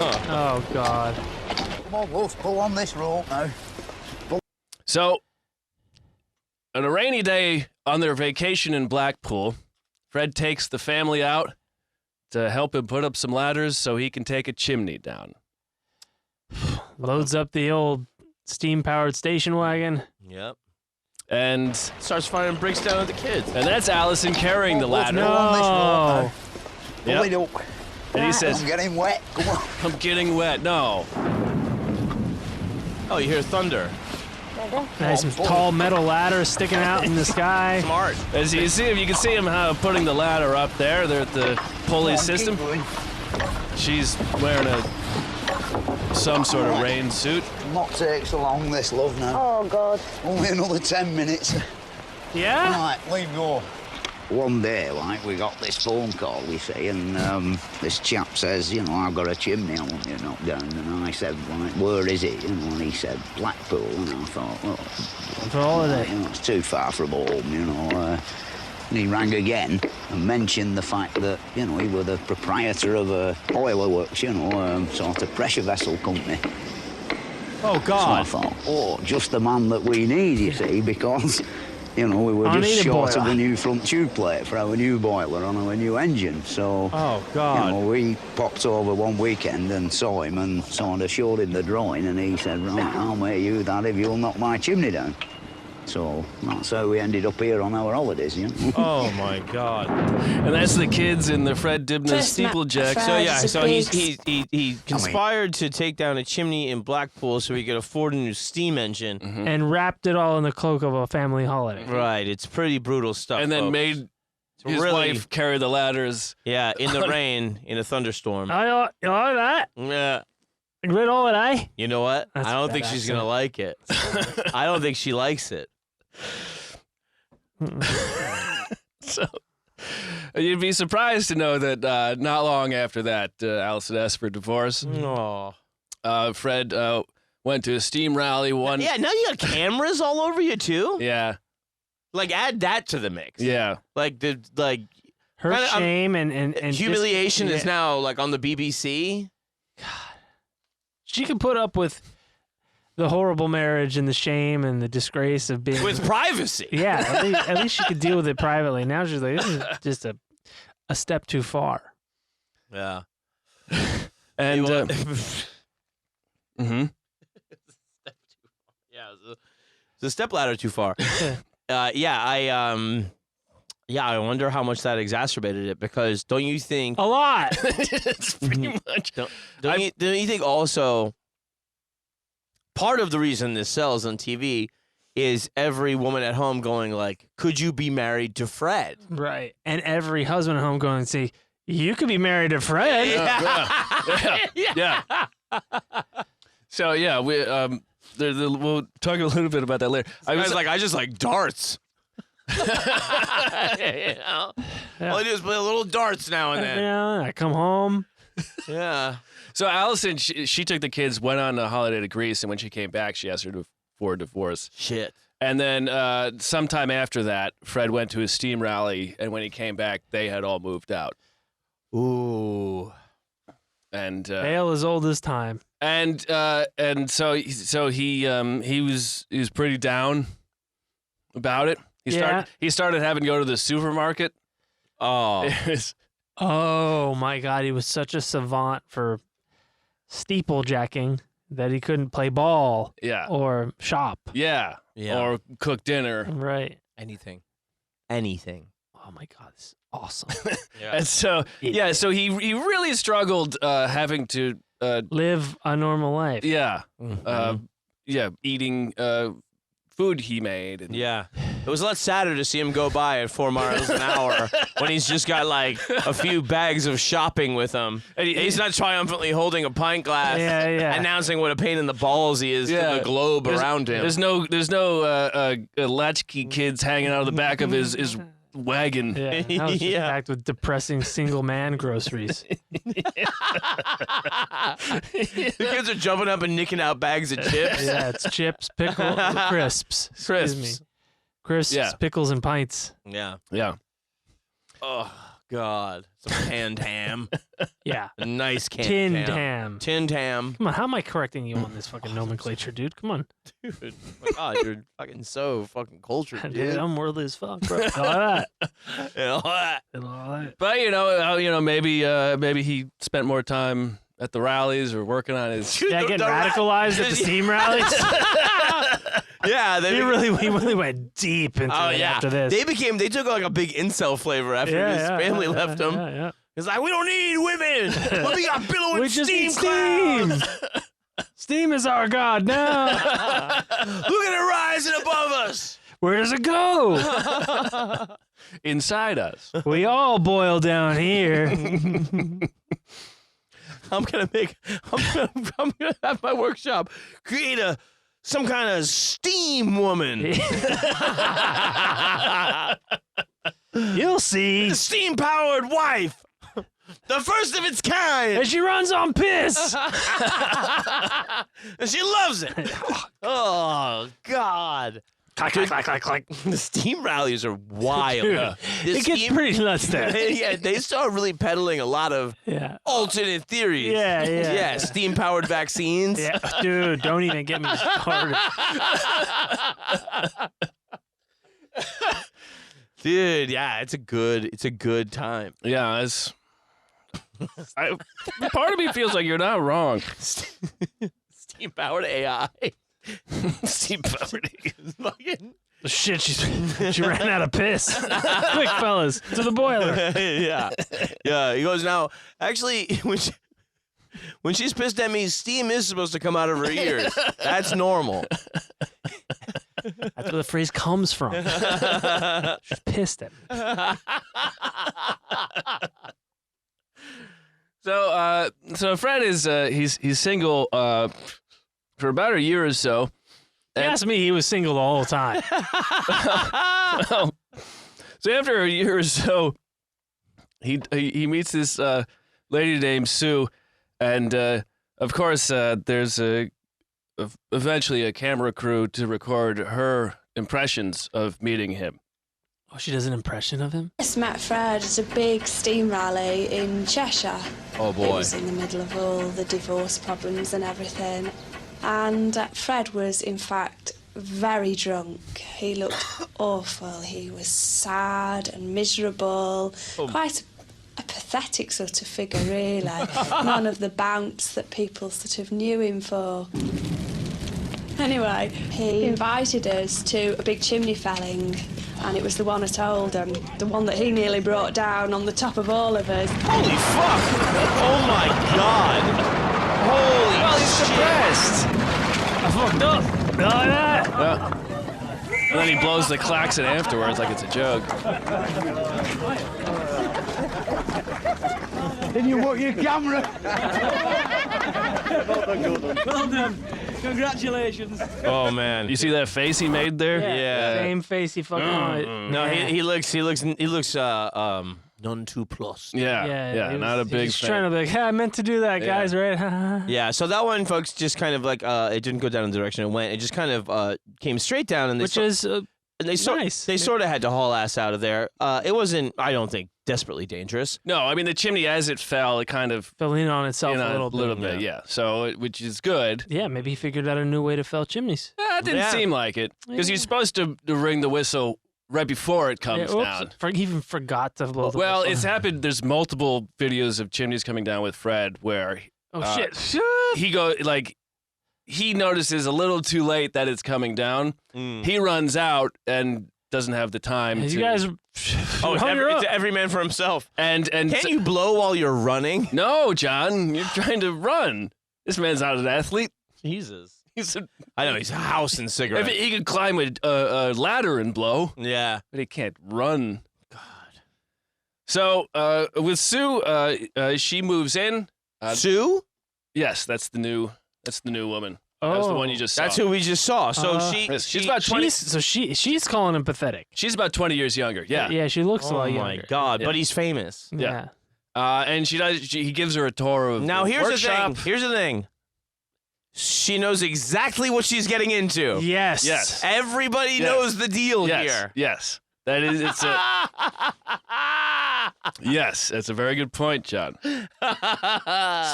Oh, God. Come on, Wolf, pull on this rope now. So, on a rainy day on their vacation in Blackpool, Fred takes the family out to help him put up some ladders so he can take a chimney down. Loads up the old steam-powered station wagon. Yep. And Starts firing bricks down at the kids. and that's Allison carrying the ladder. Pull on this rope now. Yep. Pull it up. And he says, I'm getting wet. Come on. "I'm getting wet." No. Oh, you hear thunder. Nice tall metal ladder sticking out in the sky. Smart. As you see him, you can see him putting the ladder up there. They're at the pulley system. Keep going. She's wearing some sort of rain suit. Not take so long, this, love, now. Oh, God. Only another 10 minutes. Yeah? Right, we go. One day, we got this phone call, you see, and this chap says, I've got a chimney I want you to knock down. And I said, where is it? And he said, Blackpool. And I thought, well, For holiday. it's too far from home, And he rang again and mentioned the fact that, he was the proprietor of a boiler works, sort of pressure vessel company. Oh, God. So I thought, just the man that we need, you see, because, we were I need just a short of boiler. a new front tube plate for our new boiler on our new engine. So, Oh, God. we popped over one weekend and saw him and sort of showed him the drawing, and he said, right, I'll make you that if you'll knock my chimney down. So that's how we ended up here on our holidays, Oh, my God. And that's the kids in the Fred Dibnah First steeplejack. ma- So, yeah, It's a so big- he conspired to take down a chimney in Blackpool so he could afford a new steam engine. And wrapped it all in the cloak of a family holiday. Right. It's pretty brutal stuff. And then folks. made his really- wife carry the ladders. Yeah, in the rain, in a thunderstorm. You like that? Yeah. Good holiday? You know what? That's I don't a think bad she's going to like it. I don't think she likes it. So you'd be surprised to know that not long after that, Allison asked for divorce. Oh. Fred went to a steam rally one. Yeah, now you got cameras all over you, too? Yeah. Like, add that to the mix. Yeah. Like, Her Kinda, shame and humiliation just- is now, like, on the BBC. She could put up with the horrible marriage and the shame and the disgrace of being With privacy. Yeah, at least she could deal with it privately. Now she's like, this is just a step too far. Yeah. And Yeah, it's a step ladder too far. I wonder how much that exacerbated it, because don't you think A lot. it's pretty much. don't you think also part of the reason this sells on TV is every woman at home going like, could you be married to Fred? Right. And every husband at home going, see, you could be married to Fred. Yeah. So yeah, we'll talk a little bit about that later. I was like, I just like darts. You know? All I do is play little darts now and then. Yeah, I come home. Yeah. So Allison, she took the kids, went on a holiday to Greece, and when she came back, she asked her for a divorce. Shit. And then sometime after that, Fred went to his steam rally, and when he came back, they had all moved out. Ooh. And Tale as old as time. And so he was pretty down about it. He started having to go to the supermarket. Oh. Oh my God, he was such a savant for steeplejacking that he couldn't play ball Yeah. or shop. Yeah. Or cook dinner. Right. Anything. Oh my God, this is awesome. And so so he really struggled having to Live a normal life. Eating food he made. And Yeah. It was a lot sadder to see him go by at 4 miles an hour when he's just got like a few bags of shopping with him. And he's not triumphantly holding a pint glass, announcing what a pain in the balls he is to the globe around him. There's no latchkey kids hanging out of the back of his wagon. Yeah, that was just packed with depressing single man groceries. The kids are jumping up and nicking out bags of chips. Yeah, it's chips, pickles, crisps. Excuse me. Crisps, pickles, and pints. Yeah. Yeah. Oh, God. Some canned ham. Yeah. A nice canned Tinned ham. ham. Tinned ham. Come on, how am I correcting you on this fucking nomenclature, dude? Come on. Dude, my God, you're fucking so fucking cultured, dude. Dude, I'm worldly as fuck, bro. All that. And all that. And all that. But maybe he spent more time at the rallies or working on his. Yeah, getting radicalized at the steam rallies. Yeah, he really went deep into it after this. They took like a big incel flavor after his family left him. Yeah. It's like, we don't need women. But we got billowing We just steam need steam. clouds. Steam is our god now. Look at it rising above us. Where does it go? Inside us. We all boil down here. I'm gonna have my workshop create some kind of steam woman. You'll see. The steam powered wife. The first of its kind. And she runs on piss. And she loves it. Oh, God. Clack. The steam rallies are wild. Dude, it gets pretty nuts there. Yeah, they start really peddling a lot of alternate theories. Yeah. Steam-powered vaccines. Yeah, dude, don't even get me started. Dude, yeah, it's a good time. Yeah, part of me feels like you're not wrong. Steam-powered AI. Steam-powered Fucking Shit, she ran out of piss. Quick, fellas, to the boiler. Yeah. He goes, now, actually, when she's pissed at me, steam is supposed to come out of her ears. That's normal. That's where the phrase comes from. She's pissed at me. So Fred is he's single for about a year or so. If you ask me, he was single the whole time. So after a year or so, he meets this lady named Sue, and of course there's eventually a camera crew to record her impressions of meeting him. Oh, she does an impression of him? I met Fred at a big steam rally in Cheshire. Oh, boy. It was in the middle of all the divorce problems and everything. And Fred was, in fact, very drunk. He looked awful. He was sad and miserable. Quite a pathetic sort of figure, really. None of the bounce that people sort of knew him for. Anyway, he invited us to a big chimney felling, and it was the one at Oldham, the one that he nearly brought down on the top of all of us. Holy fuck! Oh my God! Holy He's shit! depressed. I fucked up. Like that. And then he blows the klaxon afterwards like it's a joke. Then you work your camera. Well done. Congratulations. Oh man! You see that face he made there? Yeah. Same face he fucking No, he looks none too plus. Yeah, he not a was big just fan. trying to be like, hey, I meant to do that, Yeah. guys, right? Yeah, so that one, folks, just kind of like it didn't go down in the direction it went. It just kind of came straight down, and Which is they nice. They sort of had to haul ass out of there. It wasn't, I don't think, desperately dangerous. No, I mean the chimney as it fell, it kind of fell in on itself you know, a little bit. yeah. So, which is good. Yeah, maybe he figured out a new way to fell chimneys. It didn't seem like it because you're supposed to ring the whistle right before it comes down. He even forgot to blow the Well, whistle. it's happened. There's multiple videos of chimneys coming down with Fred where shit. he notices a little too late that it's coming down. He runs out and doesn't have the time. You guys. It's every man for himself. And Can't you blow while you're running? No, John, you're trying to run. This man's not an athlete. Jesus. I know he's a house and cigarette. He could climb a ladder and blow. Yeah, but he can't run. God. So with Sue, she moves in. Sue? Yes, that's the new woman. That was the one you just saw. That's who we just saw. So she's about 20. She's calling him pathetic. She's about 20 years younger. Yeah. Yeah, she looks a lot younger. Oh my God! Yeah. But he's famous. Yeah. And he gives her a tour of Now the here's workshop. the thing. Here's the thing. She knows exactly what she's getting into. Yes. Everybody knows the deal here. Yes. That is. It's a. Yes, that's a very good point, John.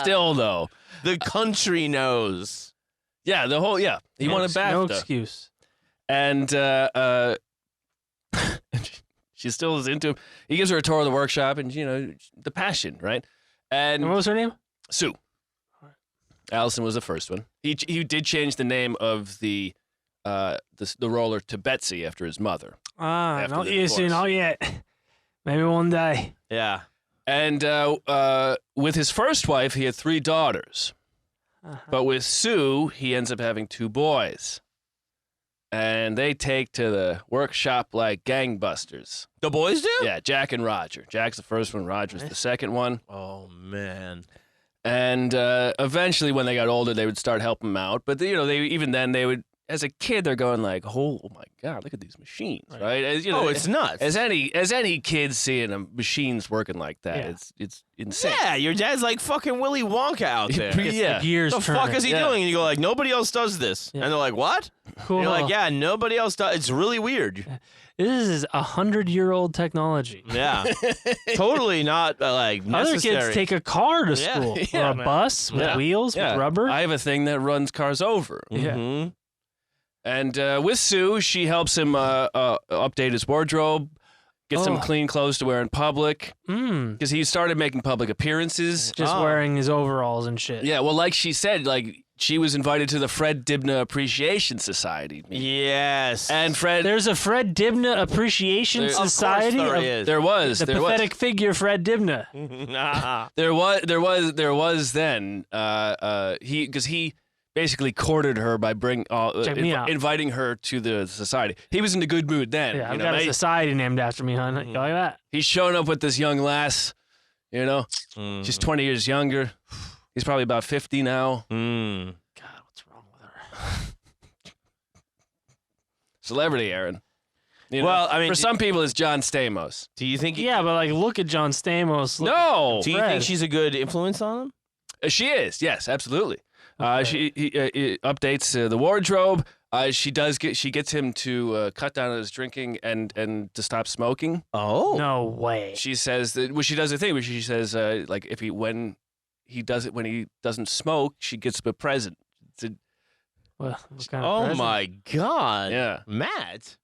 Still though, the country knows. Yeah, the whole He won a BAFTA. No excuse. And she still is into him. He gives her a tour of the workshop, and the passion, right? And what was her name? Sue. Allison was the first one. He did change the name of the roller to Betsy after his mother. Not yet. Maybe one day. Yeah. And with his first wife, he had 3 daughters. But with Sue, he ends up having 2 boys. And they take to the workshop like gangbusters. The boys do? Yeah, Jack and Roger. Jack's the first one, Roger's the second one. Oh, man. And eventually, when they got older, they would start helping him out. But they would, as a kid, they're going like, "Oh my God, look at these machines!" Right? As, it's nuts. As any kid seeing machines working like that, it's insane. Yeah, your dad's like fucking Willy Wonka out there. Yeah. Gears The fuck is he doing? And you go like, nobody else does this. Yeah. And they're like, what? Cool. And you're like, yeah, nobody else does. It's really weird. This is 100-year-old technology. Yeah. Totally not necessary. Other kids take a car to school or a bus with wheels, with rubber. I have a thing that runs cars over. Yeah. Mm-hmm. And with Sue, she helps him update his wardrobe, get some clean clothes to wear in public. Because he started making public appearances. Just wearing his overalls and shit. Yeah, well, like she said, she was invited to the Fred Dibnah Appreciation Society. Yes. And Fred... There's a Fred Dibnah Appreciation Society? Of course there is. There was. The pathetic figure Fred Dibnah. There was then. Because he basically courted her by inviting her to the society. He was in a good mood then. Yeah, I've got a society named after me, hon. You like that? He's showing up with this young lass, She's 20 years younger. He's probably about 50 now. God, what's wrong with her? Celebrity, Aaron. Well, I mean, for some people, it's John Stamos. Do you think? Yeah, but look at John Stamos. No. Do you think she's a good influence on him? She is. Yes, absolutely. She updates the wardrobe. She gets him to cut down on his drinking and to stop smoking. Oh, no way. She says that. Well, she does a thing where she says when he doesn't smoke, she gets him a present. What kind of present? My God! Yeah, Matt.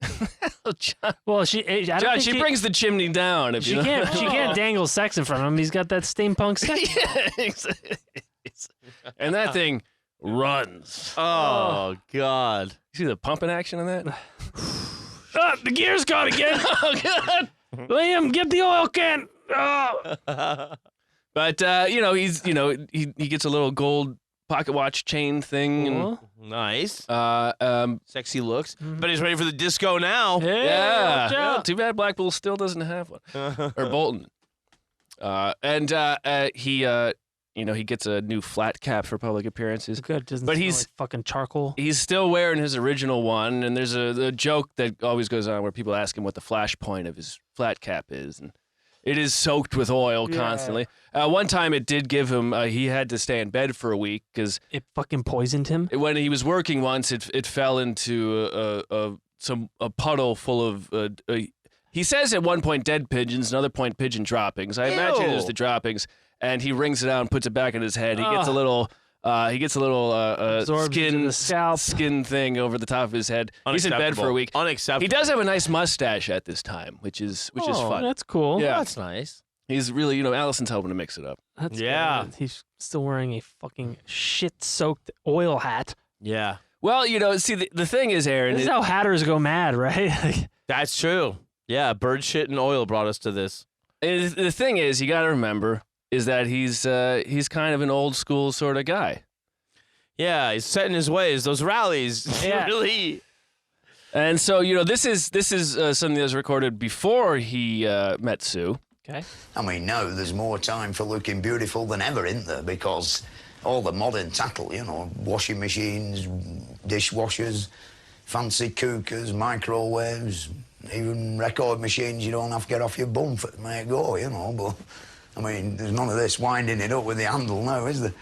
John. Well, she brings the chimney down. She can't dangle sex in front of him. He's got that steampunk sex. And that thing runs. Oh God! You see the pumping action on that? The gear's caught again. Oh God! Liam, get the oil can. Oh. But he gets a little gold pocket watch chain thing. And, nice. Sexy looks. But he's ready for the disco now. Yeah. Well, too bad Blackpool still doesn't have one. Or Bolton. He gets a new flat cap for public appearances. Good. Doesn't but smell he's like fucking charcoal. He's still wearing his original one, and there's a joke that always goes on where people ask him what the flash point of his flat cap is, and It is soaked with oil constantly. One time it did give him, he had to stay in bed for a week because It fucking poisoned him. when he was working once, it fell into a puddle full of, he says at one point dead pigeons, another point pigeon droppings. I imagine it was the droppings. And he wrings it out and puts it back in his head. He gets a little, Absorbs into the scalp. skin thing over the top of his head. He's in bed for a week. Unacceptable. He does have a nice mustache at this time, which is fun. That's cool. Yeah. That's nice. He's really, Allison's helping to mix it up. That's Yeah. good. He's still wearing a fucking shit-soaked oil hat. Yeah. Well, see, the thing is, Aaron, This is how hatters go mad, right? Like, That's true. Yeah, bird shit and oil brought us to this. the thing is, you got to remember, is that he's kind of an old school sort of guy. Yeah, he's set in his ways. Those rallies, Yeah. really. And so, this is something that was recorded before he met Sue. okay. I mean, now there's more time for looking beautiful than ever, isn't there? Because all the modern tattle, washing machines, dishwashers, fancy cookers, microwaves, even record machines you don't have to get off your bum for to make go, But, I mean, there's none of this winding it up with the handle now, is there?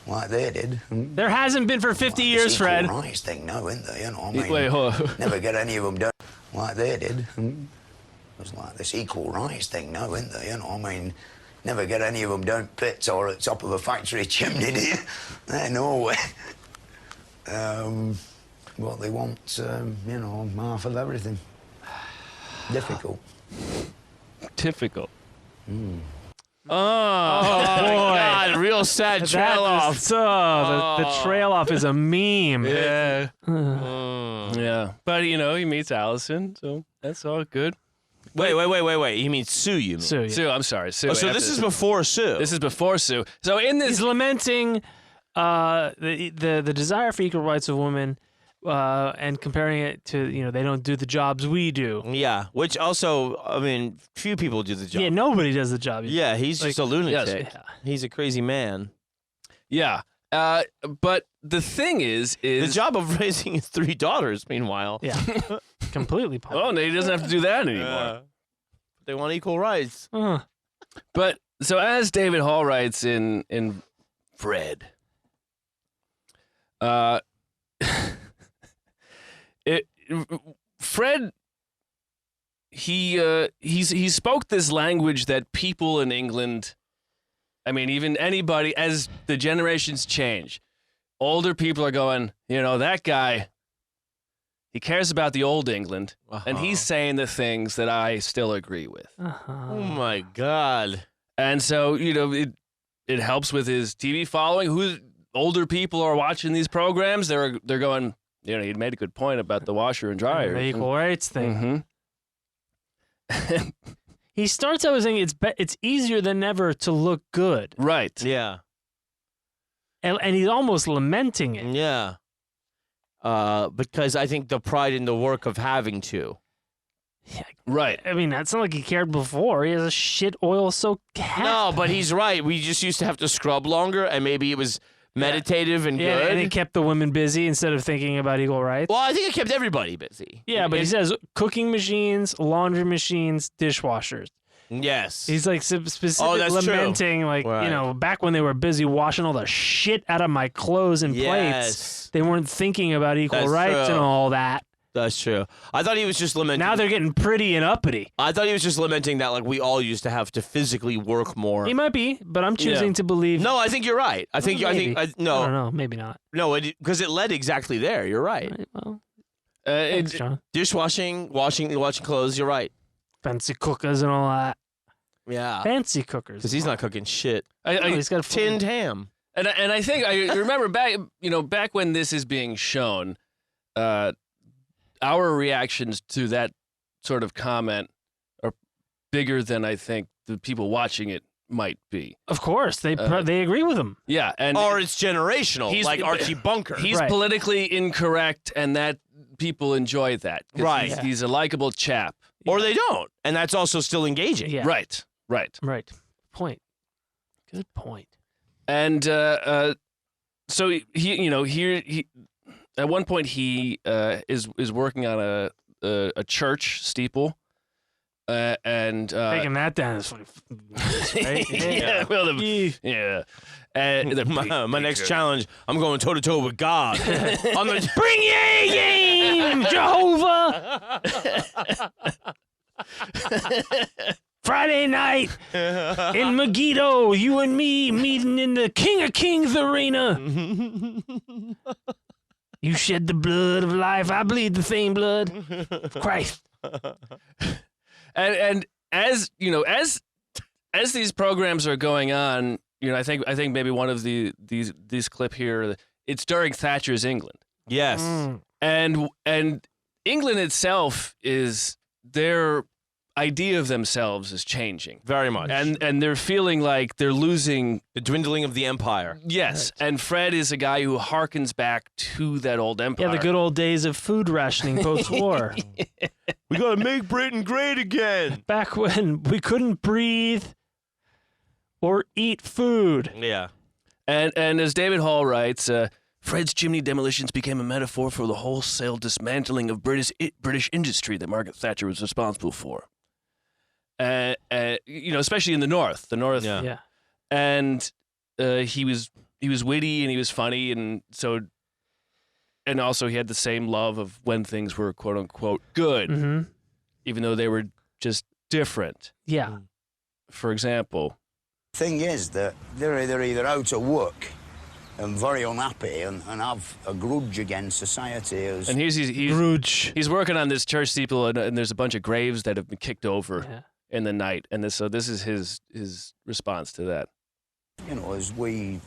Like they did. There hasn't been for 50 years, Fred. Rights thing now, isn't there? I mean, Wait, hold on. never get any of them done like they did. It's like this equal rights thing now, isn't there? I mean, never get any of them down pits or at top of a factory chimney, do you? No way. What they want, half of everything. Difficult. Typical. Oh, God, real sad trail off. The trail off is a meme. Yeah. Yeah. But, he meets Allison, so that's all good. Wait. You mean Sue, you mean? So, yeah. Sue, I'm sorry. Sue. Oh, so this is before Sue. This is before Sue. So in this... He's lamenting the desire for equal rights of women and comparing it to, they don't do the jobs we do. Yeah, which also, I mean, few people do the job. Yeah, nobody does the job. Yeah, he's just a lunatic. Yeah. He's a crazy man. Yeah. But the thing is... The job of raising his 3 daughters, meanwhile. Yeah. Completely Oh, no, he doesn't have to do that anymore. They want equal rights. But, so as David Hall writes in Fred, Fred, he spoke this language that people in England, I mean, even anybody, as the generations change, older people are going, that guy, he cares about the old England, and he's saying the things that I still agree with. Oh, my God. And so, it helps with his TV following. Who older people are watching these programs, they're going, he made a good point about the washer and dryer. The equal rights thing. He starts out saying it's easier than ever to look good. Right. Yeah. And he's almost lamenting it. Yeah. Because I think the pride in the work of having to. Yeah, right. I mean, that's not like he cared before. He has a shit oil-soaked hat. No, but he's right. We just used to have to scrub longer, and maybe it was meditative and good. And it kept the women busy instead of thinking about equal rights. Well, I think it kept everybody busy. Yeah, but he says cooking machines, laundry machines, dishwashers. Yes. He's like specifically that's lamenting, true. like, Right. back when they were busy washing all the shit out of my clothes and plates, they weren't thinking about equal That's rights true. and all that. That's true. I thought he was just lamenting. Now they're getting pretty and uppity. I thought he was just lamenting that, like, we all used to have to physically work more. He might be, but I'm choosing to believe. No, I think you're right. I think. Maybe. I think. I don't know. Maybe not. No, because it led exactly there. You're right. Right, well, thanks, John. Dishwashing, washing clothes. You're right. Fancy cookers and all that. Yeah. Fancy cookers. Because he's not cooking shit. He's got a Tinned ham. And I think I remember back when this is being shown, our reactions to that sort of comment are bigger than I think the people watching it might be. Of course, they agree with him. Yeah, and Or it's generational, like Archie Bunker. He's politically incorrect, and that people enjoy that. 'Cause Right. He's a likable chap. Or they don't, and that's also still engaging. Yeah. Right. Point. Good point. And so he at one point he is working on a church steeple, and Taking that down is funny. Right? yeah, well, yeah. My next challenge, I'm going toe to toe with God. On the Bring your A game, Jehovah. Friday night in Megiddo, you and me meeting in the King of Kings arena. You shed the blood of life, I bleed the same blood. Christ. And as you know, as these programs are going on, you know, I think maybe one of these clip here, it's during Thatcher's England. yes. And England itself is their idea of themselves is changing Very much. and they're feeling like they're losing. The dwindling of the empire. Yes, and Fred is a guy who harkens back to that old empire. Yeah, the good old days of food rationing post-war. We gotta make Britain great again. Back when we couldn't breathe or eat food. Yeah. And as David Hall writes, Fred's chimney demolitions became a metaphor for the wholesale dismantling of British industry that Margaret Thatcher was responsible for. You know, especially in the North. The North. Yeah. Yeah. And he was witty and he was funny, and also he had the same love of when things were quote unquote good, Mm-hmm. even though they were just different. Yeah. For example, Thing is that they're either out of work and very unhappy and have a grudge against society. and he's working on this church steeple, and there's a bunch of graves that have been kicked over in the night, and so this is his response to that. You know, as we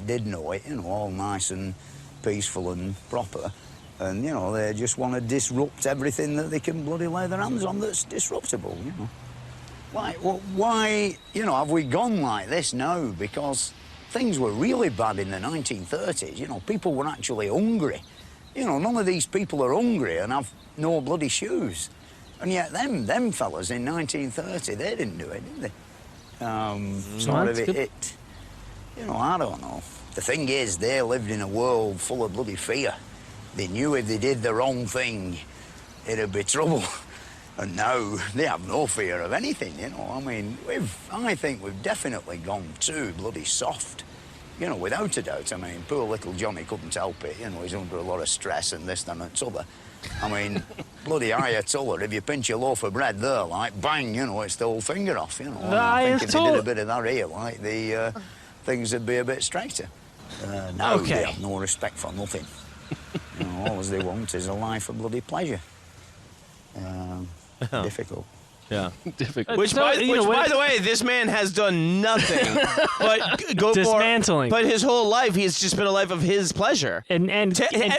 did know it, you know, all nice and peaceful and proper. And, you know, they just want to disrupt everything that they can bloody lay their hands on that's disruptible, you know. Why, you know, have we gone like this now? Because things were really bad in the 1930s, you know, people were actually hungry. You know, none of these people are hungry and have no bloody shoes. And yet them fellas in 1930, they didn't do it, did they? Sort of it, you know, I don't know. The thing is, they lived in a world full of bloody fear. They knew if they did the wrong thing, it'd be trouble. And now they have no fear of anything, you know. I mean, I think we've definitely gone too bloody soft, you know, without a doubt. I mean, poor little Johnny couldn't help it, you know, he's under a lot of stress and this, that and t'other. I mean, bloody Ayatollah, if you pinch a loaf of bread there, like, bang, you know, it's the whole finger off, you know. And I think if they did a bit of that here, like, the things would be a bit straighter. Now they have no respect for nothing. You know, all they want is a life of bloody pleasure. Difficult. Yeah. Difficult. Which, by the way, this man has done nothing but go dismantling. But his whole life, he's just been a life of his pleasure. And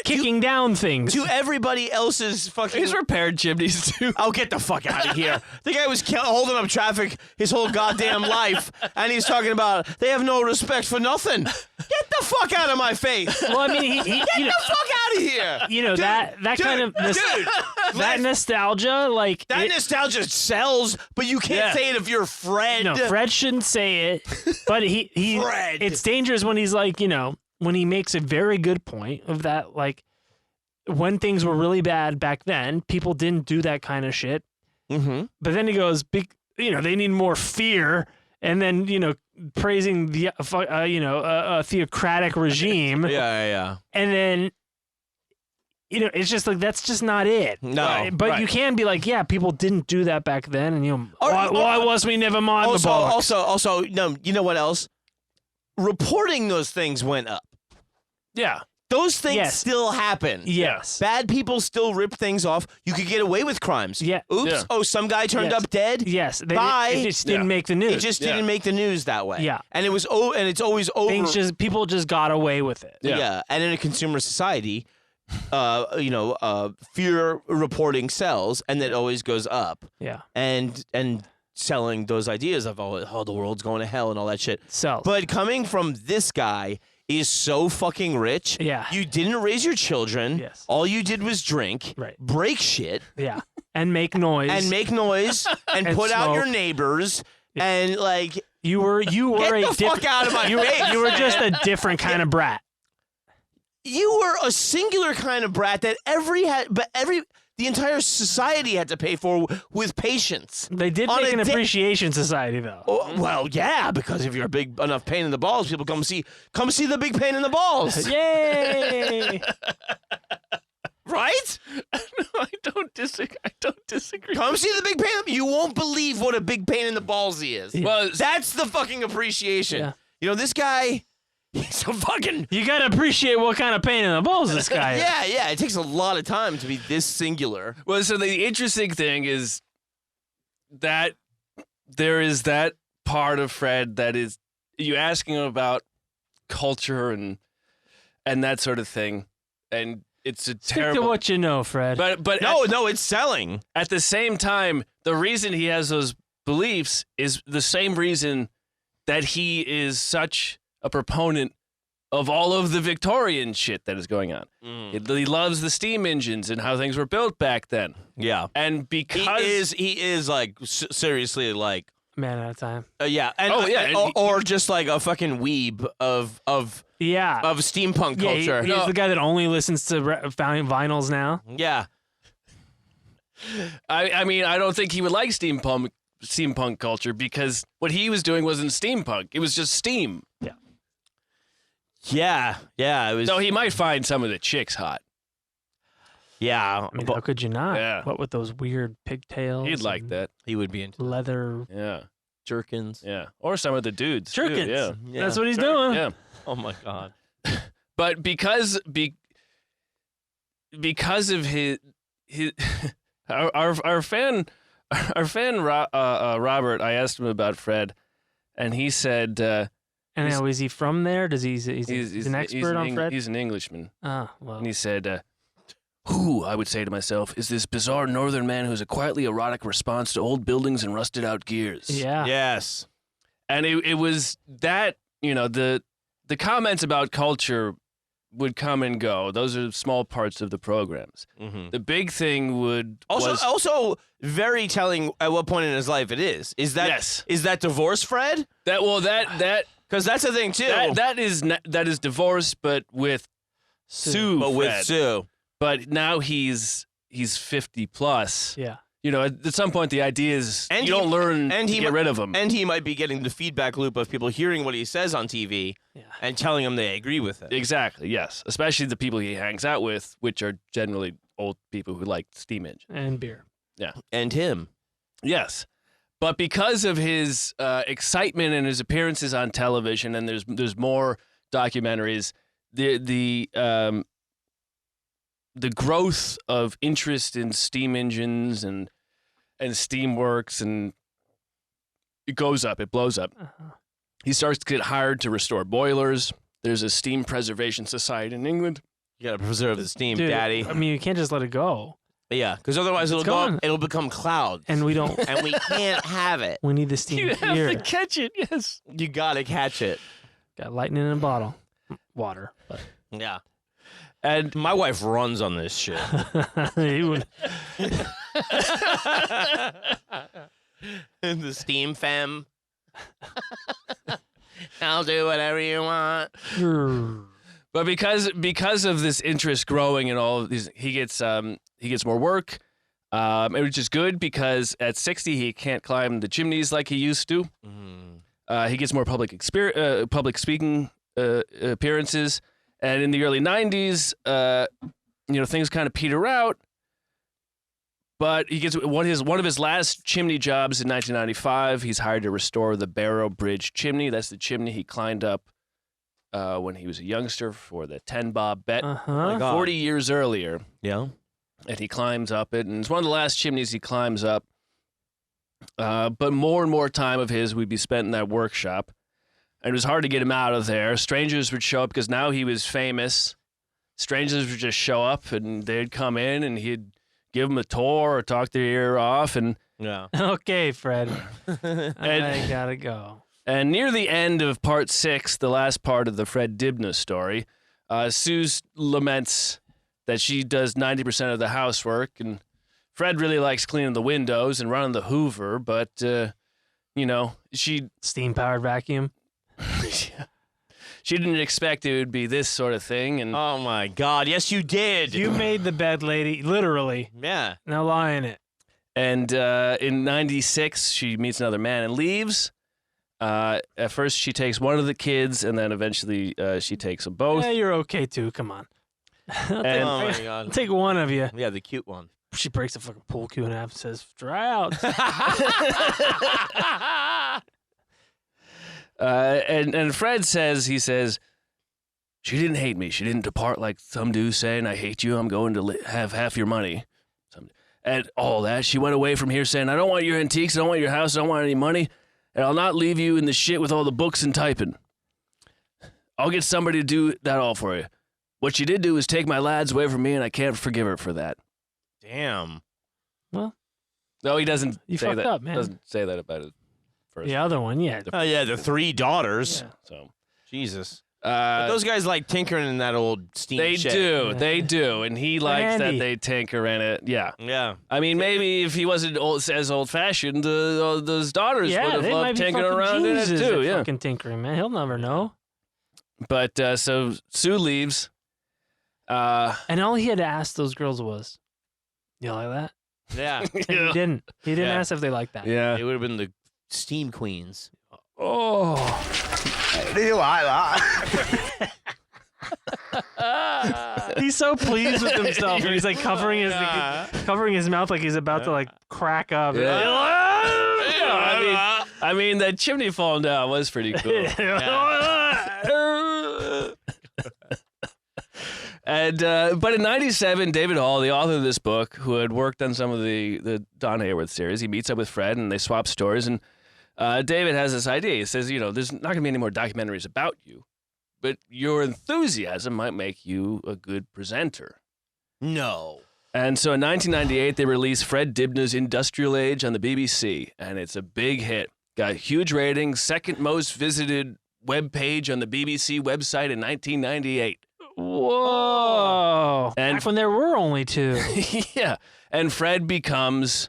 kicking down things. To everybody else's fucking... He's repaired chimneys, too. Oh, get the fuck out of here. The guy was holding up traffic his whole goddamn life, and he's talking about they have no respect for nothing. Get the fuck out of my face. Well, I mean, get the fuck out of here. You know, that kind of... that nostalgia, like... That nostalgia sells, but you can't say it if you're Fred. No, Fred shouldn't say it, but he Fred. It's dangerous when he's like, you know, when he makes a very good point of that, like, when things were really bad back then, people didn't do that kind of shit. Mm-hmm. But then he goes, you know, they need more fear, and then, you know, praising the, a theocratic regime. Yeah. And then, you know, it's just like, that's just not it. No. But you can be like, yeah, people didn't do that back then, and, you know, why was we never mind the bollocks? Also, no, you know what else? Reporting those things went up. Yeah. Those things still happen. Yes. Bad people still rip things off. You could get away with crimes. Yeah. Oops. Yeah. Oh, some guy turned up dead. Yes. Bye. It just didn't make the news. It just didn't make the news that way. Yeah. And it's always over. People just got away with it. Yeah. And in a consumer society, fear reporting sells, and it always goes up. Yeah. And selling those ideas of the world's going to hell and all that shit sells. But coming from this guy is so fucking rich. Yeah. You didn't raise your children. Yes. All you did was drink. Right. Break shit. Yeah. And make noise. And And put out smoke. your neighbors. Yeah. And like you were get the fuck out of my face. You were just a different kind of brat. You were a singular kind of brat that the the entire society had to pay for with patience. They did On make a an di- appreciation society, though. Oh, well, yeah, because if you're a big enough pain in the balls, people come see the big pain in the balls. Yay! Right? I don't disagree. Come see the big pain. You won't believe what a big pain in the balls he is. Well, That's the fucking appreciation. Yeah. You know, this guy, he's a fucking... You gotta appreciate what kind of pain in the balls this guy is. Yeah. It takes a lot of time to be this singular. Well, so the interesting thing is that there is that part of Fred that is you asking him about culture and that sort of thing, and it's a Stick terrible. to what you know, Fred. But No, it's selling. at the same time, the reason he has those beliefs is the same reason that he is such a proponent of all of the Victorian shit that is going on. He loves the steam engines and how things were built back then. Yeah. And because He is like seriously like Man at a time. yeah, and Oh, yeah, and or just like a fucking weeb of Yeah. steampunk Yeah, culture. he's the guy that only listens to vinyls now. Yeah. I mean, I don't think he would like steampunk culture because what he was doing wasn't steampunk. It was just steam. Yeah. It was. So he might find some of the chicks hot. Yeah. I mean, how could you not? Yeah. What with those weird pigtails? He'd like and that. He would be into leather. Yeah. jerkins. Yeah. Or some of the dudes. too, Jerkins. Yeah. That's what he's doing. Yeah. Oh my god. But because of his our fan Robert, I asked him about Fred, and he said And now, is he from there? Does he's an expert on Fred? He's an Englishman. Ah, well. And he said, who, I would say to myself, is this bizarre northern man who has a quietly erotic response to old buildings and rusted out gears? Yeah. Yes. And it was that, the comments about culture would come and go. Those are small parts of the programs. Mm-hmm. The big thing was Also very telling at what point in his life it is. Is that Yes. Is that divorce, Fred? that Because that's the thing too. that is divorce, but with Sue. but with Fred. Sue. But now he's 50 plus. Yeah. At some point the idea is And you he- don't learn and to he get mi- rid of him. And he might be getting the feedback loop of people hearing what he says on TV Yeah. and telling him they agree with it. Exactly. Yes, especially the people he hangs out with, which are generally old people who like steam engines. And beer. And him. Yes, but because of his excitement and his appearances on television, and there's more documentaries, the growth of interest in steam engines and steamworks, and it goes up, it blows up. Uh-huh. He starts to get hired to restore boilers. There's a steam preservation society in England. You gotta preserve the steam, Dude, Daddy. I mean, you can't just let it go. Yeah, because otherwise It's gone. it'll become clouds, And we don't. and we can't have it. We need the steam here. catch it. Yes. You gotta catch it. Got lightning in a bottle. Water. But Yeah. And my wife runs on this shit. he would. The steam femme. I'll do whatever you want. But because of this interest growing and all of these, he gets more work, which is good because at 60 he can't climb the chimneys like he used to. He gets more public speaking appearances, and in the early 90s, things kind of peter out. But he gets one of his last chimney jobs in 1995. He's hired to restore the Barrow Bridge chimney. That's the chimney he climbed up when he was a youngster for the 10-bob bet Uh-huh. 40 years earlier. Yeah. And he climbs up it, and it's one of the last chimneys he climbs up. But more and more time of his would be spent in that workshop. And it was hard to get him out of there. Strangers would show up because now he was famous. Strangers would just show up, and they'd come in, and he'd give them a tour or talk their ear off. And Yeah. Okay, Fred. I gotta go. And near the end of part 6, the last part of the Fred Dibnah story, Sue laments that she does 90% of the housework, and Fred really likes cleaning the windows and running the Hoover, but, she Steam powered vacuum. she didn't expect it would be this sort of thing. And Oh my God! Yes, you did. You made the bed, lady, literally. Yeah. Now lie in it. And in 96, she meets another man and leaves. At first, she takes one of the kids, and then eventually she takes them both. Yeah, you're okay too. Come on. Oh my God. I'll take one of you. Yeah, the cute one. She breaks the fucking pool cue in half and says, "Dry out." And Fred says, he says, she didn't hate me. She didn't depart like some do saying, I hate you. I'm going to have half your money. And all that. She went away from here saying, I don't want your antiques. I don't want your house. I don't want any money. And I'll not leave you in the shit with all the books and typing. I'll get somebody to do that all for you. What she did do is take my lads away from me, and I can't forgive her for that. Damn. Well, no, he doesn't you say fucked that. up, man. Doesn't say that about it first. The other one, yeah. Oh yeah, the 3 daughters. Yeah. So Jesus. But those guys like tinkering in that old steam they shed. do, they do, and he likes that Handy. they tinker in it. Yeah. Yeah. I mean, maybe if he wasn't as old-fashioned, those daughters would have they might loved be tinkering fucking around in it geniuses too. at Yeah. fucking tinkering, man. He'll never know. But so Sue leaves. And all he had to ask those girls was, "You like that?" Yeah. And he didn't. He didn't Yeah. ask if they liked that. Yeah. They would have been the steam queens. Oh. Do you like that? He's so pleased with himself, and he's like covering his mouth like he's about to like crack up. I mean, that chimney falling down was pretty cool. And but in '97, David Hall, the author of this book, who had worked on some of the Don Hayworth series, he meets up with Fred and they swap stories. And David has this idea. He says, there's not going to be any more documentaries about you, but your enthusiasm might make you a good presenter. No. And so in 1998, they released Fred Dibnah's Industrial Age on the BBC, and it's a big hit. Got huge ratings, second most visited web page on the BBC website in 1998. Whoa. And Back when there were only 2. yeah, and Fred becomes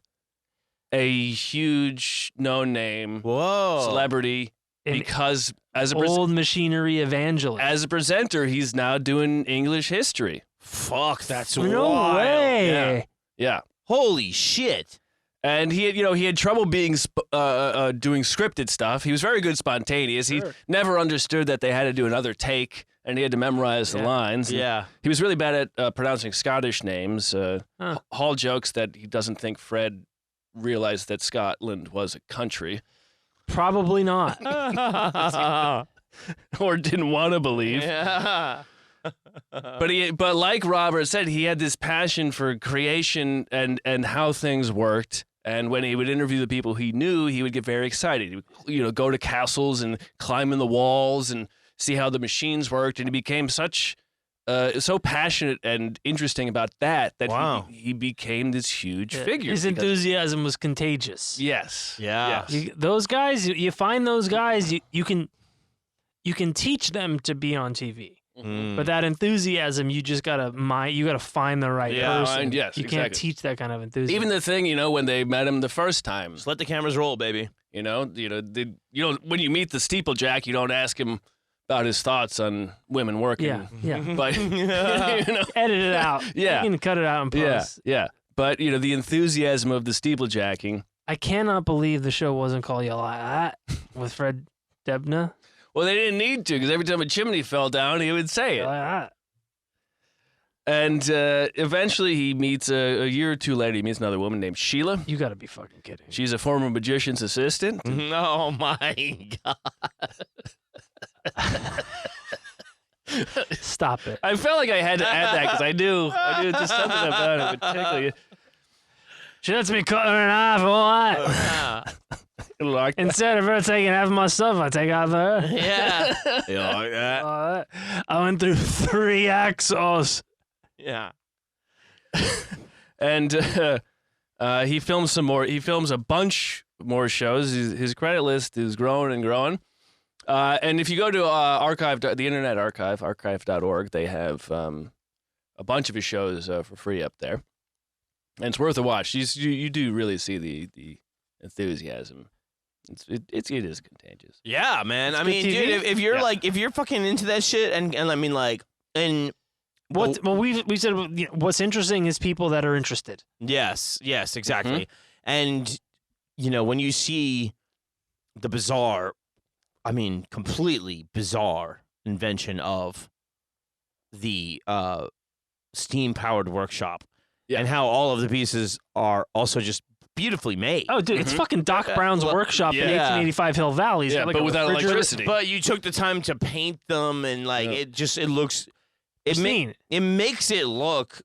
a huge known name celebrity because as a old machinery evangelist. as a presenter, he's now doing English history. Fuck, that's No wild. way. Yeah. Holy shit. And he had trouble being doing scripted stuff. He was very good spontaneous. He never understood that they had to do another take, and he had to memorize the lines. And Yeah. he was really bad at pronouncing Scottish names. Hall jokes that he doesn't think Fred realized that Scotland was a country, Probably not. or didn't want to believe. Yeah. But like Robert said, he had this passion for creation and how things worked. And when he would interview the people he knew, he would get very excited. He would, go to castles and climb in the walls and see how the machines worked. And he became so passionate and interesting about that Wow. he became this huge figure. His enthusiasm was contagious. Yes. Yeah. Yes. Those guys, you find those guys, you can teach them to be on TV. Mm. But that enthusiasm, you just gotta find the right person. yes, you can't exactly. teach that kind of enthusiasm. Even the thing, when they met him the first time, Just let the cameras roll, baby. when you meet the steeplejack, you don't ask him about his thoughts on women working. yeah. But Edit it out. Yeah. You can cut it out and post. Yeah. But the enthusiasm of the steeplejacking. I cannot believe the show wasn't called You Like That with Fred Dibnah. Well, they didn't need to, because every time a chimney fell down, he would say You it. Like That. And eventually, he meets a year or two later. He meets another woman named Sheila. You gotta be fucking kidding. She's a former magician's assistant. Oh my God. Stop it. I felt like I had to add that because I knew just something about it would tickle you. She lets me cut her in half all right. Like that. Instead of her taking half of my stuff, I take half of her. Yeah. You like that? All right. I went through 3 axles. Yeah. And he films some more. He films a bunch more shows. His credit list is growing and growing. And if you go to the Internet Archive, archive.org, they have a bunch of his shows for free up there. And it's worth a watch. You do really see the enthusiasm It is contagious. Yeah, man. I mean, good TV. dude, if you're Yeah. like, if you're fucking into that shit, and I mean, like, and Well, we said what's interesting is people that are interested. yes, exactly. And when you see the bizarre, I mean, completely bizarre invention of the steam-powered workshop, and how all of the pieces are also just beautifully made. Oh, dude, it's fucking Doc Brown's workshop in 1885 Hill Valley. Yeah, but without electricity. But you took the time to paint them, and like it looks. It makes it look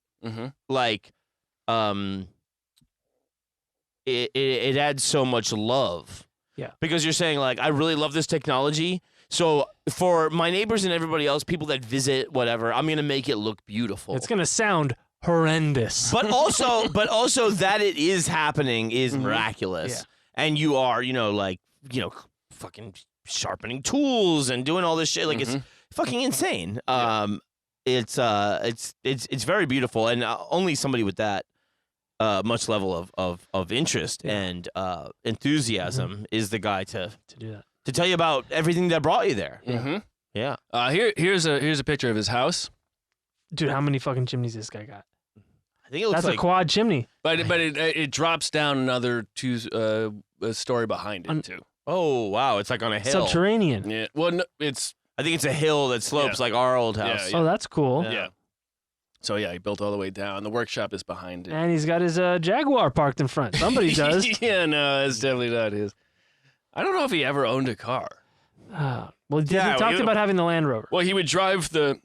like it adds so much love. Yeah. Because you're saying like, I really love this technology. So for my neighbors and everybody else, people that visit, whatever, I'm gonna make it look beautiful. It's gonna sound horrendous. But also that it is happening is miraculous. Yeah. And you are, fucking sharpening tools and doing all this shit. Like it's fucking insane. It's very beautiful, and only somebody with that much level of interest and enthusiasm is the guy to do that. To tell you about everything that brought you there. Yeah. Here's a picture of his house. Dude, how many fucking chimneys this guy got? I think it looks That's like a quad chimney. But it drops down another a story behind it too. Oh wow, it's like on a hill. Subterranean. Yeah. Well, no, I think it's a hill that slopes like our old house. Oh, that's cool. Yeah. So yeah, he built all the way down. The workshop is behind it. And he's got his Jaguar parked in front. Somebody does. Yeah, no, it's definitely not his. I don't know if he ever owned a car. Well, he talked about having the Land Rover. Well, he would drive the.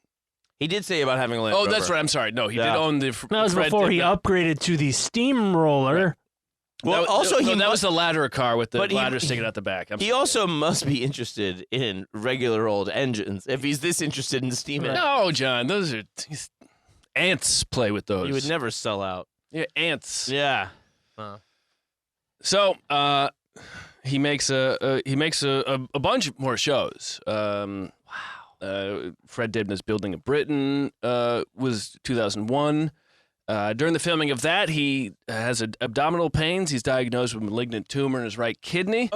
He did say about having a Land Rover. Oh, that's right. I'm sorry. No, he did own the. That was before he upgraded to the steamroller. Right. Well, that was the ladder car with the ladder sticking out the back. He also must be interested in regular old engines if he's this interested in steam engines. No, John, those are ants play with those. You would never sell out. Yeah, ants. Yeah. So he makes a bunch more shows. Wow. Fred Dibnah's Building of Britain was 2001. During the filming of that, he has abdominal pains. He's diagnosed with malignant tumor in his right kidney.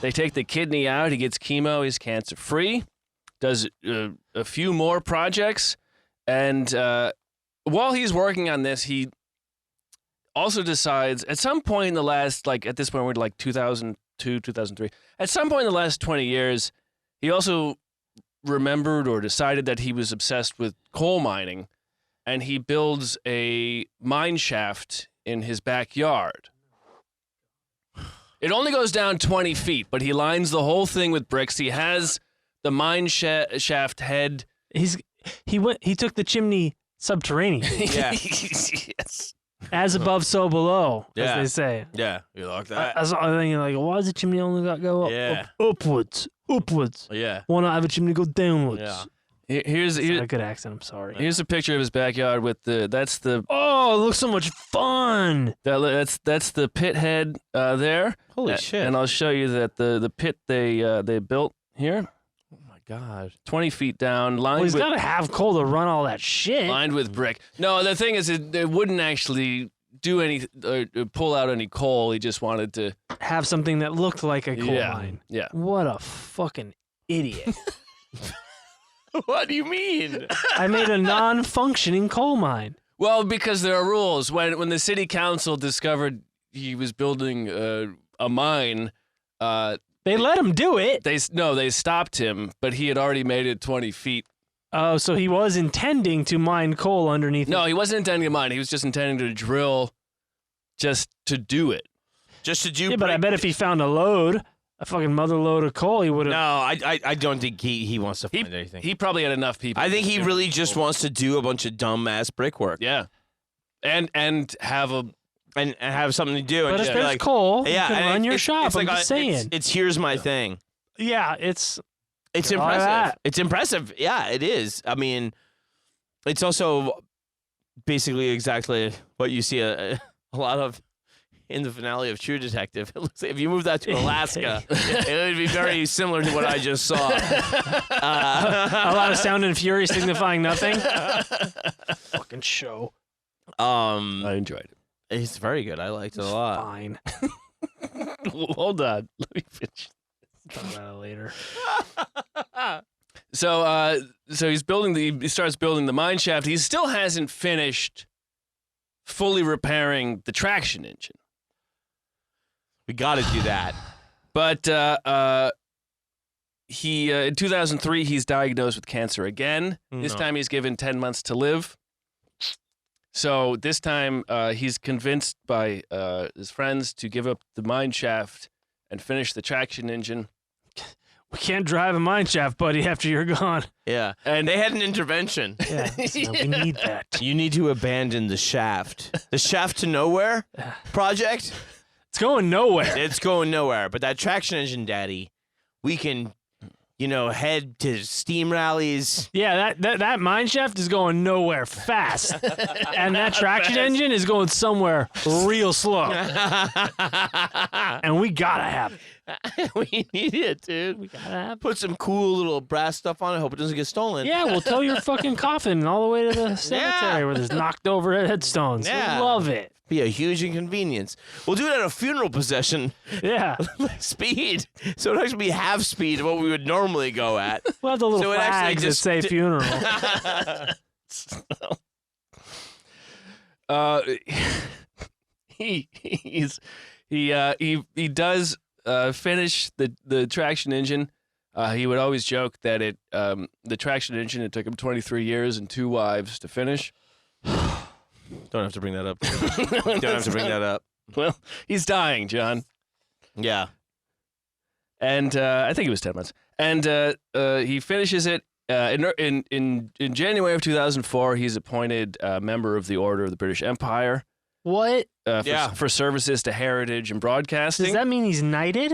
They take the kidney out. He gets chemo. He's cancer-free. Does a few more projects. And while he's working on this, he also decides at some point in the last, at this point, we're 2002, 2003. At some point in the last 20 years, he also remembered or decided that he was obsessed with coal mining. And he builds a mine shaft in his backyard. It only goes down 20 feet, but he lines the whole thing with bricks. He has the mine shaft head. He took the chimney subterranean. Yeah. Yes. As above, so below, as they say. Yeah, you like that. I was thinking, why does the chimney only go up? Yeah. Upwards. Yeah. Why not have a chimney go downwards? Yeah. Here's not a good accent. I'm sorry. Here's a picture of his backyard with that's the. Oh, it looks so much fun. That's the pit head there. Holy shit! And I'll show you that the pit they built here. Oh my god! 20 feet down. Lined He's got to have coal to run all that shit. Lined with brick. No, the thing is, it wouldn't actually do any pull out any coal. He just wanted to have something that looked like a coal mine. Yeah. What a fucking idiot. What do you mean? I made a non-functioning coal mine. Well, because there are rules. When the city council discovered he was building a mine, they let him do it. They stopped him, but he had already made it 20 feet. Oh, so he was intending to mine coal underneath. No, he wasn't intending to mine. He was just intending to drill, just to do it. Just to do. Yeah, but I bet if he found a load. A fucking mother load of coal, he would have. No, I don't think he wants to find anything. He probably had enough people. I think he really just wants to do a bunch of dumbass brickwork. Yeah, and have have something to do. But and if just there's coal, you can run your shop. I'm just saying. It's here's my thing. Yeah, it's impressive. It's impressive. Yeah, it is. I mean, it's also basically exactly what you see a lot of. In the finale of True Detective, it looks like if you move that to Alaska, it would be very similar to what I just saw. A lot of sound and fury signifying nothing. Fucking show. I enjoyed it. It's very good. I liked it a lot. Fine. Hold on. Let me finish. Talk about it later. So he starts building the mine shaft. He still hasn't finished fully repairing the traction engine. We got to do that. But he in 2003 he's diagnosed with cancer again. This time he's given 10 months to live. So this time he's convinced by his friends to give up the mine shaft and finish the traction engine. We can't drive a mine shaft, buddy, after you're gone. Yeah. And they had an intervention. Yeah, so we need that. You need to abandon the shaft. The shaft to nowhere project? It's going nowhere. It's going nowhere. But that traction engine, Daddy, we can, head to steam rallies. Yeah, that mine shaft is going nowhere fast. And that traction engine is going somewhere real slow. And we gotta have it. We need it, dude. We gotta have it. Put some cool little brass stuff on it. Hope it doesn't get stolen. Yeah, we'll tow your fucking coffin all the way to the cemetery where there's knocked over headstones. Yeah. Love it. Be a huge inconvenience. We'll do it at a funeral procession. Yeah. Speed. So it'll actually be half speed of what we would normally go at. We'll have the little So it actually flags that just say funeral. He does finish the traction engine. He would always joke that the traction engine, it took him 23 years and 2 wives to finish. Don't have to bring that up. Don't have to bring that up. Well, he's dying, John. Yeah. And I think it was 10 months. And he finishes it in January of 2004. He's appointed a member of the Order of the British Empire. What? For services to heritage and broadcasting. Does that mean he's knighted?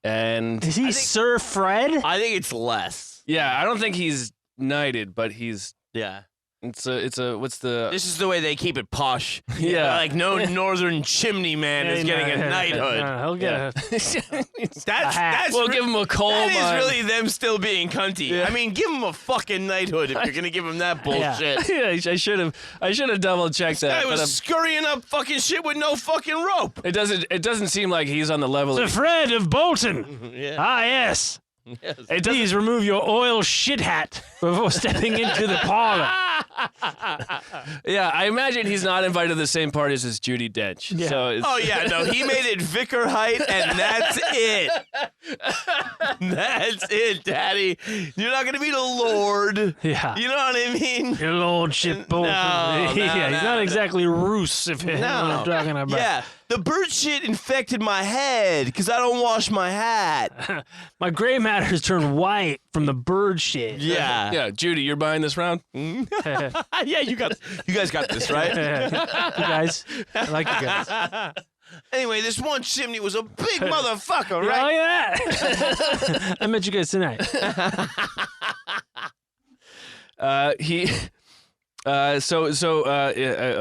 And Is he Sir Fred? I think it's less. yeah, I don't think he's knighted, but he's Yeah. it's a what's the This is the way they keep it posh. Yeah. Like no northern chimney man is getting a knighthood. He'll get That's we'll give him a coal That mine. is really them still being cunty. Yeah. I mean, give him a fucking knighthood if you're gonna give him that bullshit. Yeah, I should have double checked that. Guy was but scurrying up fucking shit with no fucking rope. it doesn't seem like he's on the level. Sir Fred of Bolton. Yeah. Ah, yes. Yes. Please remove your oil shit hat before stepping into the parlor. Yeah, I imagine he's not invited to the same parties as Judi Dench. Yeah. So it's, Oh yeah, no, he made it vicar height, and that's it. That's it, Daddy. You're not gonna be the Lord. Yeah. You know what I mean? Your lordship Bolton. No, Yeah, he's not exactly Roos, if you know what I'm talking about. Yeah, the bird shit infected my head because I don't wash my hat. My gray matter's turned white from the bird shit. Yeah, yeah, Judy, you're buying this round? yeah. You guys got this right. You guys, I like you guys. Anyway, this one chimney was a big motherfucker, right? Oh, yeah. I met you guys tonight. A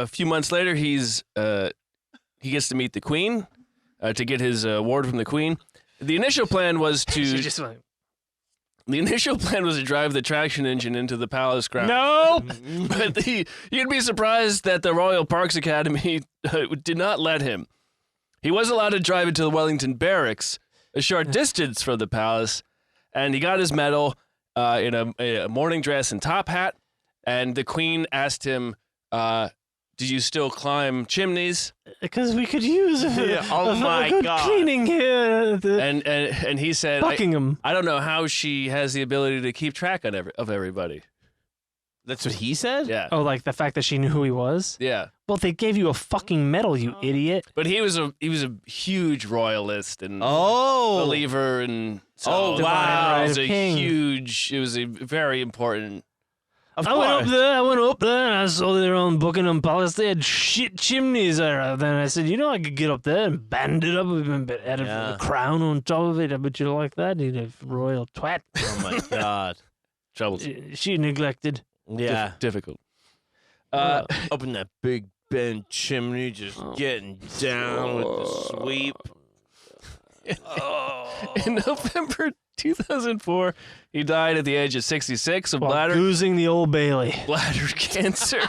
few months later, he gets to meet the Queen, to get his award from the Queen. The initial plan was to She just went, drive the traction engine into the palace grounds. no. But you'd be surprised that the Royal Parks Academy did not let him. He was allowed to drive it to the Wellington Barracks, a short distance from the palace, and he got his medal in a morning dress and top hat. And the Queen asked him, "Did you still climb chimneys?" Because we could use Oh a my good God. cleaning here at the And he said, Buckingham. I don't know how she has the ability to keep track of everybody. That's what he said. Yeah. Oh, like the fact that she knew who he was? Yeah. Well, they gave you a fucking medal, you idiot. But he was a huge royalist and Oh. believer, and so Oh, wow. it was King. it was a very important. Of I went course. up there and I saw their own Buckingham Palace. They had shit chimneys there. Then I said, you know, I could get up there and band it up and add a crown on top of it. I bet you like that, you royal twat. Oh my God. Troubles. She neglected. Yeah. Difficult. Open that Big Ben chimney, just getting down with the sweep. In November 2004, he died at the age of 66 of While bladder goozing the Old Bailey. cancer.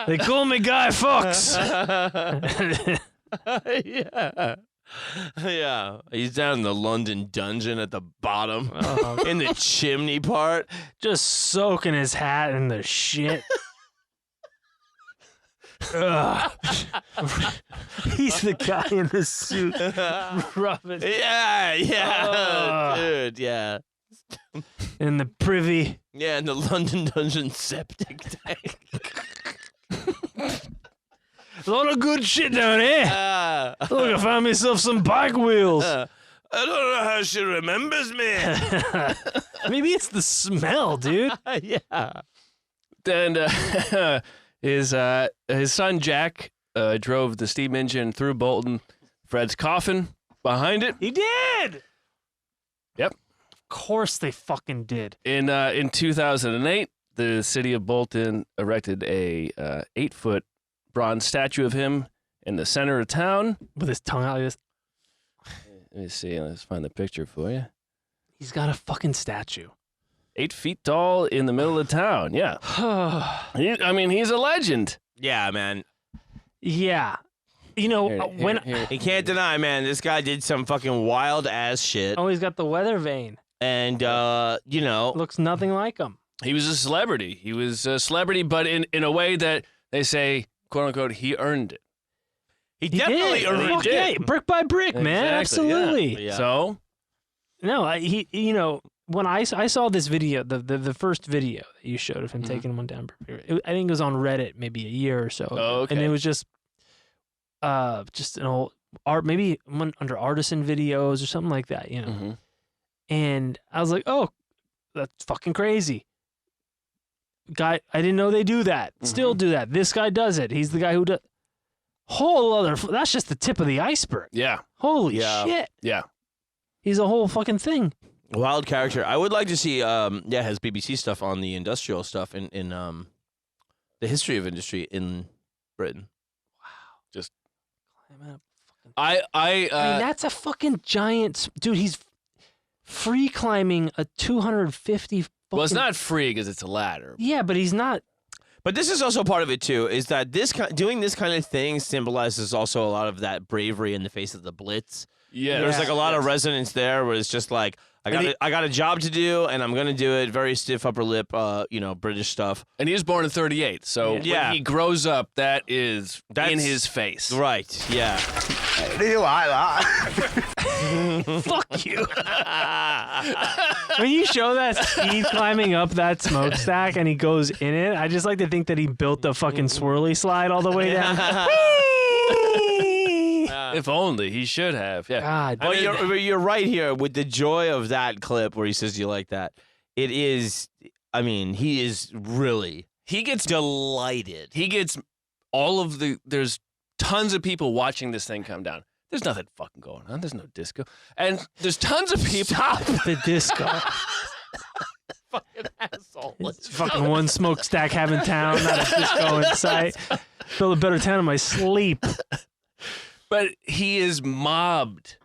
They call me Guy Fawkes. Yeah. Yeah. He's down in the London dungeon at the bottom in the chimney part. Just soaking his hat in the shit. Ugh. He's the guy in the suit rubbing. Yeah. Dude, yeah. In the privy. Yeah, in the London dungeon septic tank. A lot of good shit down here. Look, I found myself some bike wheels. I don't know how she remembers me. Maybe it's the smell, dude. Yeah. And his son Jack drove the steam engine through Bolton. Fred's coffin behind it. He did. Yep. Of course they fucking did. In 2008, the city of Bolton erected a 8-foot bronze statue of him in the center of town. With his tongue out like this. Let me see. Let's find the picture for you. He's got a fucking statue. 8 feet tall in the middle of town. Yeah. He's a legend. Yeah, man. Yeah. You know, He can't deny, man, this guy did some fucking wild ass shit. Oh, he's got the weather vane. And, you know. Looks nothing like him. He was a celebrity. He was a celebrity, but in a way that they say, quote unquote, he earned it. He definitely earned it. Fuck yeah, brick by brick, man. Exactly, Absolutely. Yeah. So? No, when I saw this video, the first video that you showed of him taking one down, I think it was on Reddit maybe a year or so ago. Oh, okay. And it was just an old art, maybe one under artisan videos or something like that, you know. Mm-hmm. And I was like, oh, that's fucking crazy. Guy, I didn't know they do that. Still do that. This guy does it. He's the guy who does. That's just the tip of the iceberg. Yeah. Holy shit. Yeah. He's a whole fucking thing. Wild character. I would like to see, his BBC stuff on the industrial stuff in the history of industry in Britain. Just. I mean, that's a fucking giant. Dude, he's free climbing a 250. Well, it's not free because it's a ladder. Yeah, but he's not. But this is also part of it too. Is that doing this kind of thing symbolizes also a lot of that bravery in the face of the Blitz. Yeah, There's like a lot of resonance there where it's just like I got a job to do and I'm gonna do it. Very stiff upper lip, British stuff. And he was born in '38, so when he grows up, that's in his face. Right? Yeah. Do you like that? Fuck you. When you show that Steve climbing up that smokestack and he goes in it, I just like to think that he built a fucking swirly slide all the way down. If only he should have. Yeah. God. But you're right here with the joy of that clip where he says you like that. It is. I mean, he is really. He gets delighted. He gets all of the. There's tons of people watching this thing come down. There's nothing fucking going on. There's no disco. And there's tons of people. Stop the disco. Fucking asshole. It's fucking one smokestack having town, not a disco in sight. Build a better town in my sleep. But he is mobbed.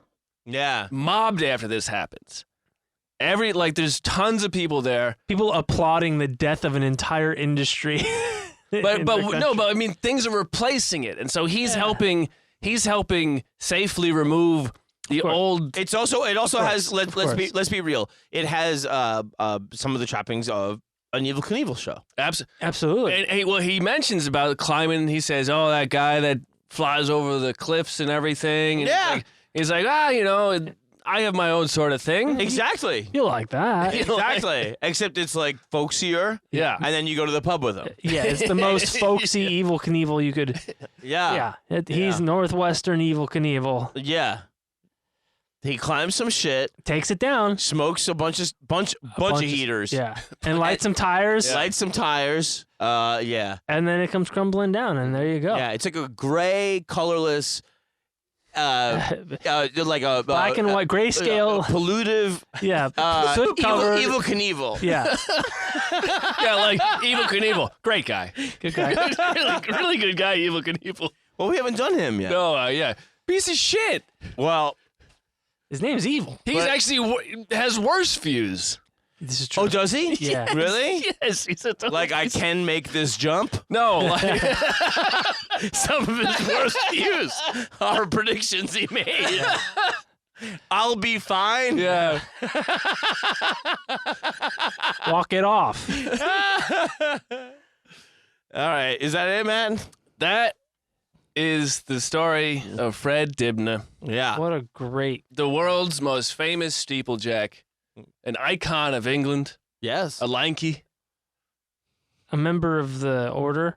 Yeah. Mobbed after this happens. There's tons of people there. People applauding the death of an entire industry. But I mean, things are replacing it. And so he's helping safely remove the old. It also has let's be real. It has some of the trappings of an Evel Knievel show. Absolutely. And he mentions about climbing. He says, "Oh, that guy that flies over the cliffs and everything." And yeah. He's like, I have my own sort of thing. Exactly. You like that. Exactly. Except it's like folksier. Yeah. And then you go to the pub with him. Yeah, it's the most folksy Evel Knievel you could. Yeah. He's Northwestern Evel Knievel. Yeah. He climbs some shit. Takes it down. Smokes a bunch of heaters. Yeah. And lights some tires. Lights some tires. Yeah. And then it comes crumbling down, and there you go. Yeah, it's like a gray, colorless, like a black and white grayscale, pollutive. Yeah. Soot covered. Evel Knievel. Yeah. Yeah, like Evel Knievel. Great guy. Good guy. really good guy, Evel Knievel. Well, we haven't done him yet. No, yeah. Piece of shit. Well, his name's Evil. He's actually has worse views. This is true. Oh, does he? Yeah. Really? Yes, he said Like, I can make this jump? no, like some of his worst views are predictions he made. I'll be fine. Yeah. Walk it off. All right. Is that it, man? That is the story of Fred Dibnah, Yeah. What a great. the world's most famous steeplejack, an icon of England, Yes. a lanky A member of the order.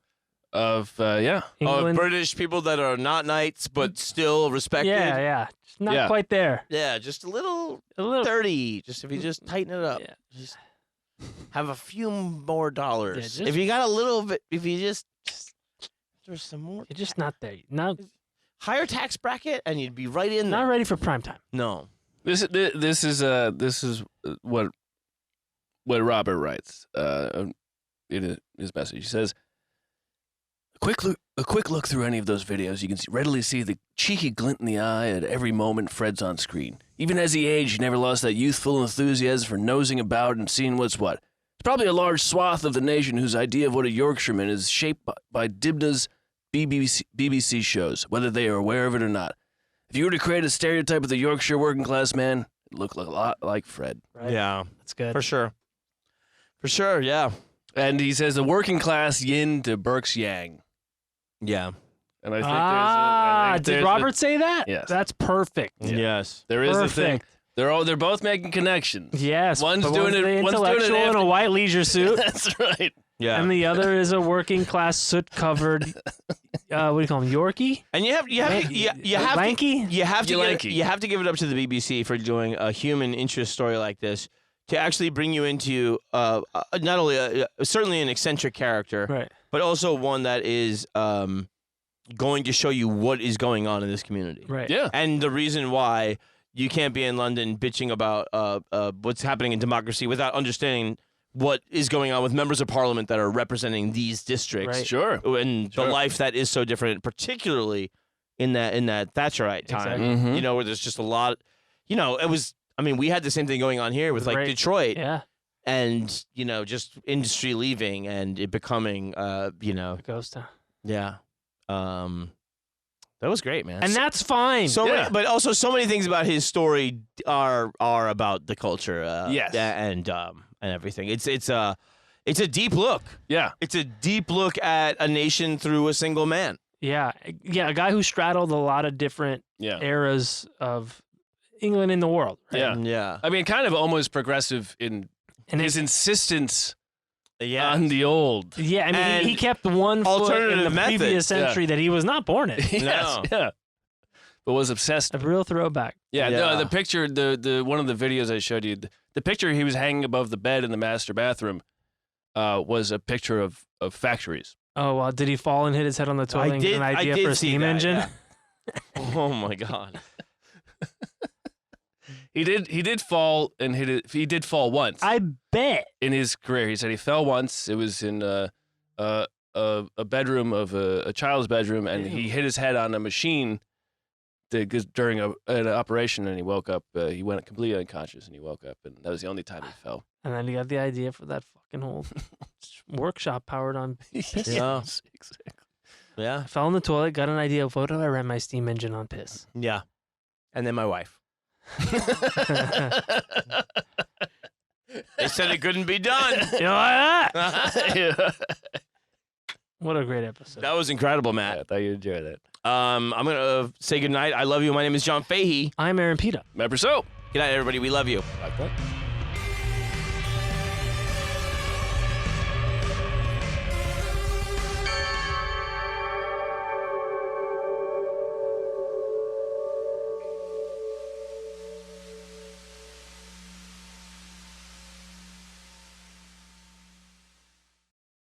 of, yeah. England. British people that are not knights, but still respected. Yeah. Just not Yeah. quite there. Yeah, just a little A little. 30. Just if you just tighten it up. Yeah. Just have a few more dollars. Yeah, just- if you got a little bit, if you just there's some more. You're just not there. Not Higher tax bracket, and you'd be right in there. not ready for prime time. No. This is what Robert writes in his message. He says, a quick look through any of those videos, you can readily see the cheeky glint in the eye at every moment Fred's on screen. Even as he aged, he never lost that youthful enthusiasm for nosing about and seeing what's what. It's probably a large swath of the nation whose idea of what a Yorkshireman is shaped by Dibnah's BBC shows, whether they are aware of it or not. If you were to create a stereotype of the Yorkshire working class man, it looked a lot like Fred. Right? Yeah. That's good. For sure. For sure. Yeah. And he says the working class yin to Burke's yang. Yeah. And I think did Robert say that? Yes. That's perfect. Yes. there is a thing. Perfect. They're both making connections. Yes. One's but doing one's it- the one's doing it intellectual in after- a white leisure suit, That's right. Yeah. and the other is a working class soot covered. What do you call him? Yorkie? And you have Lanky? to Lanky. you have to give it up to the BBC for doing a human interest story like this to actually bring you into not only certainly an eccentric character, Right. but also one that is going to show you what is going on in this community. Right. Yeah. And the reason why you can't be in London bitching about what's happening in democracy without understanding what is going on with members of parliament that are representing these districts. Right. Sure. And Sure. the life that is so different, particularly in that Thatcherite time, Exactly. Mhm. you know, where there's just a lot, it was, I mean, we had the same thing going on here with like Right. Detroit Yeah. and, just industry leaving and it becoming, Ghost town. yeah. That was great, man. And that's fine. so Yeah. many, but also so many things about his story are about the culture, Yes. and everything. It's a deep look. Yeah. It's a deep look at a nation through a single man. Yeah. Yeah. A guy who straddled a lot of different Yeah. eras of England in the world. Right? Yeah. Yeah. I mean, kind of almost progressive in And his it's, insistence Yeah. on the old. yeah. I mean, And he kept one foot in alternative the methods. previous century that he was not born in. Yes. No. Yeah. But was obsessed. A real throwback. Yeah. Yeah. The picture, the one of the videos I showed you, the picture he was hanging above the bed in the master bathroom was a picture of factories. Oh, well, did he fall and hit his head on the toilet and get an idea for a see steam that, engine? yeah. Oh my God. He did fall and hit it. He did fall once I bet. in his career. He said he fell once. It was in a bedroom of a child's bedroom, and he hit his head on a machine during an operation, and he woke up. He went completely unconscious, and he woke up, and that was the only time he fell. And then he got the idea for that fucking whole workshop powered on. Yes, Yeah. exactly. Yeah. I fell in the toilet, got an idea of what do I run my steam engine on piss. Yeah. And then my wife. They said it couldn't be done. You know like that? Yeah. What a great episode. That was incredible, I Matt. thought you enjoyed it. I'm gonna say goodnight. I love you. My name is John Fahey. I'm Aaron Pita. Remember so. Good night, everybody. We love you. Like that.